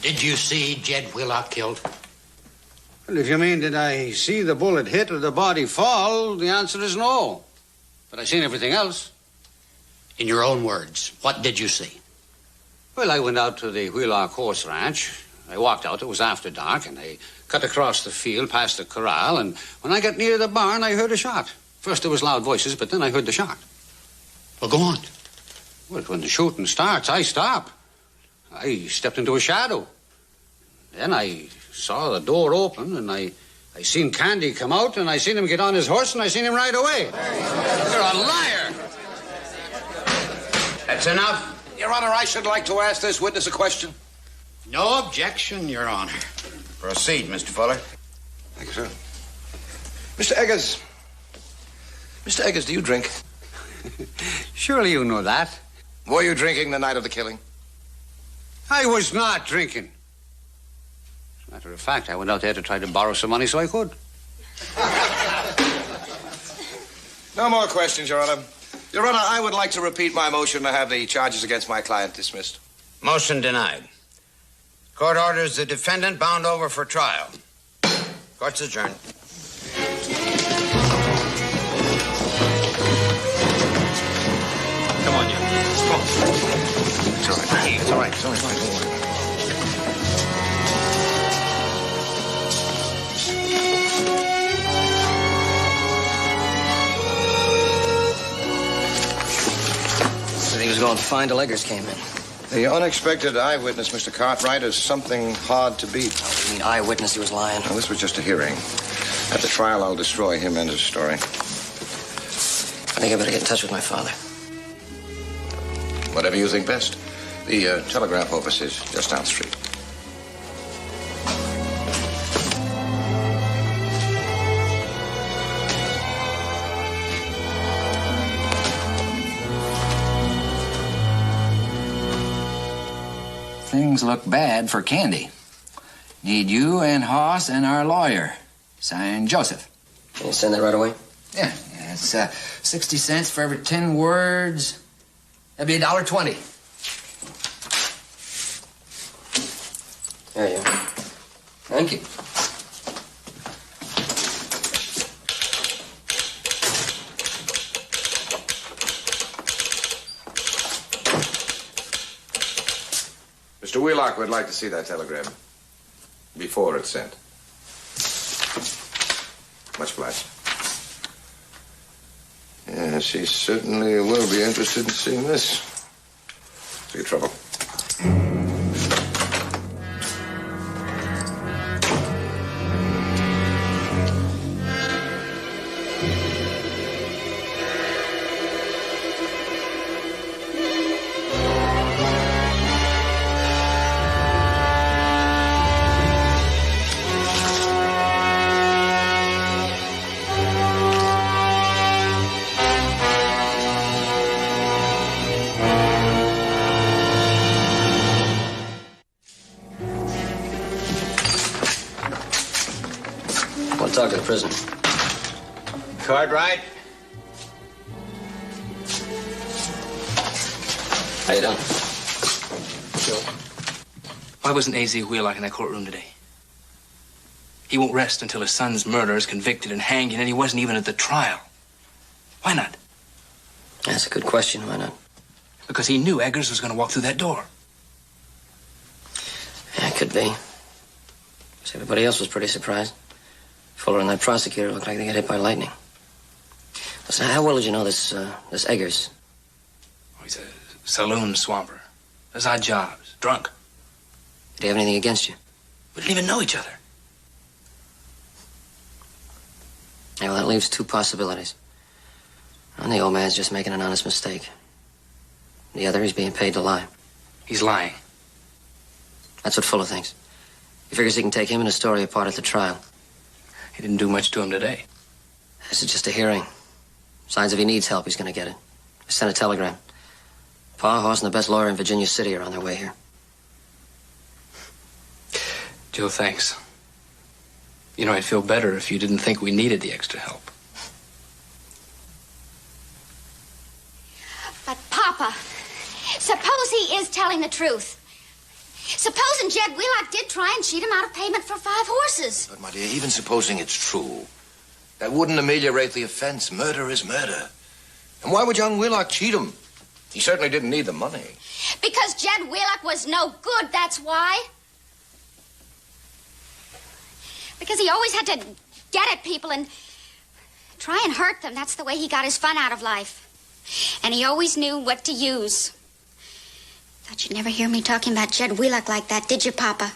Did you see Jed Wheelock killed? Well, if you mean did I see the bullet hit or the body fall, the answer is no. But I seen everything else. In your own words, what did you see? Well, I went out to the Wheelock horse ranch. I walked out, it was after dark, and I cut across the field past the corral, and when I got near the barn, I heard a shot. First there was loud voices, but then I heard the shot. Well, go on. Well, when the shooting starts, I stop. I stepped into a shadow. Then I saw the door open, and I seen Candy come out, and I seen him get on his horse, and I seen him ride away. You're a liar. That's enough. Your Honor, I should like to ask this witness a question. No objection, Your Honor. Proceed, Mr. Fuller. Thank you, sir. Mr. Eggers. Mr. Eggers, do you drink? Surely you know that. Were you drinking the night of the killing? I was not drinking. As a matter of fact, I went out there to try to borrow some money so I could. No more questions, Your Honor. Your Honor, I would like to repeat my motion to have the charges against my client dismissed. Motion denied. Court orders the defendant bound over for trial. Court's adjourned. Come on, you. Come on. It's all right. It's all right. It's all right. Don't worry. Said he was going to find till Eggers came in. The unexpected eyewitness, Mr. Cartwright, is something hard to beat. Oh, you mean eyewitness? He was lying. Well, this was just a hearing. At the trial, I'll destroy him and his story. I think I better get in touch with my father. Whatever you think best. The telegraph office is just down the street. Things look bad for Candy. Need you and Hoss and our lawyer. Signed, Joseph. Can you send that right away? Yeah, it's 60 cents for every 10 words. That'd be $1.20. There you are. Thank you. Mr. Wheelock would like to see that telegram before it's sent. Much obliged. Yes, he certainly will be interested in seeing this. See your trouble. Talk to the prisoner. Cartwright? How you doing? Joe, why wasn't A.Z. Wheelock in that courtroom today? He won't rest until his son's murderer is convicted and hanged, and he wasn't even at the trial. Why not? That's a good question. Why not? Because he knew Eggers was going to walk through that door. Yeah, it could be. Because everybody else was pretty surprised. Fuller and that prosecutor looked like they got hit by lightning. Listen, how well did you know this Eggers? Oh, he's a saloon swamper. Does odd jobs. Drunk. Did he have anything against you? We didn't even know each other. Yeah, well, that leaves two possibilities. One, the old man's just making an honest mistake. The other, he's being paid to lie. He's lying. That's what Fuller thinks. He figures he can take him and his story apart at the trial. He didn't do much to him today. This is just a hearing. Signs if he needs help, he's going to get it. I sent a telegram. Pa, Hoss, and the best lawyer in Virginia City are on their way here. Joe, thanks. You know, I'd feel better if you didn't think we needed the extra help. But, Papa, suppose he is telling the truth. Supposing Jed Wheelock did try and cheat him out of payment for 5 horses. But, my dear, even supposing it's true, that wouldn't ameliorate the offense. Murder is murder. And why would young Wheelock cheat him? He certainly didn't need the money. Because Jed Wheelock was no good, that's why. Because he always had to get at people and try and hurt them. That's the way he got his fun out of life. And he always knew what to use. Thought you'd never hear me talking about Jed Wheelock like that, did you, Papa?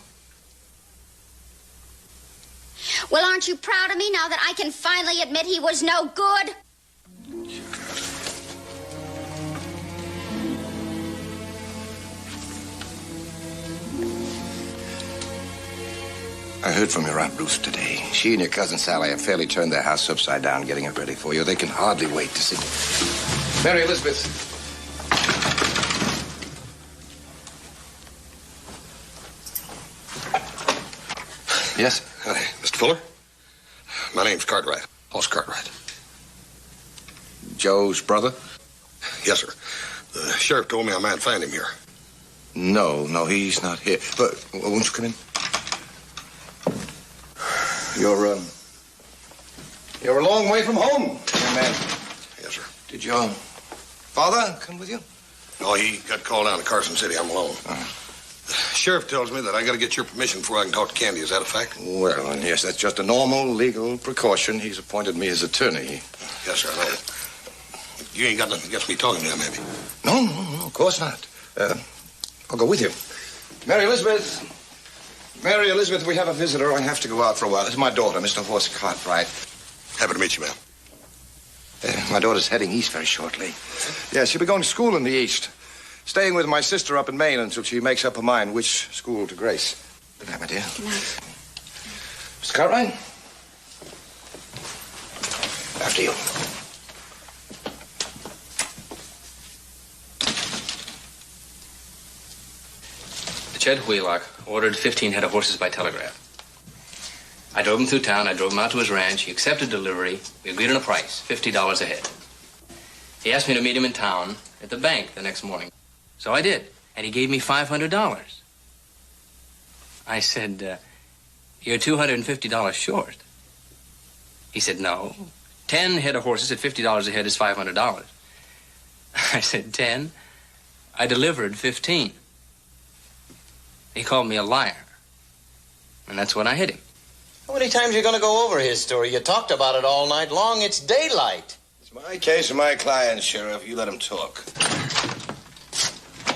Well, aren't you proud of me now that I can finally admit he was no good? I heard from your Aunt Ruth today. She and your cousin Sally have fairly turned their house upside down getting it ready for you. They can hardly wait to see you. Mary Elizabeth. Yes? Hi, Mr. Fuller. My name's Cartwright. Hoss Cartwright. Joe's brother? Yes, sir. The sheriff told me I might find him here. No, he's not here. But won't you come in? You're a long way from home, young man. Yes, sir. Did your father come with you? No, he got called down to Carson City. I'm alone. The sheriff tells me that I got to get your permission before I can talk to Candy. Is that a fact? Well, yes, that's just a normal legal precaution. He's appointed me as attorney. Yes, sir, I know. You ain't got nothing against me talking to him, maybe? No, of course not. I'll go with you. Mary Elizabeth, we have a visitor. I have to go out for a while. This is my daughter, Mr. Hoss Cartwright. Happy to meet you, ma'am. My daughter's heading east very shortly. Yeah, she'll be going to school in the east. Staying with my sister up in Maine until she makes up her mind which school to grace. Good night, my dear. Good night. Mr. Cartwright? After you. Jed Wheelock ordered 15 head of horses by telegraph. I drove him through town. I drove him out to his ranch. He accepted delivery. We agreed on a price, $50 a head. He asked me to meet him in town at the bank the next morning. So I did, and he gave me $500. I said, you're $250 short. He said, no. 10 head of horses at $50 a head is $500. I said, 10? I delivered 15. He called me a liar. And that's when I hit him. How many times are you going to go over his story? You talked about it all night long. It's daylight. It's my case and my client, Sheriff. You let him talk.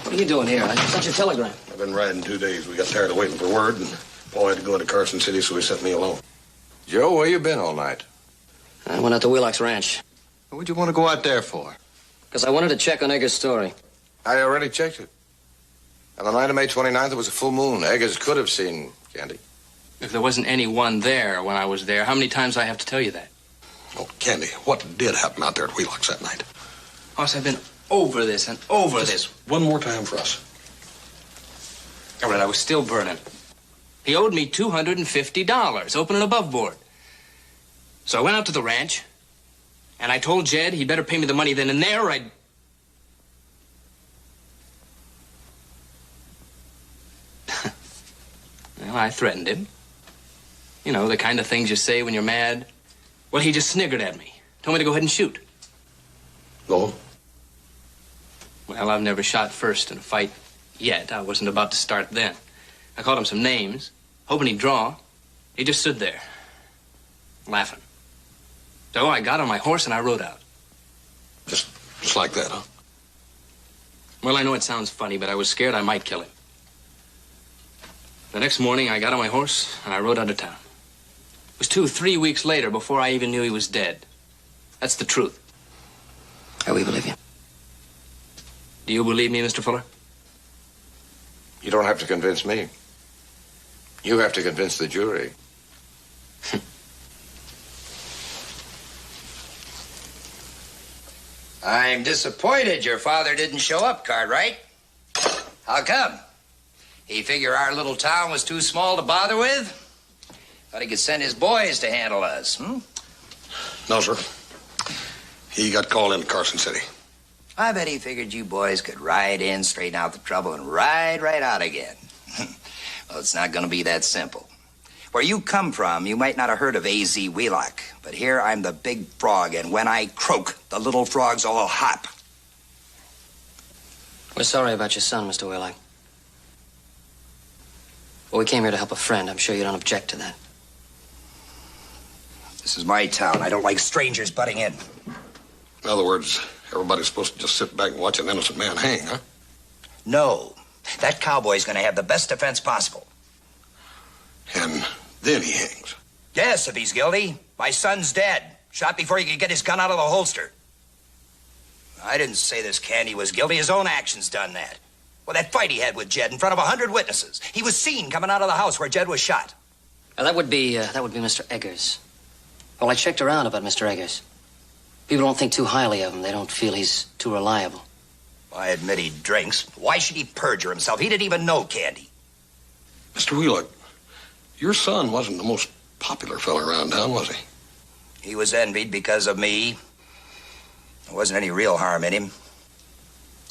What are you doing here? I sent you a telegram. I've been riding 2 days. We got tired of waiting for word, and Paul had to go into Carson City, so he sent me alone. Joe, where you been all night? I went out to Wheelock's ranch. What'd you want to go out there for? Because I wanted to check on Eggers' story. I already checked it. On the night of May 29th, there was a full moon. Eggers could have seen Candy. If there wasn't anyone there when I was there, how many times do I have to tell you that? Oh, Candy, what did happen out there at Wheelock's that night? Hoss, I've been over this and over this. One more time for us. All right, I was still burning. He owed me $250, open and above board. So I went out to the ranch, and I told Jed he'd better pay me the money then and there, or I'd... Well, I threatened him. You know, the kind of things you say when you're mad. Well, he just sniggered at me. Told me to go ahead and shoot. No? Well, I've never shot first in a fight yet. I wasn't about to start then. I called him some names, hoping he'd draw. He just stood there, laughing. So I got on my horse and I rode out. Just like that, huh? Well, I know it sounds funny, but I was scared I might kill him. The next morning, I got on my horse and I rode out of town. It was 2-3 weeks later before I even knew he was dead. That's the truth. Oh, we believe you. Do you believe me, Mr. Fuller? You don't have to convince me. You have to convince the jury. I'm disappointed your father didn't show up, Cartwright. How come? He figured our little town was too small to bother with? Thought he could send his boys to handle us, hmm? No, sir. He got called into Carson City. I bet he figured you boys could ride in, straighten out the trouble, and ride right out again. Well, it's not going to be that simple. Where you come from, you might not have heard of A.Z. Wheelock, but here I'm the big frog, and when I croak, the little frogs all hop. We're sorry about your son, Mr. Wheelock. But we came here to help a friend. I'm sure you don't object to that. This is my town. I don't like strangers butting in. In other words, everybody's supposed to just sit back and watch an innocent man hang, huh? No. That cowboy's going to have the best defense possible. And then he hangs. Yes, if he's guilty. My son's dead. Shot before he could get his gun out of the holster. I didn't say this Candy was guilty. His own actions done that. Well, that fight he had with Jed in front of 100 witnesses. He was seen coming out of the house where Jed was shot. That would be Mr. Eggers. Well, I checked around about Mr. Eggers. People don't think too highly of him. They don't feel he's too reliable. I admit he drinks. Why should he perjure himself? He didn't even know Candy. Mr. Wheelock, your son wasn't the most popular fella around town, was he? He was envied because of me. There wasn't any real harm in him.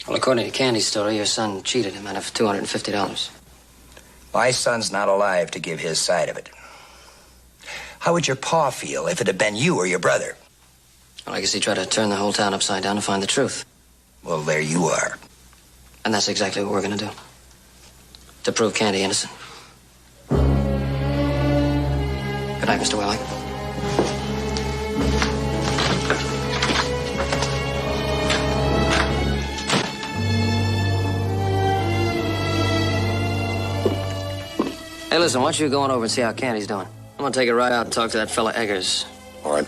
Well, according to Candy's story, your son cheated him out of $250. My son's not alive to give his side of it. How would your pa feel if it had been you or your brother? Well, I guess he tried to turn the whole town upside down to find the truth. Well, there you are. And that's exactly what we're going to do. To prove Candy innocent. Good night, Mr. Wheelock. Hey, listen, why don't you go on over and see how Candy's doing? I'm going to take it right out and talk to that fella Eggers. All right.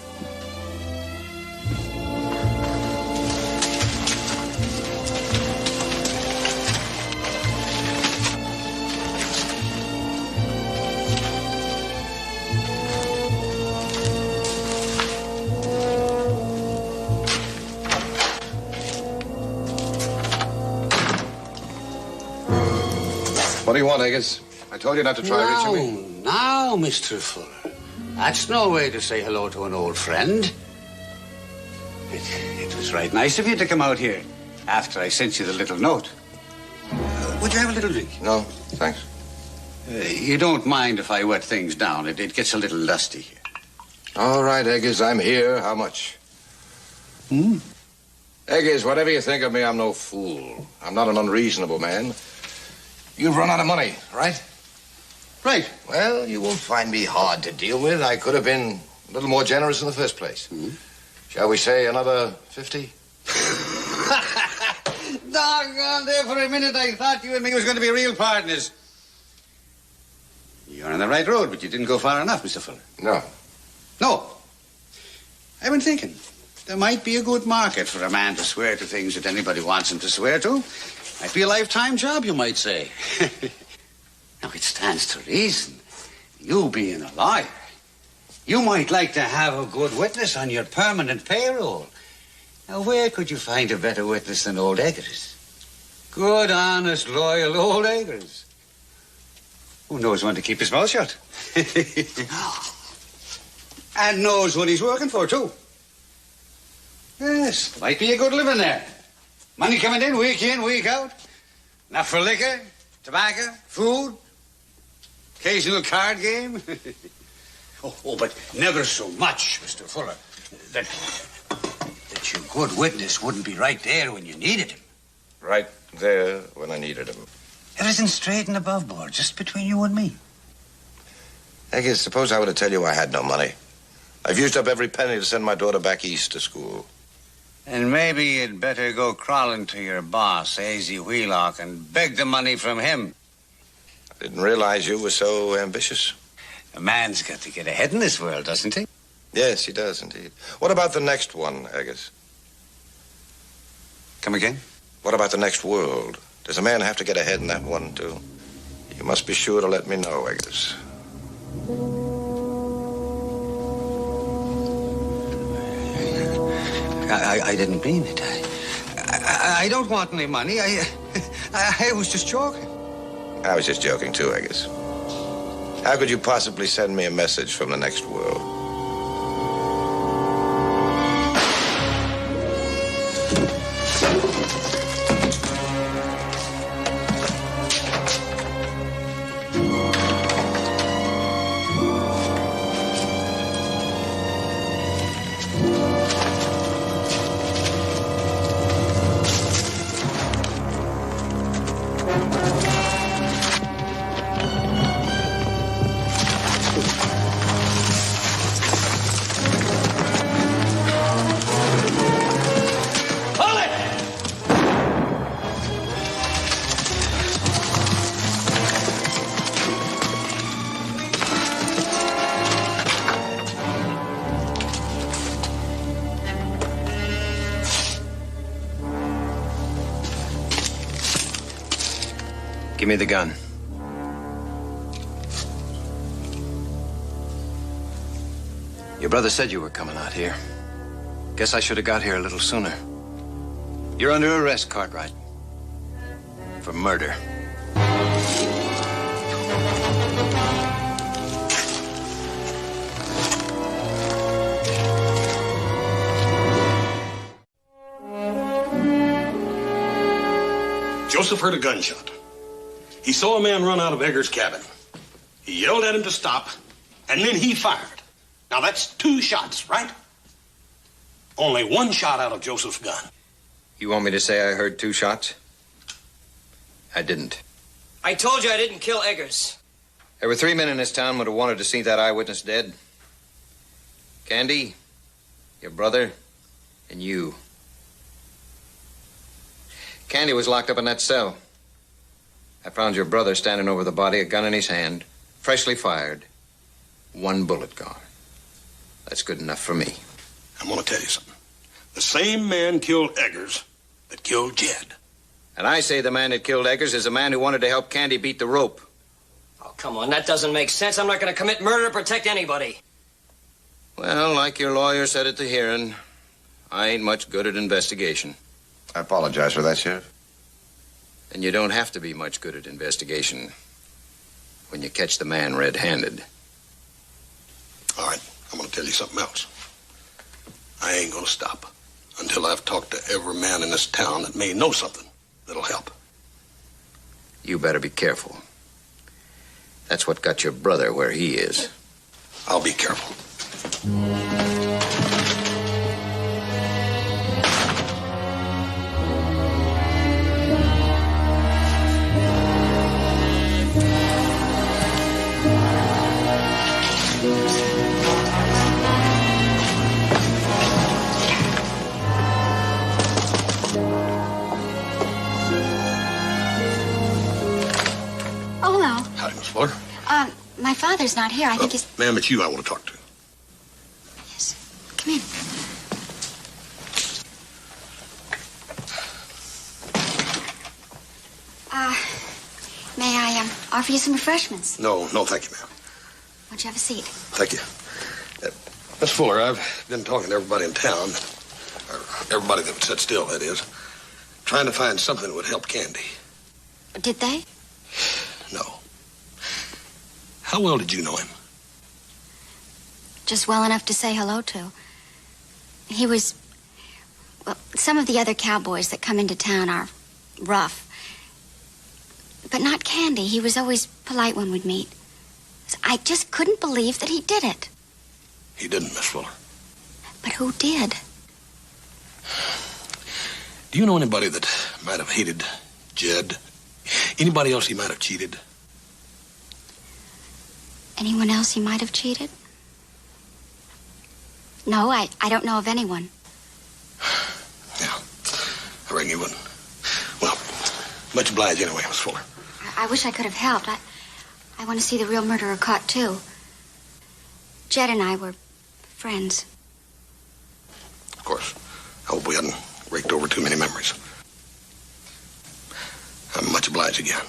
What do you want, Eggers? I told you not to try reaching me. Now, Mr. Fuller. That's no way to say hello to an old friend. It was right nice of you to come out here after I sent you the little note. Would you have a little drink? No, thanks. You don't mind if I wet things down. It gets a little dusty here. All right, Eggers, I'm here. How much? Eggers, whatever you think of me, I'm no fool. I'm not an unreasonable man. You've run out of money, right? Right. Well, you won't find me hard to deal with. I could have been a little more generous in the first place. Shall we say another 50? Doggone, there for a minute I thought you and me was going to be real partners. You're on the right road, but you didn't go far enough, Mr. Fuller. No. No. I've been thinking. There might be a good market for a man to swear to things that anybody wants him to swear to. Might be a lifetime job, you might say. Now, it stands to reason. You being a lawyer, you might like to have a good witness on your permanent payroll. Now, where could you find a better witness than old Eggers? Good, honest, loyal old Eggers. Who knows when to keep his mouth shut? And knows what he's working for, too. Yes, might be a good living there. Money coming in, week out. Enough for liquor, tobacco, food, occasional card game. oh, but never so much, Mr. Fuller, that But your good witness wouldn't be right there when you needed him. Right there when I needed him. Everything's straight and above board, just between you and me. Eggers, suppose I were to tell you I had no money. I've used up every penny to send my daughter back east to school. And maybe you'd better go crawling to your boss, A.Z. Wheelock, and beg the money from him. I didn't realize you were so ambitious. A man's got to get ahead in this world, doesn't he? Yes, he does, indeed. What about the next one, Eggers? Come again? What about the next world? Does a man have to get ahead in that one, too? You must be sure to let me know, Eggers. I didn't mean it. I don't want any money. I was just joking. I was just joking, too, Eggers. How could you possibly send me a message from the next world? Give me the gun. Your brother said you were coming out here. Guess I should have got here a little sooner. You're under arrest, Cartwright. For murder. Joseph heard a gunshot. He saw a man run out of Eggers' cabin. He yelled at him to stop, and then he fired. Now, that's 2 shots, right? Only 1 shot out of Joseph's gun. You want me to say I heard 2 shots? I didn't. I told you I didn't kill Eggers. There were 3 men in this town who would have wanted to see that eyewitness dead. Candy, your brother, and you. Candy was locked up in that cell. I found your brother standing over the body, a gun in his hand, freshly fired. 1 bullet gone. That's good enough for me. I'm going to tell you something. The same man killed Eggers that killed Jed. And I say the man that killed Eggers is a man who wanted to help Candy beat the rope. Oh, come on, that doesn't make sense. I'm not going to commit murder to protect anybody. Well, like your lawyer said at the hearing, I ain't much good at investigation. I apologize for that, Sheriff. And you don't have to be much good at investigation when you catch the man red-handed. All right, I'm going to tell you something else. I ain't going to stop until I've talked to every man in this town that may know something that'll help. You better be careful. That's what got your brother where he is. I'll be careful. Fuller? My father's not here. I think he's... Ma'am, it's you I want to talk to. Yes. Come in. May I offer you some refreshments? No, thank you, ma'am. Why don't you have a seat? Thank you. Miss Fuller, I've been talking to everybody in town, or everybody that would sit still, that is, trying to find something that would help Candy. Did they? No. How well did you know him? Just well enough to say hello to. He was... Well, some of the other cowboys that come into town are rough. But not Candy. He was always polite when we'd meet. I just couldn't believe that he did it. He didn't, Miss Fuller. But who did? Do you know anybody that might have hated Jed? Anybody else he might have cheated? Anyone else he might have cheated? No, I don't know of anyone. Yeah, I reckon you wouldn't. Well, much obliged anyway, Miss Fuller. I wish I could have helped. I want to see the real murderer caught, too. Jed and I were friends. Of course. I hope we hadn't raked over too many memories. I'm much obliged again.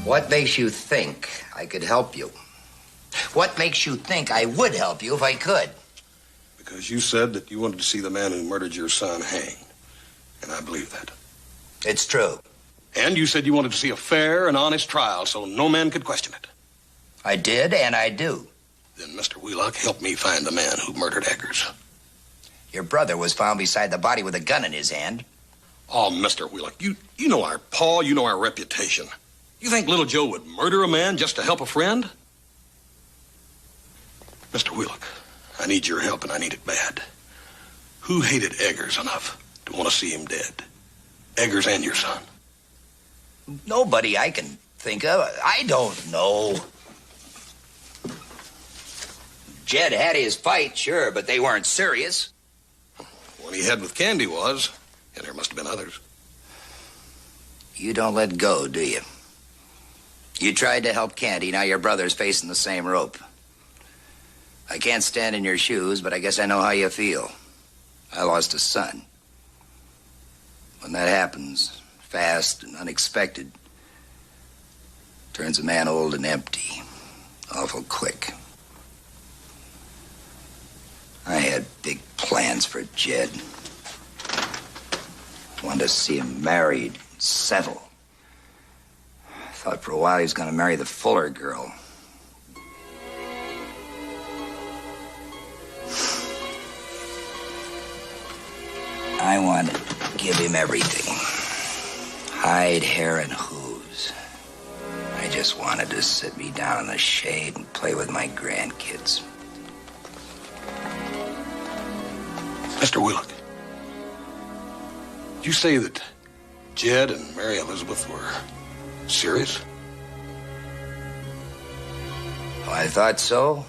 What makes you think I could help you? What makes you think I would help you if I could? Because you said that you wanted to see the man who murdered your son hanged. And I believe that. It's true. And you said you wanted to see a fair and honest trial so no man could question it. I did, and I do. Then, Mr. Wheelock, help me find the man who murdered Eggers. Your brother was found beside the body with a gun in his hand. Oh, Mr. Wheelock, you know our paw, you know our reputation. You think little Joe would murder a man just to help a friend? Mr. Wheelock, I need your help, and I need it bad. Who hated Eggers enough to want to see him dead? Eggers and your son. Nobody I can think of. I don't know. Jed had his fight, sure, but they weren't serious. One he had with Candy was, and there must have been others. You don't let go, do you? You tried to help Candy, now your brother's facing the same rope. I can't stand in your shoes, but I guess I know how you feel. I lost a son. When that happens, fast and unexpected, turns a man old and empty, awful quick. I had big plans for Jed. Wanted to see him married, settled. Thought for a while he was going to marry the Fuller girl. I wanted to give him everything. Hide, hair, and hooves. I just wanted to sit me down in the shade and play with my grandkids. Mr. Wheelock, did you say that Jed and Mary Elizabeth were serious? Well, I thought so.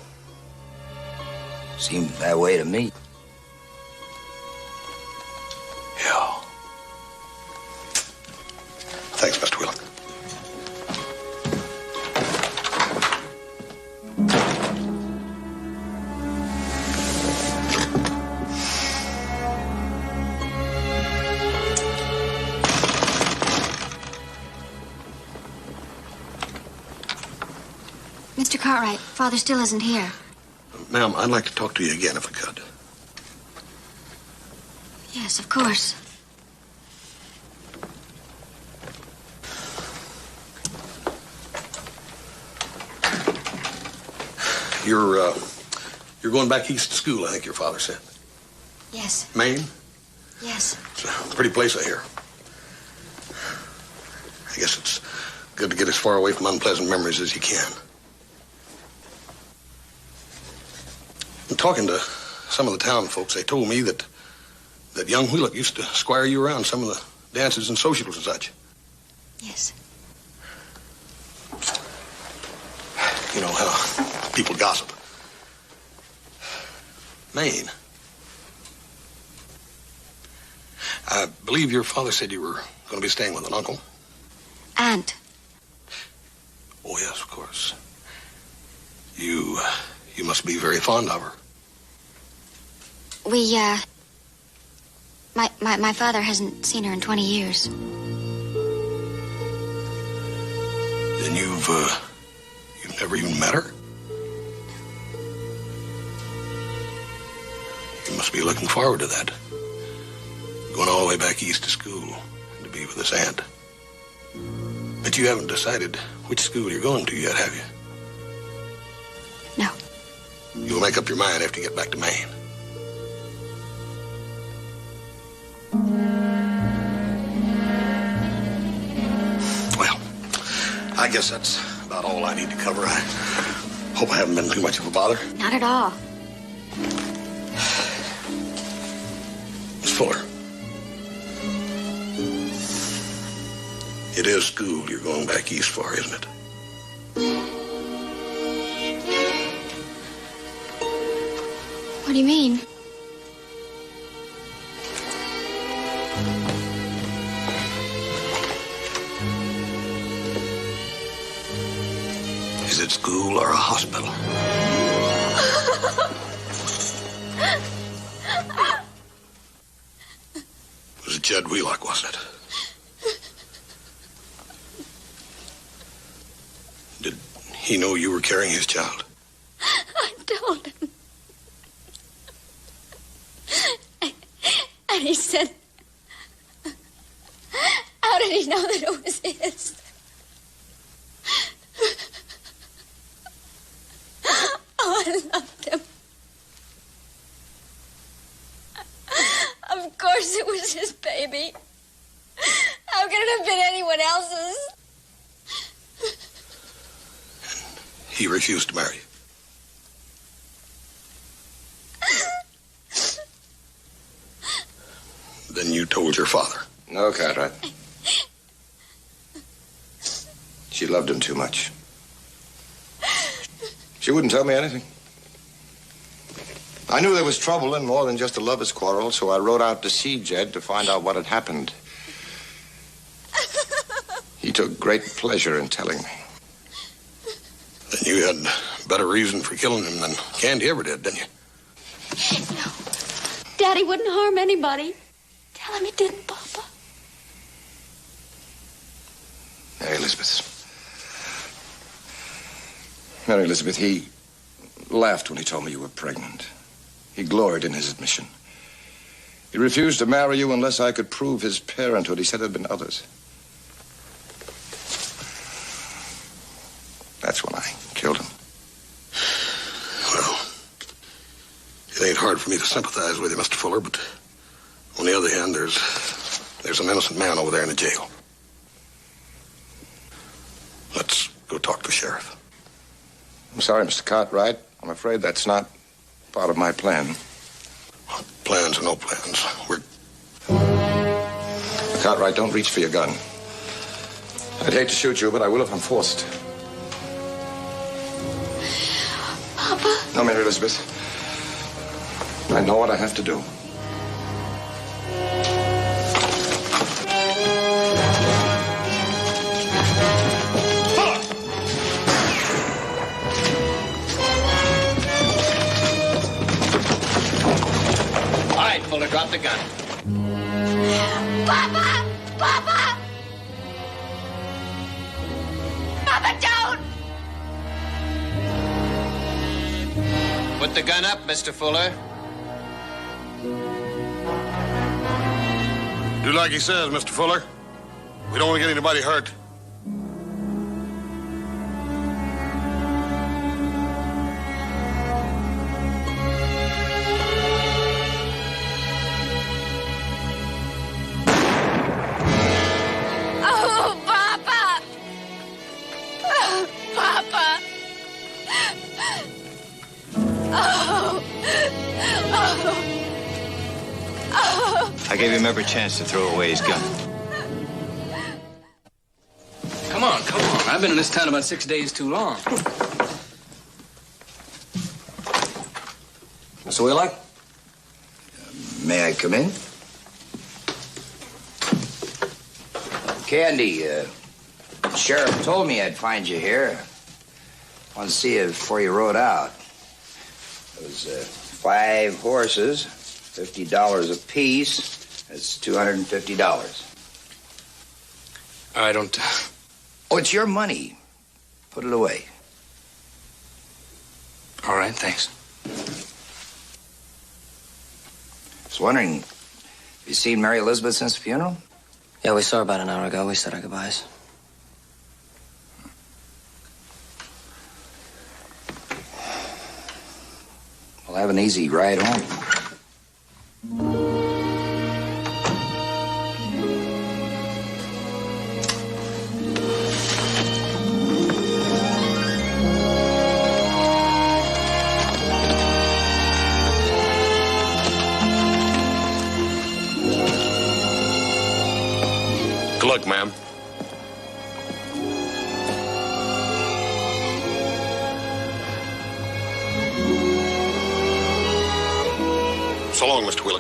Seemed that way to me. Yeah. Thanks, Mr. Wheelock. Mr. Cartwright, Father still isn't here. Ma'am, I'd like to talk to you again if I could. Yes, of course. You're going back east to school, I think your father said. Yes. Maine? Yes. It's a pretty place, I hear. I guess it's good to get as far away from unpleasant memories as you can. In talking to some of the town folks, they told me that young Wheelock used to squire you around some of the dances and socials and such. Yes. You know how people gossip. Maine. I believe your father said you were going to be staying with an uncle. Aunt. Oh, yes, of course. You must be very fond of her. My father hasn't seen her in 20 years. Then you've never even met her? You must be looking forward to that. Going all the way back east to school and to be with this aunt. But you haven't decided which school you're going to yet, have you? No. You'll make up your mind after you get back to Maine. Well, I guess that's about all I need to cover. I hope I haven't been too much of a bother. Not at all. Miss Fuller, it is school you're going back east for, isn't it? What do you mean? Is it school or a hospital? It was Jed Wheelock, wasn't it? Did he know you were carrying his child? I told him. And he said, how did he know that it was his? Oh, I loved him. Of course it was his baby. How could it have been anyone else's? He refused to marry you. Then you told your father. No, Cartwright. She loved him too much. She wouldn't tell me anything. I knew there was trouble and more than just a lover's quarrel, so I rode out to see Jed to find out what had happened. He took great pleasure in telling me. Then you had better reason for killing him than Candy ever did, didn't you? No. Daddy wouldn't harm anybody. Tell him he didn't, Papa. Mary Elizabeth. Mary Elizabeth, he laughed when he told me you were pregnant. He gloried in his admission. He refused to marry you unless I could prove his parenthood. He said there had been others. That's when I killed him. Well, it ain't hard for me to sympathize with you, Mr. Fuller, but on the other hand, there's an innocent man over there in the jail. Let's go talk to the sheriff. I'm sorry, Mr. Cartwright. I'm afraid that's not part of my plan. Plans or no plans, Cartwright, don't reach for your gun. I'd hate to shoot you, but I will if I'm forced. Papa? No, Mary Elizabeth. I know what I have to do. All right, Fuller, drop the gun. Papa! Papa! Papa, don't! Put the gun up, Mr. Fuller. Do like he says, Mr. Fuller. We don't want to get anybody hurt. Oh, Papa! Papa! Oh! Oh! I gave him every chance to throw away his gun. Come on, come on. I've been in this town about 6 days too long. Mr. Wheelock? May I come in? Candy, Sheriff told me I'd find you here. Want to see you before you rode out. It was 5 horses, $50 apiece. That's $250. I don't... Oh, it's your money. Put it away. All right, thanks. I was wondering, have you seen Mary Elizabeth since the funeral? Yeah, we saw her about an hour ago. We said our goodbyes. We'll have an easy ride home. Good luck, ma'am. So long, Mr. Wheeler.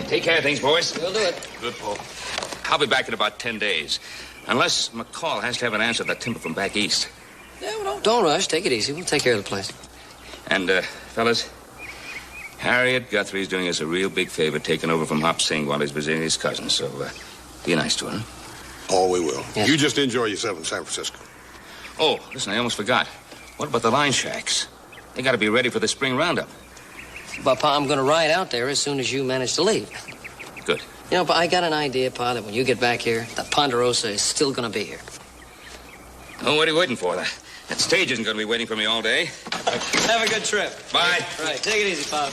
Take care of things, boys. We'll do it. Good, Paul. I'll be back in about 10 days. Unless McCall has to have an answer to that timber from back east. Yeah, well, don't rush. Take it easy. We'll take care of the place. And, fellas, Harriet Guthrie's doing us a real big favor taking over from Hop Sing while he's visiting his cousin, so, be nice to him. Oh, we will. Yes. You just enjoy yourself in San Francisco. Oh, listen, I almost forgot. What about the line shacks? They gotta be ready for the spring roundup. But, Pa, I'm going to ride out there as soon as you manage to leave. Good. You know, Pa, I got an idea, Pa, that when you get back here, the Ponderosa is still going to be here. Oh, what are you waiting for? That stage isn't gonna be waiting for me all day. Have a good trip. Bye. Right, take it easy, Pop.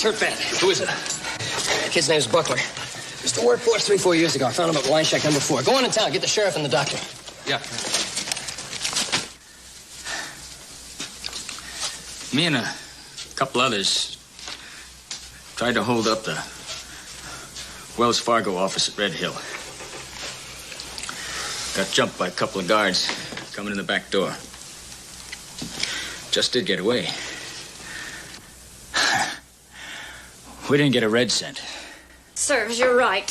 hurt bad. Who is it? The kid's name's Buckler. Used to work for us 3-4 years ago. I found him at line shack number 4. Go on in town. Get the sheriff and the doctor. Yeah. Me and a couple others tried to hold up the Wells Fargo office at Red Hill. Got jumped by a couple of guards coming in the back door. Just did get away. We didn't get a red cent. Serves you right.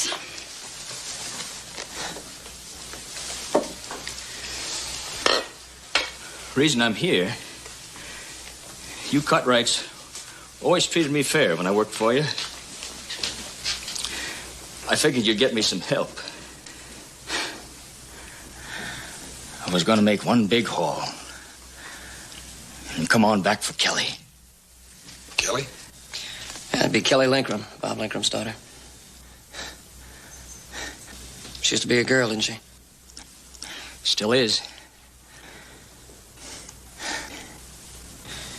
Reason I'm here, you Cutrights always treated me fair when I worked for you. I figured you'd get me some help. I was going to make one big haul and come on back for Kelly. Kelly? Yeah, it'd be Kelly Linkram, Bob Linkram's daughter. She used to be a girl, didn't she? Still is.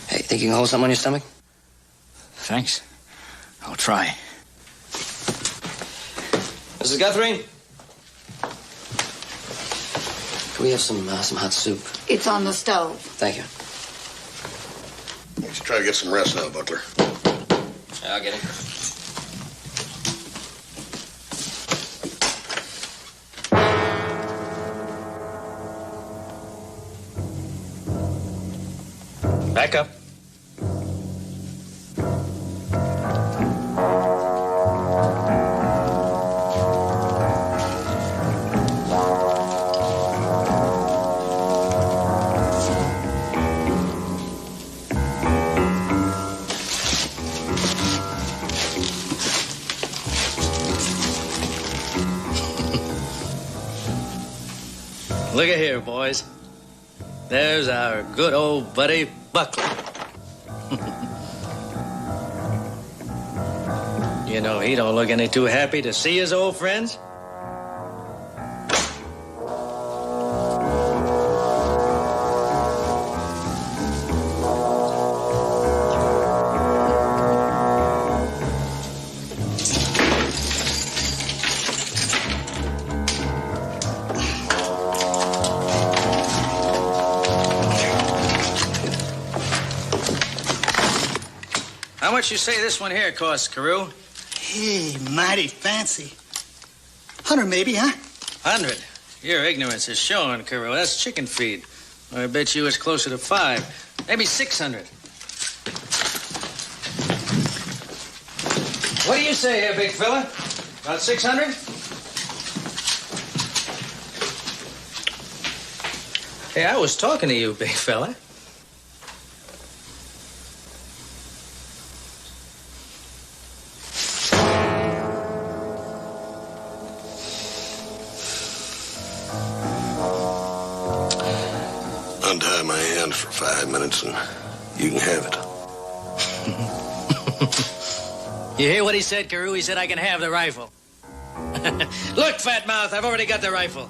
Hey, think you can hold something on your stomach? Thanks. I'll try. Mrs. Guthrie? Can we have some hot soup? It's on the stove. Thank you. You should try to get some rest now, Buckler. I'll get it. Back up. Look at here, boys. There's our good old buddy Buckler. You know, he don't look any too happy to see his old friends. How much you say this one here costs, Carew? Hey, mighty fancy. 100 maybe, huh? 100. Your ignorance is showing, Carew. That's chicken feed. I bet you it's closer to 5. Maybe 600. What do you say here, big fella? About 600? Hey, I was talking to you, big fella. Untie my hands for 5 minutes and you can have it. You hear what he said, Carew? He said I can have the rifle. Look, fat mouth, I've already got the rifle.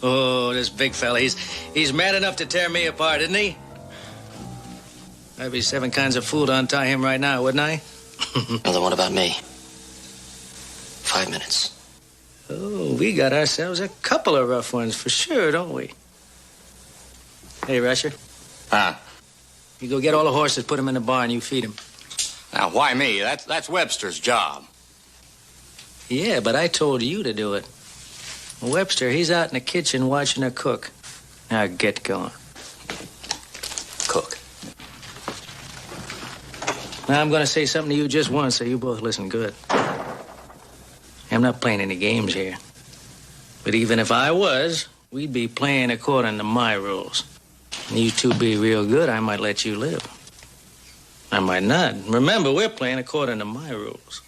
Oh, this big fella, he's mad enough to tear me apart, isn't he? I'd be 7 kinds of fool to untie him right now, wouldn't I? Another one about me. 5 minutes. Oh, we got ourselves a couple of rough ones for sure, don't we? Hey, Rusher. Huh? You go get all the horses, put them in the barn, you feed them. Now, why me? That's Webster's job. Yeah, but I told you to do it. Webster, he's out in the kitchen watching her cook. Now get going. Cook. Now I'm going to say something to you just once, so you both listen good. I'm not playing any games here. But even if I was, we'd be playing according to my rules. And you two be real good, I might let you live. I might not. Remember, we're playing according to my rules.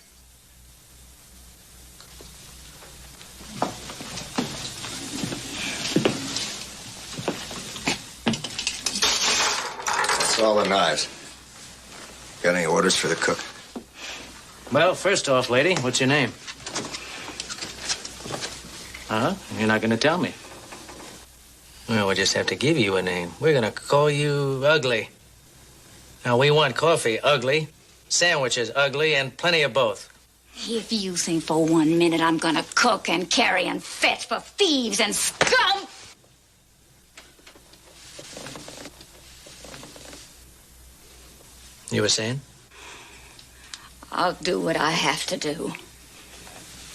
That's all the knives. Got any orders for the cook? Well, first off, lady, what's your name? Uh-huh. You're not going to tell me. Well, we'll just have to give you a name. We're going to call you Ugly. Now, we want coffee, Ugly. sandwiches, ugly, and plenty of both. If you think for 1 minute I'm gonna cook and carry and fetch for thieves and scum... You were saying? I'll do what I have to do.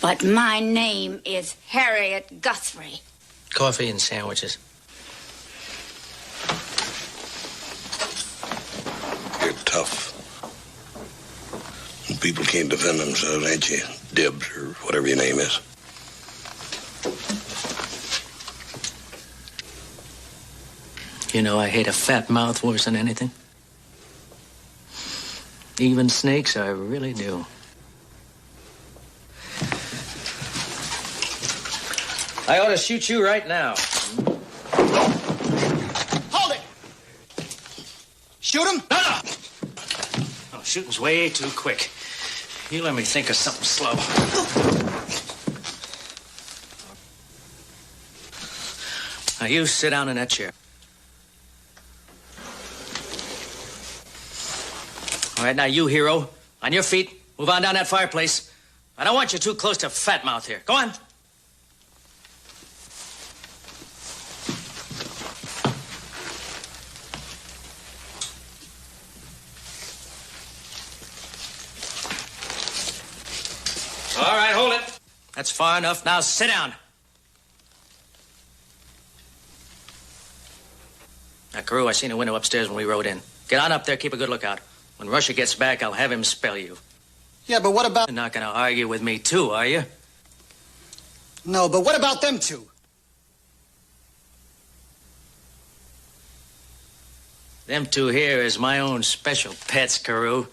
But my name is Harriet Guthrie. Coffee and sandwiches. You're tough. And people can't defend themselves, ain't you? Dibs, or whatever your name is. You know, I hate a fat mouth worse than anything. Even snakes, I really do. I ought to shoot you right now. Hold it! Shoot him? No, no! Oh, shooting's way too quick. You let me think of something slow. Now, you sit down in that chair. All right, now you, hero, on your feet, move on down that fireplace. I don't want you too close to Fat Mouth here. Go on. All right, hold it. That's far enough. Now sit down. Now, Carew, I seen a window upstairs when we rode in. Get on up there, keep a good lookout. When Russia gets back, I'll have him spell you. Yeah, but what about... You're not gonna argue with me, too, are you? No, but what about them two? Them two here is my own special pets, Carew.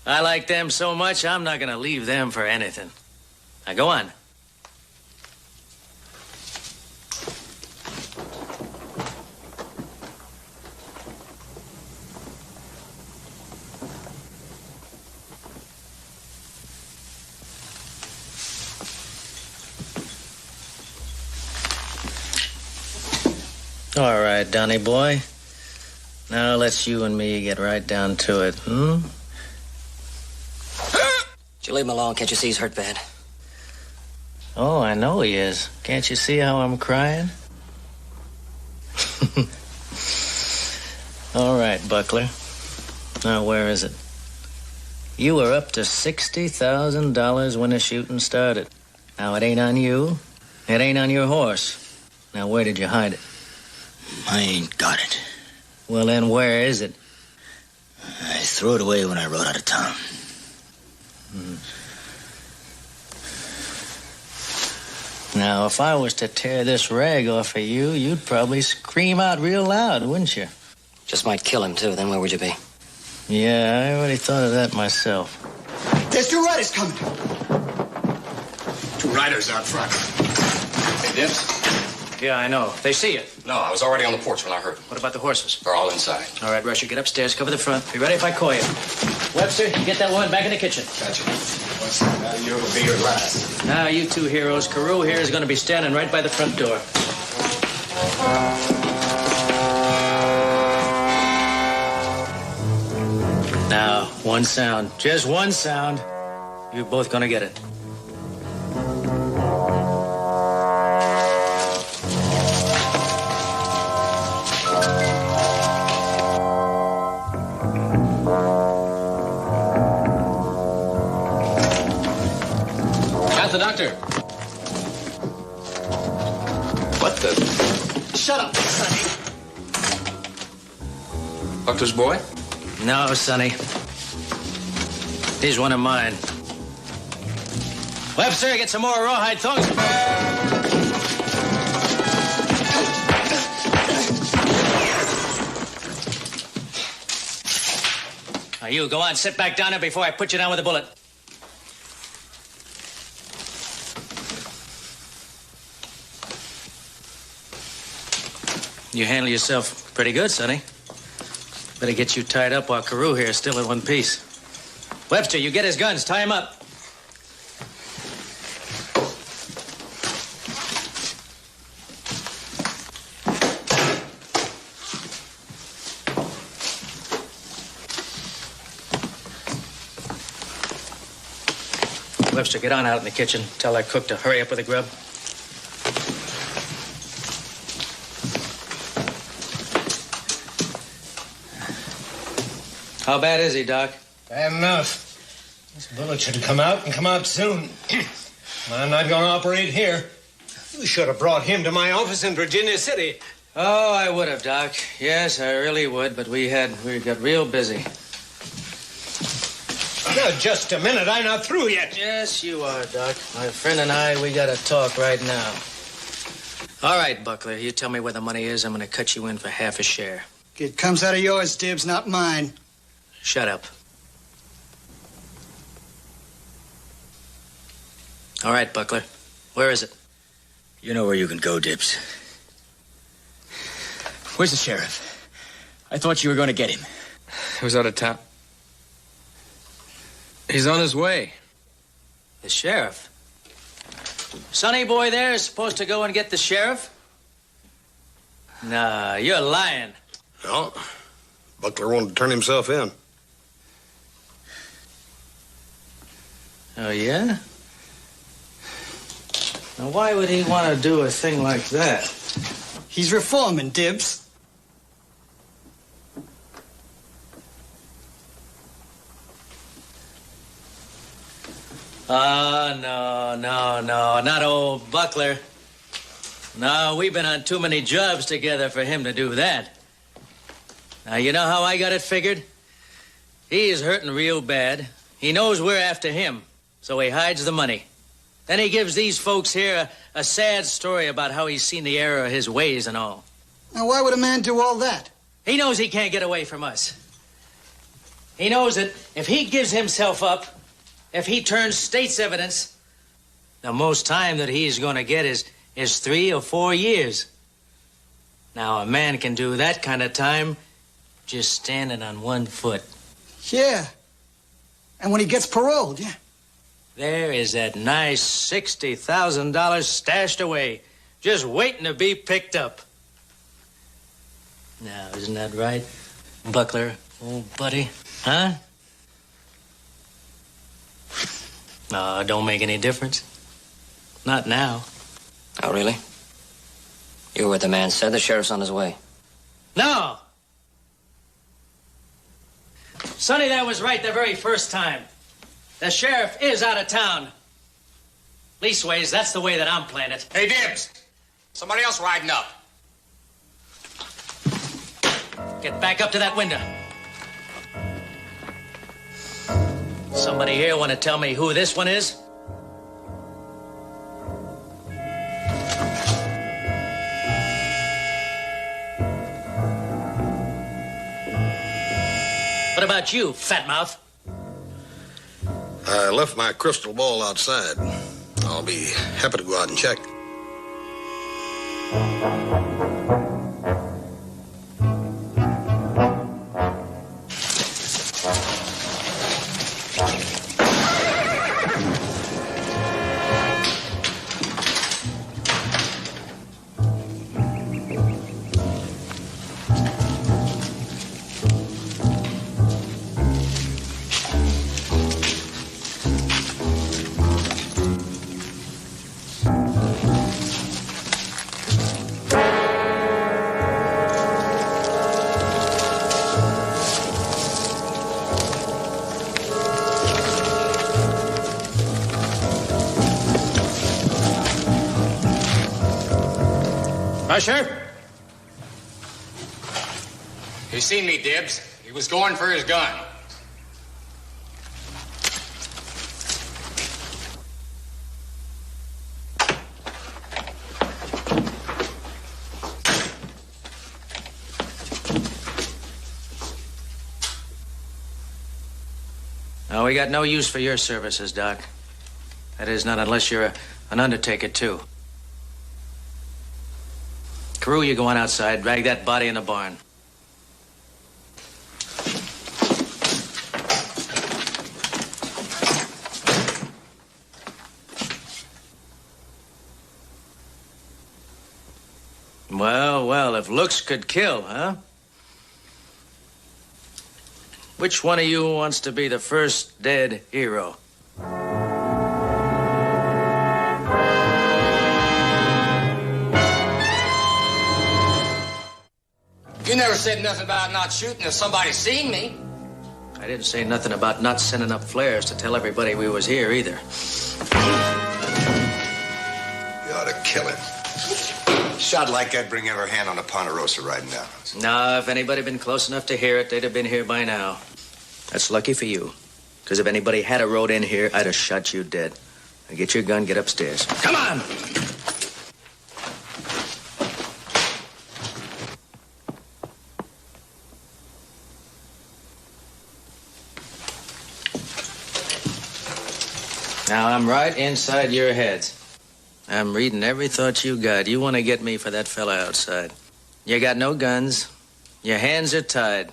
I like them so much, I'm not gonna leave them for anything. Now, go on. All right, Donnie boy. Now let's you and me get right down to it, hmm? Did you leave him alone? Can't you see he's hurt bad? Oh, I know he is. Can't you see how I'm crying? All right, Buckler. Now, where is it? You were up to $60,000 when the shooting started. Now, it ain't on you. It ain't on your horse. Now, where did you hide it? I ain't got it. Well, then, where is it? I threw it away when I rode out of town. Now, if I was to tear this rag off of you, you'd probably scream out real loud, wouldn't you? Just might kill him, too. Then where would you be? Yeah, I already thought of that myself. There's two riders coming. Two riders out front. Hey, Dips? Yeah, I know. They see you. No, I was already on the porch when I heard them. What about the horses? They're all inside. All right, Rusher, get upstairs, cover the front. Be ready if I call you. Webster, get that woman back in the kitchen. Gotcha. Now you'll be your last. Now, you two heroes. Carew here is going to be standing right by the front door. Now, one sound. Just one sound. You're both going to get it. The doctor. What the? Shut up, Sonny. Doctor's boy? No, Sonny. He's one of mine. Webster, get some more rawhide thongs. Now, you, go on, sit back down there before I put you down with a bullet. You handle yourself pretty good, Sonny. Better get you tied up while Carew here is still in one piece. Webster, you get his guns. Tie him up. Webster, get on out in the kitchen. Tell that cook to hurry up with the grub. How bad is he, Doc? Bad enough. This bullet should come out and come out soon. I'm not going to operate here. You should have brought him to my office in Virginia City. Oh, I would have, Doc. Yes, I really would, but we got real busy. Now, just a minute. I'm not through yet. Yes, you are, Doc. My friend and I, we got to talk right now. All right, Buckler, you tell me where the money is. I'm going to cut you in for half a share. It comes out of yours, Dibs, not mine. Shut up. All right, Buckler. Where is it? You know where you can go, Dibs. Where's the sheriff? I thought you were going to get him. He was out of town. He's on his way. The sheriff? Sonny boy there is supposed to go and get the sheriff? Nah, you're lying. No. Buckler wanted to turn himself in. Oh, yeah? Now, why would he want to do a thing like that? He's reforming, Dibs. No, not old Buckler. No, we've been on too many jobs together for him to do that. Now, you know how I got it figured? He is hurting real bad. He knows we're after him, so he hides the money. Then he gives these folks here a sad story about how he's seen the error of his ways and all. Now, why would a man do all that? He knows he can't get away from us. He knows that if he gives himself up, if he turns state's evidence, the most time that he's going to get is 3 or 4 years. Now, a man can do that kind of time just standing on one foot. Yeah. And when he gets paroled, yeah. There is that nice $60,000 stashed away, just waiting to be picked up. Now, isn't that right, Buckler, old buddy? Huh? No, it don't make any difference. Not now. Oh, really? You were what the man said. The sheriff's on his way. No! Sonny, that was right the very first time. The sheriff is out of town. Leastways, that's the way that I'm playing it. Hey, Dibs. Somebody else riding up. Get back up to that window. Somebody here want to tell me who this one is? What about you, fat mouth? I left my crystal ball outside. I'll be happy to go out and check. Usher? You seen me, Dibs. He was going for his gun. No, we got no use for your services, Doc. That is, not unless you're an undertaker, too. Carew, you go on outside. Drag that body in the barn. Well, if looks could kill, huh? Which one of you wants to be the first dead hero? You never said nothing about not shooting if somebody seen me. I didn't say nothing about not sending up flares to tell everybody we was here either. You ought to kill him. Shot like that, bring every hand on the Ponderosa right now. No, if anybody been close enough to hear it, they'd have been here by now. That's lucky for you. Because if anybody had a rode in here, I'd have shot you dead. Now get your gun, get upstairs. Come on! Now, I'm right inside your heads. I'm reading every thought you got. You want to get me for that fella outside. You got no guns. Your hands are tied.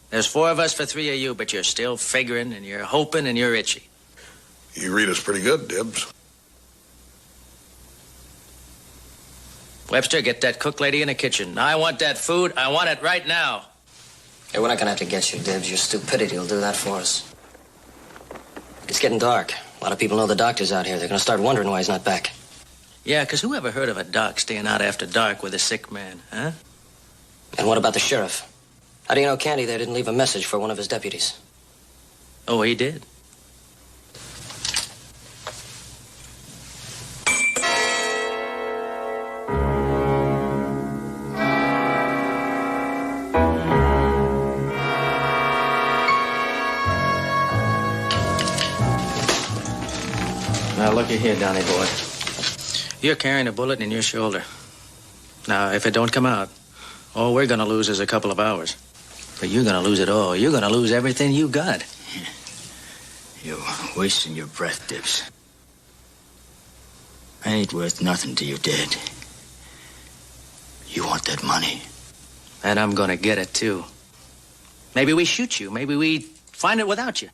There's 4 of us for 3 of you, but you're still figuring, and you're hoping, and you're itchy. You read us pretty good, Dibs. Webster, get that cook lady in the kitchen. I want that food. I want it right now. Hey, we're not gonna have to get you, Dibs. Your stupidity will do that for us. It's getting dark. A lot of people know the doctor's out here. They're gonna start wondering why he's not back. Yeah, 'cause who ever heard of a doc staying out after dark with a sick man, huh? And what about the sheriff? How do you know Candy there didn't leave a message for one of his deputies? Oh, he did. Now, looky here, Donnie boy. You're carrying a bullet in your shoulder. Now, if it don't come out, all we're gonna lose is a couple of hours. But you're gonna lose it all. You're gonna lose everything you got. You're wasting your breath, Dibs. I ain't worth nothing to you dead. You want that money. And I'm gonna get it, too. Maybe we shoot you. Maybe we find it without you.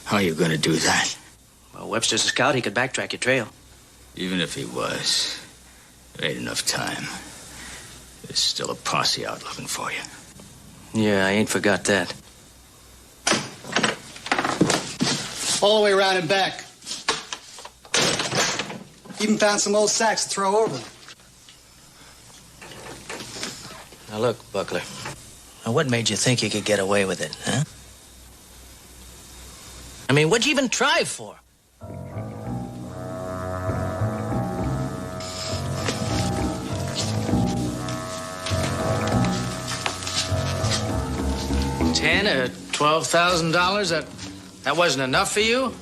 How are you gonna do that? Well, Webster's a scout. He could backtrack your trail. Even if he was, there ain't enough time. There's still a posse out looking for you. Yeah, I ain't forgot that. All the way around and back. Even found some old sacks to throw over them. Now, look, Buckler. Now, what made you think you could get away with it, huh? I mean, what'd you even try for? $10,000 or $12,000? That wasn't enough for you?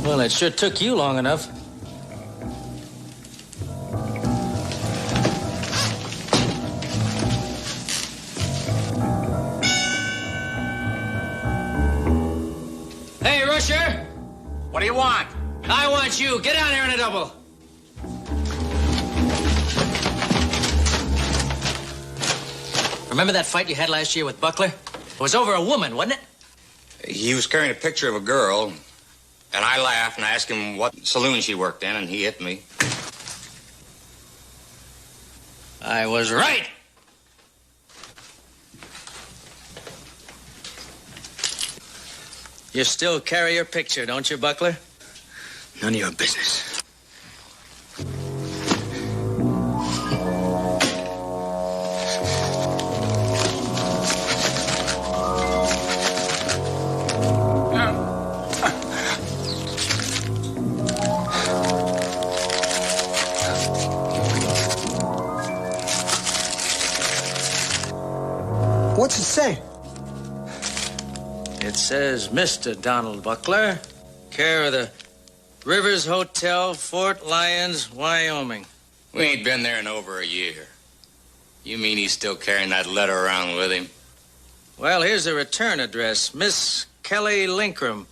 Well, it sure took you long enough. Hey, Rusher! What do you want? I want you. Get down here in a double. Remember that fight you had last year with Buckler? It was over a woman, wasn't it? He was carrying a picture of a girl, and I laughed and I asked him what saloon she worked in, and he hit me. I was right. You still carry her picture, don't you, Buckler? None of your business. What's it say? It says, Mr. Donald Buckler, care of the Rivers Hotel, Fort Lyons, Wyoming. We ain't been there in over a year. You mean he's still carrying that letter around with him? Well, here's the return address. Miss Kelly Linkram.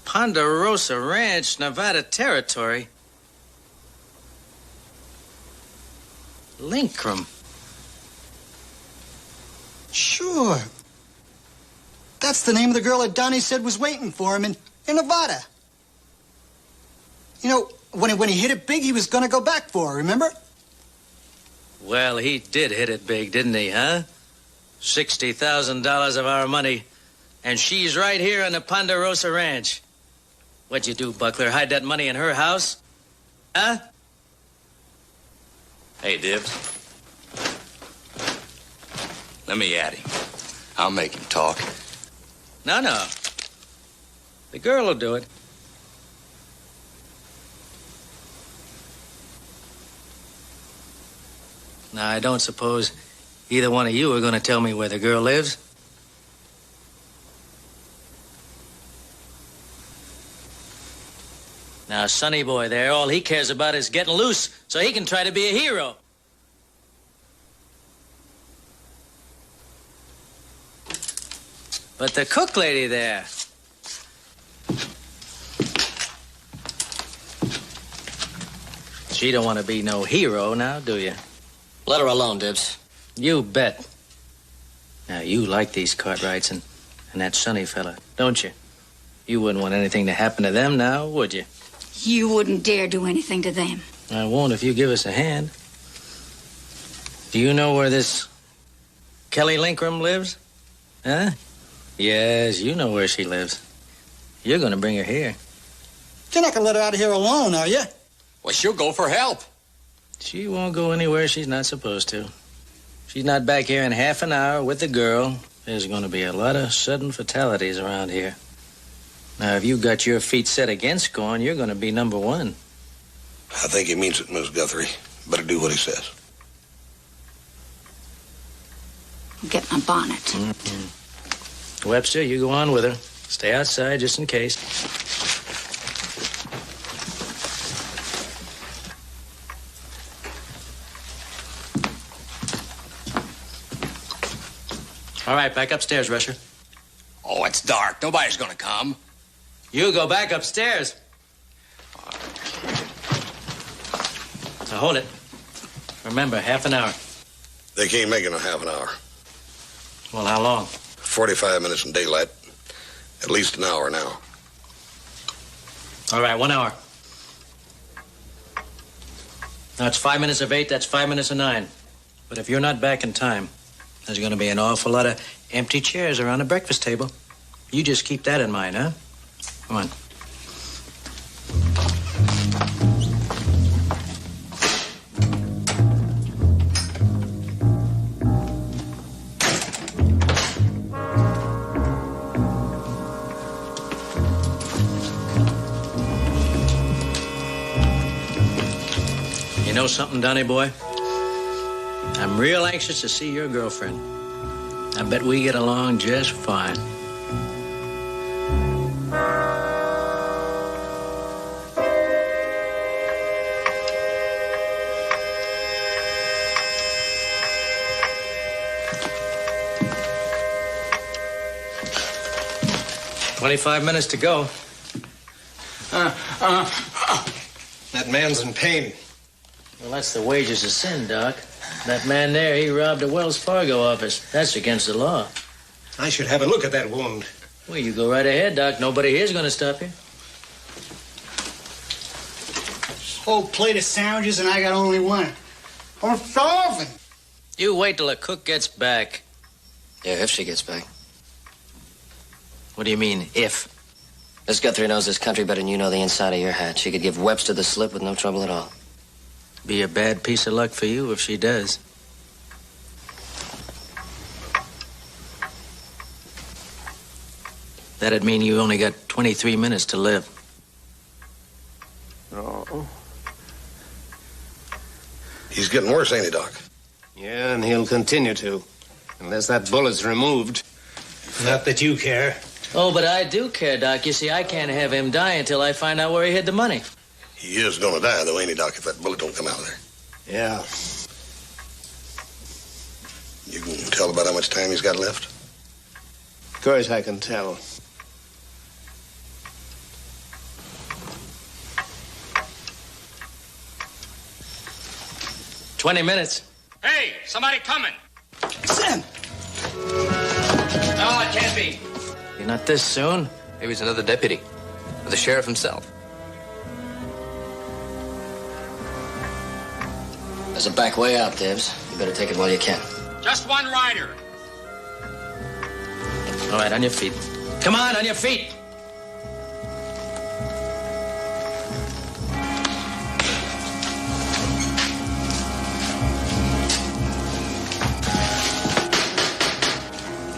Ponderosa Ranch, Nevada Territory. Linkram. Sure. That's the name of the girl that Donnie said was waiting for him in Nevada. You know, when he hit it big, he was going to go back for her, remember? Well, he did hit it big, didn't he, huh? $60,000 of our money And she's right here on the Ponderosa Ranch. What'd you do, Buckler? Hide that money in her house? Huh? Hey, Dibs. Let me at him. I'll make him talk. No. The girl will do it. Now, I don't suppose either one of you are going to tell me where the girl lives. Now, Sonny boy there, all he cares about is getting loose so he can try to be a hero. But the cook lady there... She don't want to be no hero now, do you? Let her alone, Dibs. You bet. Now, you like these Cartwrights and that Sonny fella, don't you? You wouldn't want anything to happen to them now, would you? You wouldn't dare do anything to them. I won't if you give us a hand. Do you know where this Kelly Linkram lives? Huh? Yes, you know where she lives. You're going to bring her here. You're not going to let her out of here alone, are you? Well, she'll go for help. She won't go anywhere she's not supposed to. She's not back here in half an hour with the girl. There's going to be a lot of sudden fatalities around here. Now, if you got your feet set against going, you're going to be number one. I think he means it, Miss Guthrie. Better do what he says. Get my bonnet. Mm-hmm. Webster, you go on with her. Stay outside just in case. All right, back upstairs, Rusher. Oh, it's dark. Nobody's gonna come. You go back upstairs. Now hold it. Remember, half an hour. They can't make it in half an hour. Well, how long? 45 minutes in daylight. At least an hour now. All right, 1 hour. Now, it's 5 minutes of 8, that's 5 minutes of 9. But if you're not back in time, there's going to be an awful lot of empty chairs around the breakfast table. You just keep that in mind, huh? Come on. You know something, Donnie boy? I'm real anxious to see your girlfriend. I bet we get along just fine. "25 minutes to go." That man's in pain. Well, that's the wages of sin, Doc. That man there, he robbed a Wells Fargo office. That's against the law. I should have a look at that wound. Well, you go right ahead, Doc. Nobody here's going to stop you. Whole plate of sandwiches and I got only one. I'm starving. You wait till the cook gets back. Yeah, if she gets back. What do you mean, if? Miss Guthrie knows this country better than you know the inside of your hat. She could give Webster the slip with no trouble at all. Be a bad piece of luck for you if she does. That'd mean you only got 23 minutes to live. Oh. He's getting worse, ain't he, Doc? Yeah, and he'll continue to. Unless that bullet's removed. Not that you care. Oh, but I do care, Doc. You see, I can't have him die until I find out where he hid the money. He is gonna die, though, ain't he, Doc, if that bullet don't come out of there? Yeah. You can tell about how much time he's got left? Of course I can tell. "20 minutes. Hey, somebody coming. Sam! No, it can't be. You're not this soon. Maybe it's another deputy. Or the sheriff himself. There's a back way out, Dibs. You better take it while you can. Just one rider. All right, on your feet. Come on your feet.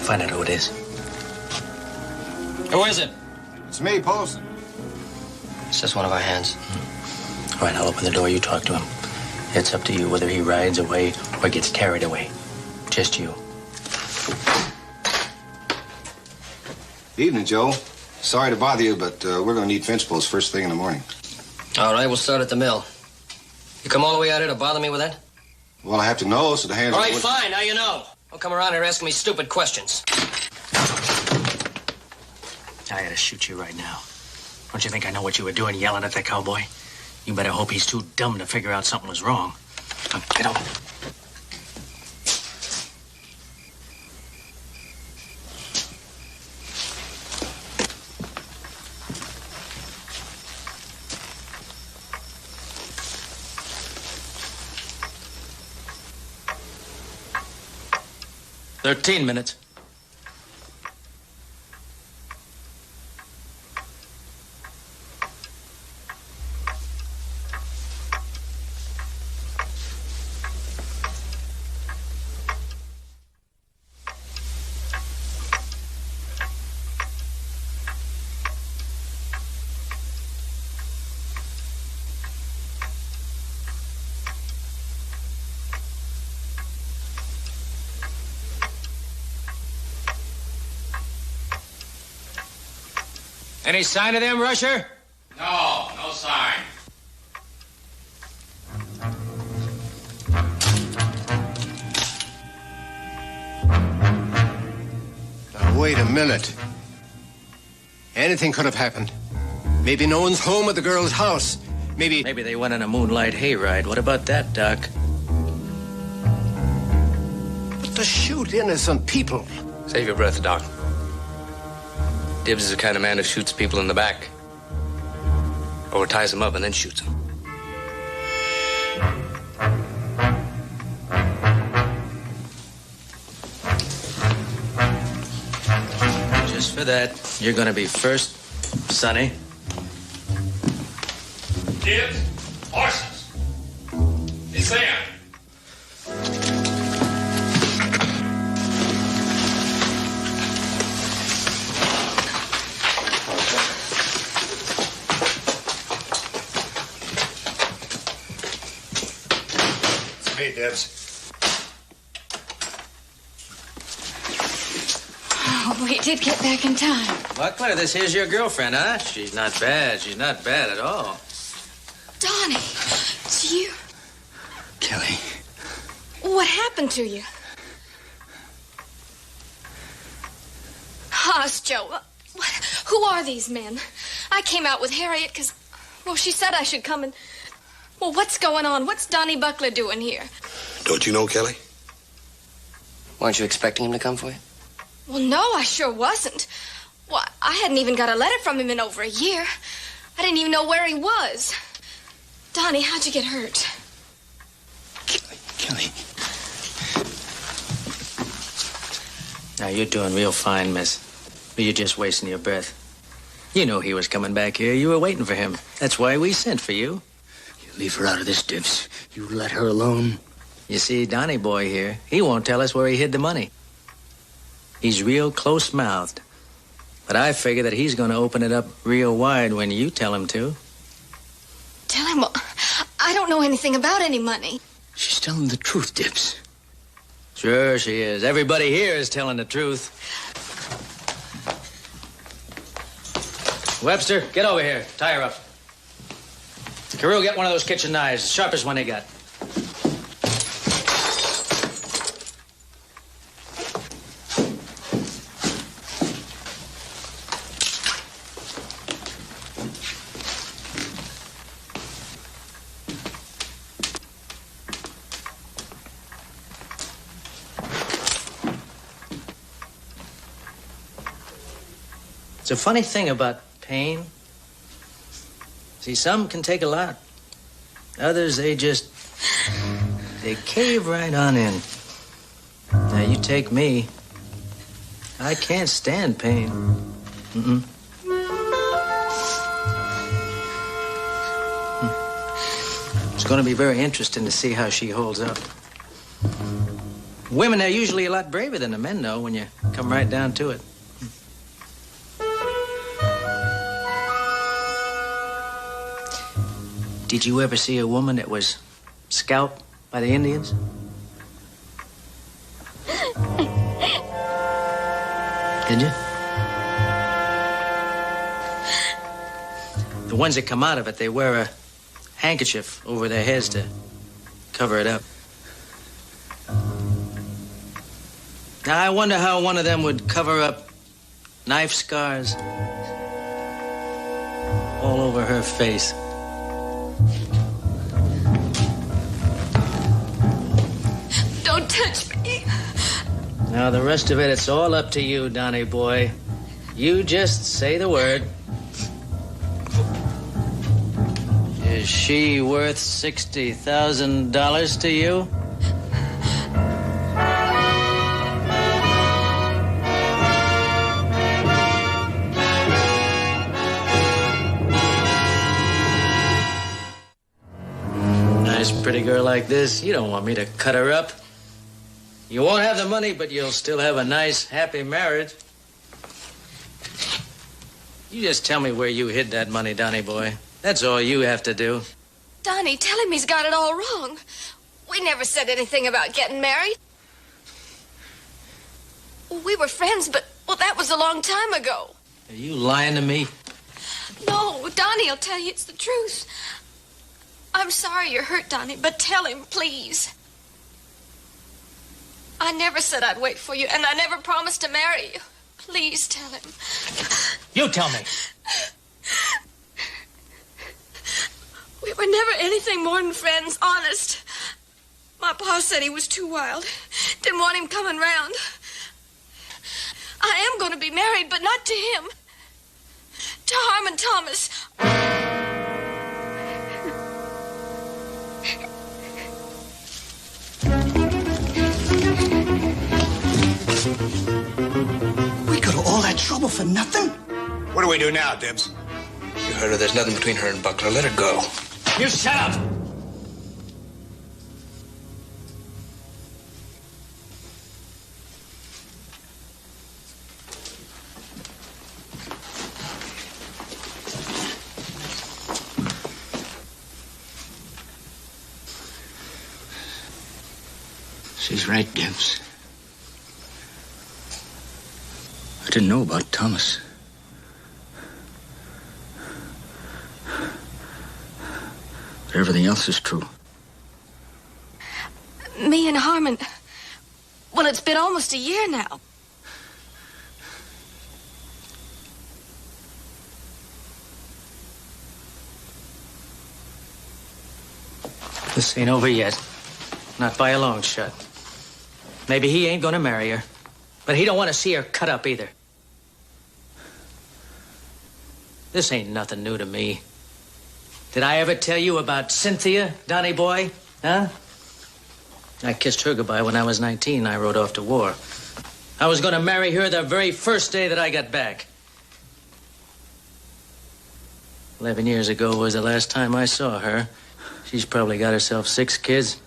Find out who it is. Who is it? It's me, Paulson. It's just one of our hands. All right, I'll open the door. You talk to him. It's up to you whether he rides away or gets carried away. Just you. Evening, Joe. Sorry to bother you, but we're going to need fence posts first thing in the morning. All right, we'll start at the mill. You come all the way out here to bother me with that? Well, I have to know so the hands... All right, fine. Now you know. Don't come around here asking me stupid questions. I gotta shoot you right now. Don't you think I know what you were doing yelling at that cowboy? You better hope he's too dumb to figure out something was wrong. Now, get over. "13 minutes. Any sign of them, Rusher? No, no sign. Now, wait a minute. Anything could have happened. Maybe no one's home at the girl's house. Maybe they went on a moonlight hayride. What about that, Doc? But to shoot innocent people. Save your breath, Doc. Dibbs is the kind of man who shoots people in the back. Or ties them up and then shoots them. Just for that, you're gonna be first, Sonny. Dibbs, horses. It's there. Hey, Debs. Oh, we did get back in time. Buckler, this here's your girlfriend, huh? She's not bad. She's not bad at all. Donnie, it's you. Kelly. What happened to you? Hush, Joe. Who are these men? I came out with Harriet because, well, she said I should come and... Well, what's going on? What's Donnie Buckler doing here? Don't you know, Kelly? Weren't you expecting him to come for you? Well, no, I sure wasn't. Well, I hadn't even got a letter from him in over a year. I didn't even know where he was. Donnie, how'd you get hurt? Kelly. Now, you're doing real fine, miss. But you're just wasting your breath. You knew he was coming back here. You were waiting for him. That's why we sent for you. You leave her out of this, Dibs. You let her alone. You see, Donnie boy here, he won't tell us where he hid the money. He's real close-mouthed. But I figure that he's going to open it up real wide when you tell him to. Tell him, well, I don't know anything about any money. She's telling the truth, Dibs. Sure she is. Everybody here is telling the truth. Webster, get over here. Tie her up. Carew, get one of those kitchen knives, the sharpest one they got. It's a funny thing about pain. See, some can take a lot. Others, they cave right on in. Now, you take me. I can't stand pain. Mm-mm. It's going to be very interesting to see how she holds up. Women are usually a lot braver than the men, though, when you come right down to it. Did you ever see a woman that was scalped by the Indians? Did you? The ones that come out of it, they wear a handkerchief over their heads to cover it up. Now, I wonder how one of them would cover up knife scars all over her face. Don't touch me. Now, the rest of it, it's all up to you, Donnie boy. You just say the word. Is she worth $60,000 to you? Nice, pretty girl like this, you don't want me to cut her up. You won't have the money, but you'll still have a nice, happy marriage. You just tell me where you hid that money, Donnie boy. That's all you have to do. Donnie, tell him he's got it all wrong. We never said anything about getting married. We were friends, but, well, that was a long time ago. Are you lying to me? No, Donnie will tell you it's the truth. I'm sorry you're hurt, Donnie, but tell him, please. I never said I'd wait for you, and I never promised to marry you. Please tell him. You tell me. We were never anything more than friends, honest. My pa said he was too wild. Didn't want him coming round. I am going to be married, but not to him. To Harmon Thomas. We go to all that trouble for nothing? What do we do now, Dibs? You heard her. There's nothing between her and Buckler. Let her go. You shut up! She's right, Dibs. I didn't know about Thomas. But everything else is true. Me and Harmon. Well, it's been almost a year now. This ain't over yet. Not by a long shot. Maybe he ain't gonna marry her. But he don't want to see her cut up either. This ain't nothing new to me. Did I ever tell you about Cynthia, Donnie boy? Huh? I kissed her goodbye when I was 19. I rode off to war. I was going to marry her the very first day that I got back. 11 years ago was the last time I saw her. She's probably got herself 6 kids,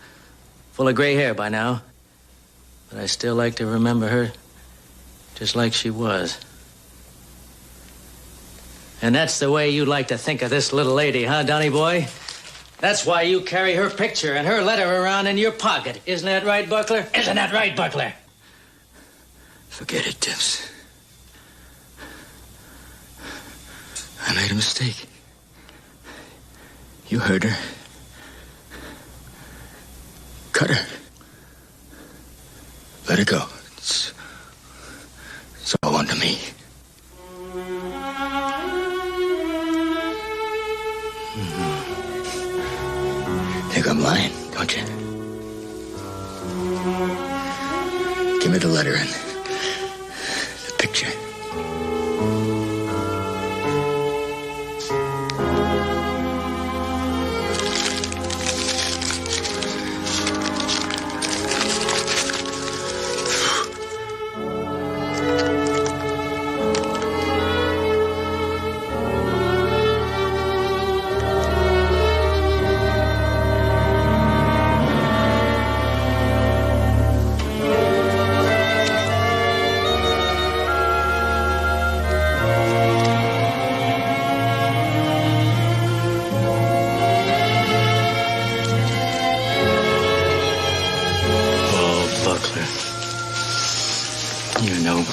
full of gray hair by now. But I still like to remember her just like she was. And that's the way you like to think of this little lady, huh, Donnie boy? That's why you carry her picture and her letter around in your pocket. Isn't that right, Buckler? Isn't that right, Buckler? Forget it, Dibs. I made a mistake. You heard her. Cut her. Let her go. It's all one to me. Think I'm lying, don't you? Give me the letter and the picture.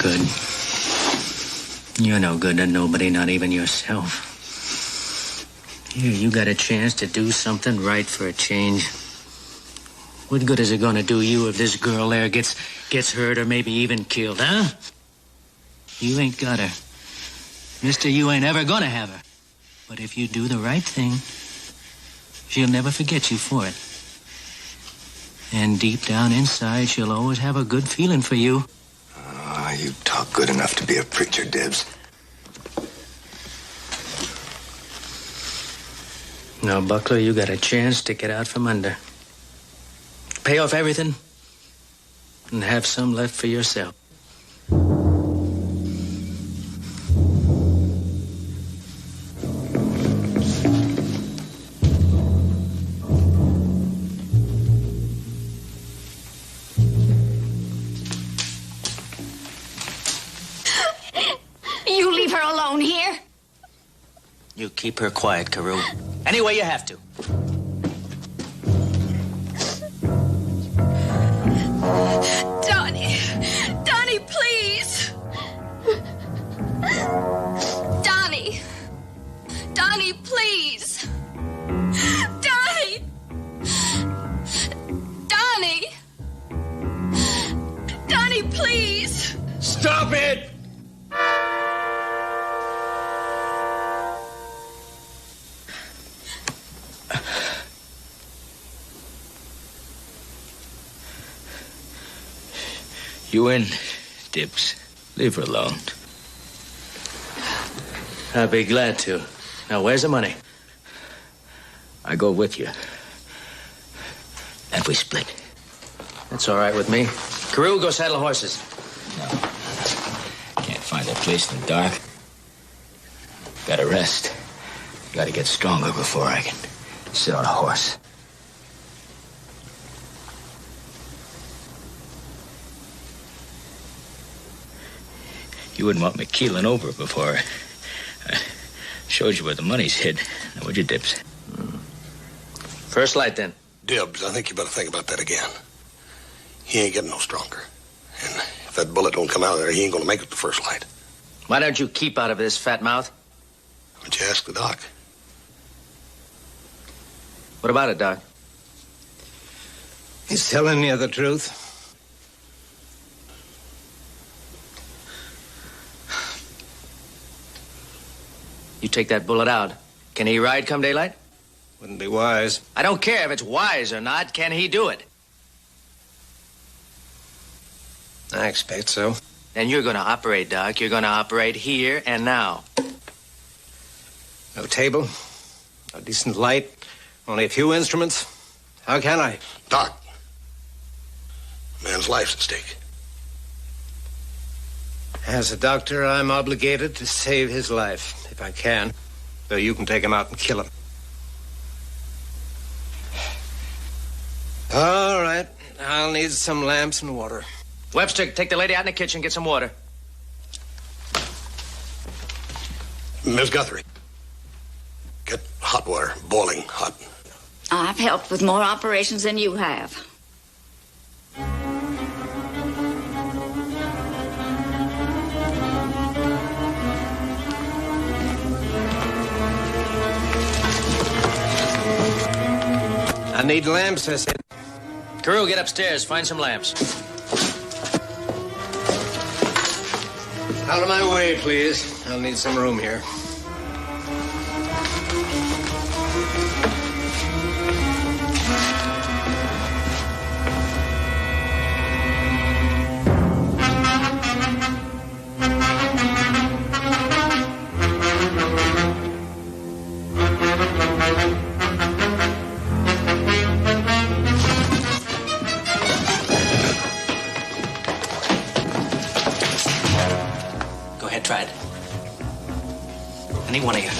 good. You're no good to nobody, not even yourself. Here, you got a chance to do something right for a change. What good is it gonna do you if this girl there gets hurt or maybe even killed, huh? You ain't got her. Mister, you ain't ever gonna have her. But if you do the right thing, she'll never forget you for it. And deep down inside, she'll always have a good feeling for you. Ah, you talk good enough to be a preacher, Dibs. Now, Buckler, you got a chance to get out from under. Pay off everything and have some left for yourself. You leave her alone here. You keep her quiet, Carew. Any way you have to. Donnie! Donnie, please! Donnie! Donnie, please! Donnie! Donnie! Donnie, please! Stop it! You in, Dibs. Leave her alone. I'd be glad to. Now, where's the money? I go with you. And we split. That's all right with me. Carew, go saddle horses. Can't find a place in the dark. Gotta rest. Gotta get stronger before I can sit on a horse. You wouldn't want me keeling over before I showed you where the money's hid. Now, would you, Dibs? First light, then. Dibs, I think you better think about that again. He ain't getting no stronger. And if that bullet don't come out of there, he ain't gonna make it to first light. Why don't you keep out of this, fat mouth? But you ask the doc. What about it, Doc? He's telling you the truth. You take that bullet out. Can he ride come daylight? Wouldn't be wise. I don't care if it's wise or not. Can he do it? I expect so. Then you're going to operate, Doc. You're going to operate here and now. No table, no decent light, only a few instruments. How can I? Doc, man's life's at stake. As a doctor, I'm obligated to save his life, if I can. So you can take him out and kill him. All right. I'll need some lamps and water. Webster, take the lady out in the kitchen, get some water. Miss Guthrie, get hot water, boiling hot. I've helped with more operations than you have. I need lamps, I said. Carew, get upstairs. Find some lamps. Out of my way, please. I'll need some room here. Try it. Any one of you.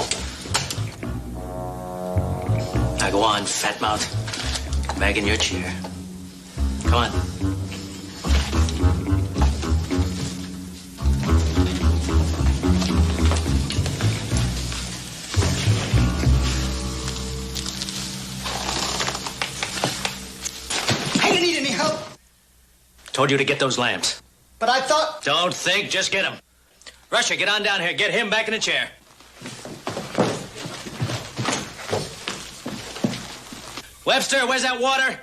Now go on, fat mouth. Back in your chair. Come on. Hey, you need any help? Told you to get those lamps. But I thought... Don't think, just get him. Rusher, get on down here. Get him back in the chair. Webster, where's that water?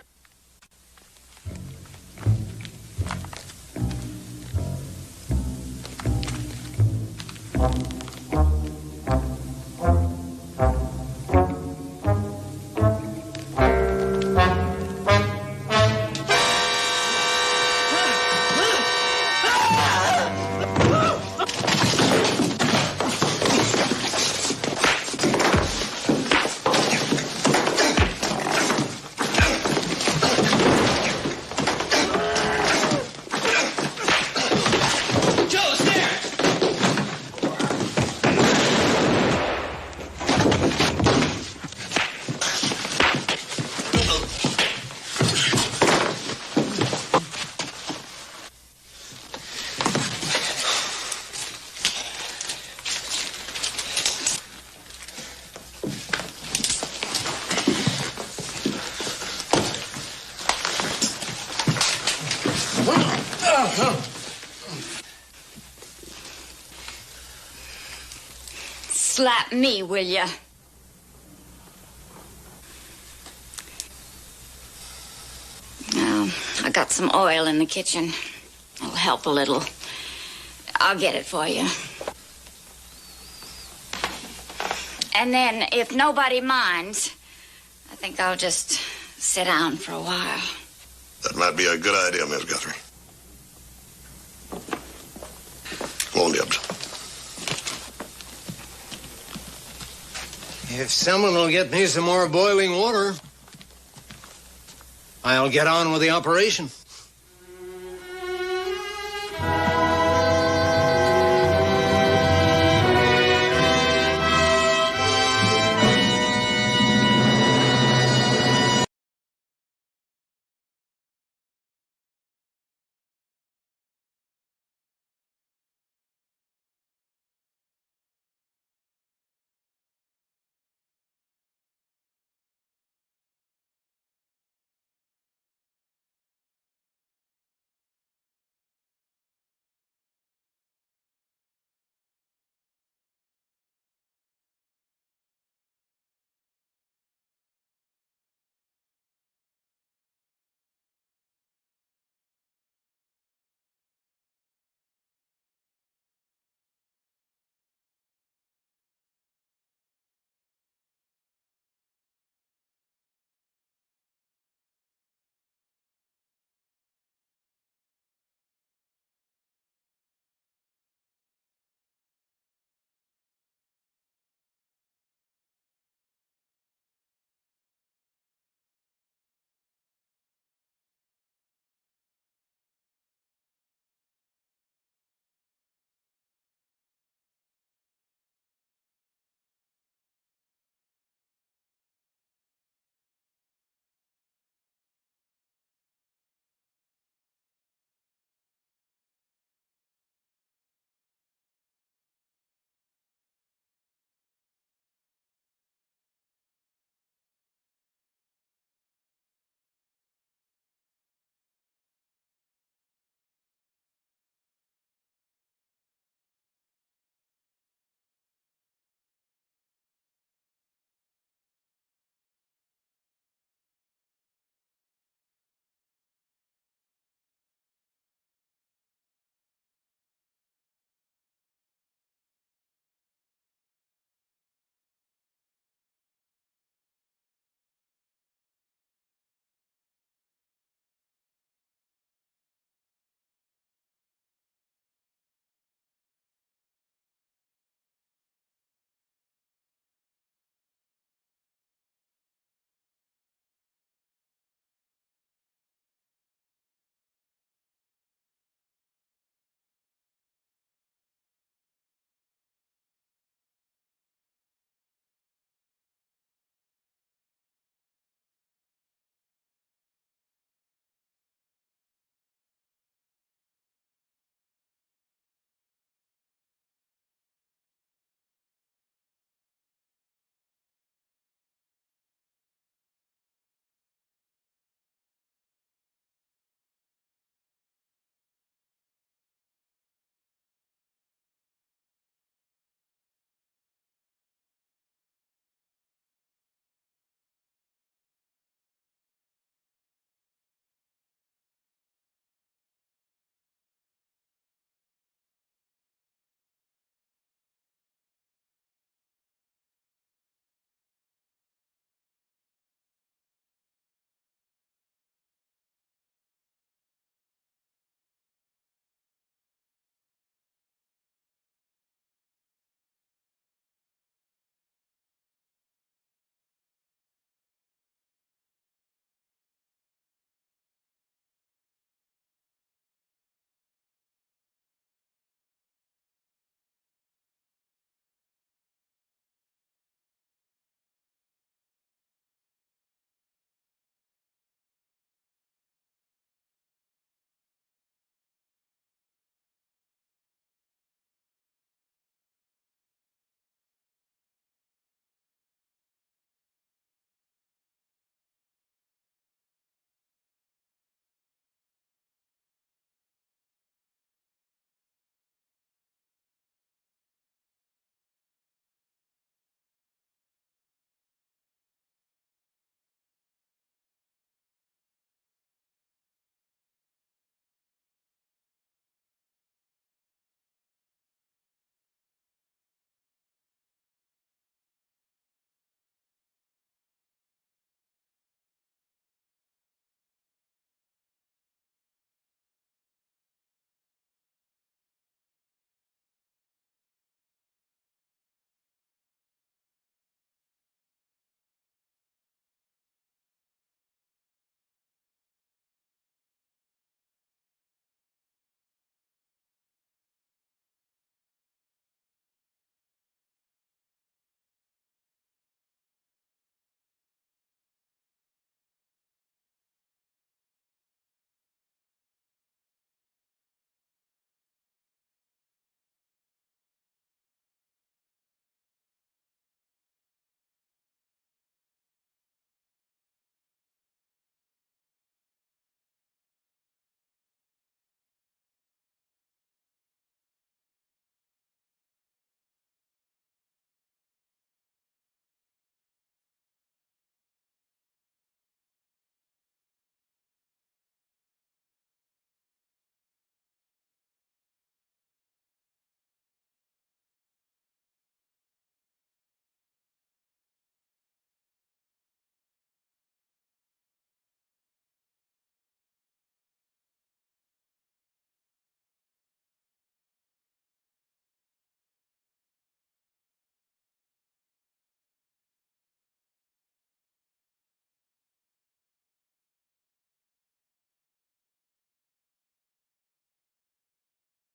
Slap me, will ya? Now, I got some oil in the kitchen. It'll help a little. I'll get it for you. And then, if nobody minds, I think I'll just sit down for a while. That might be a good idea, Miss Guthrie. Come on, Dibs. If someone will get me some more boiling water, I'll get on with the operation.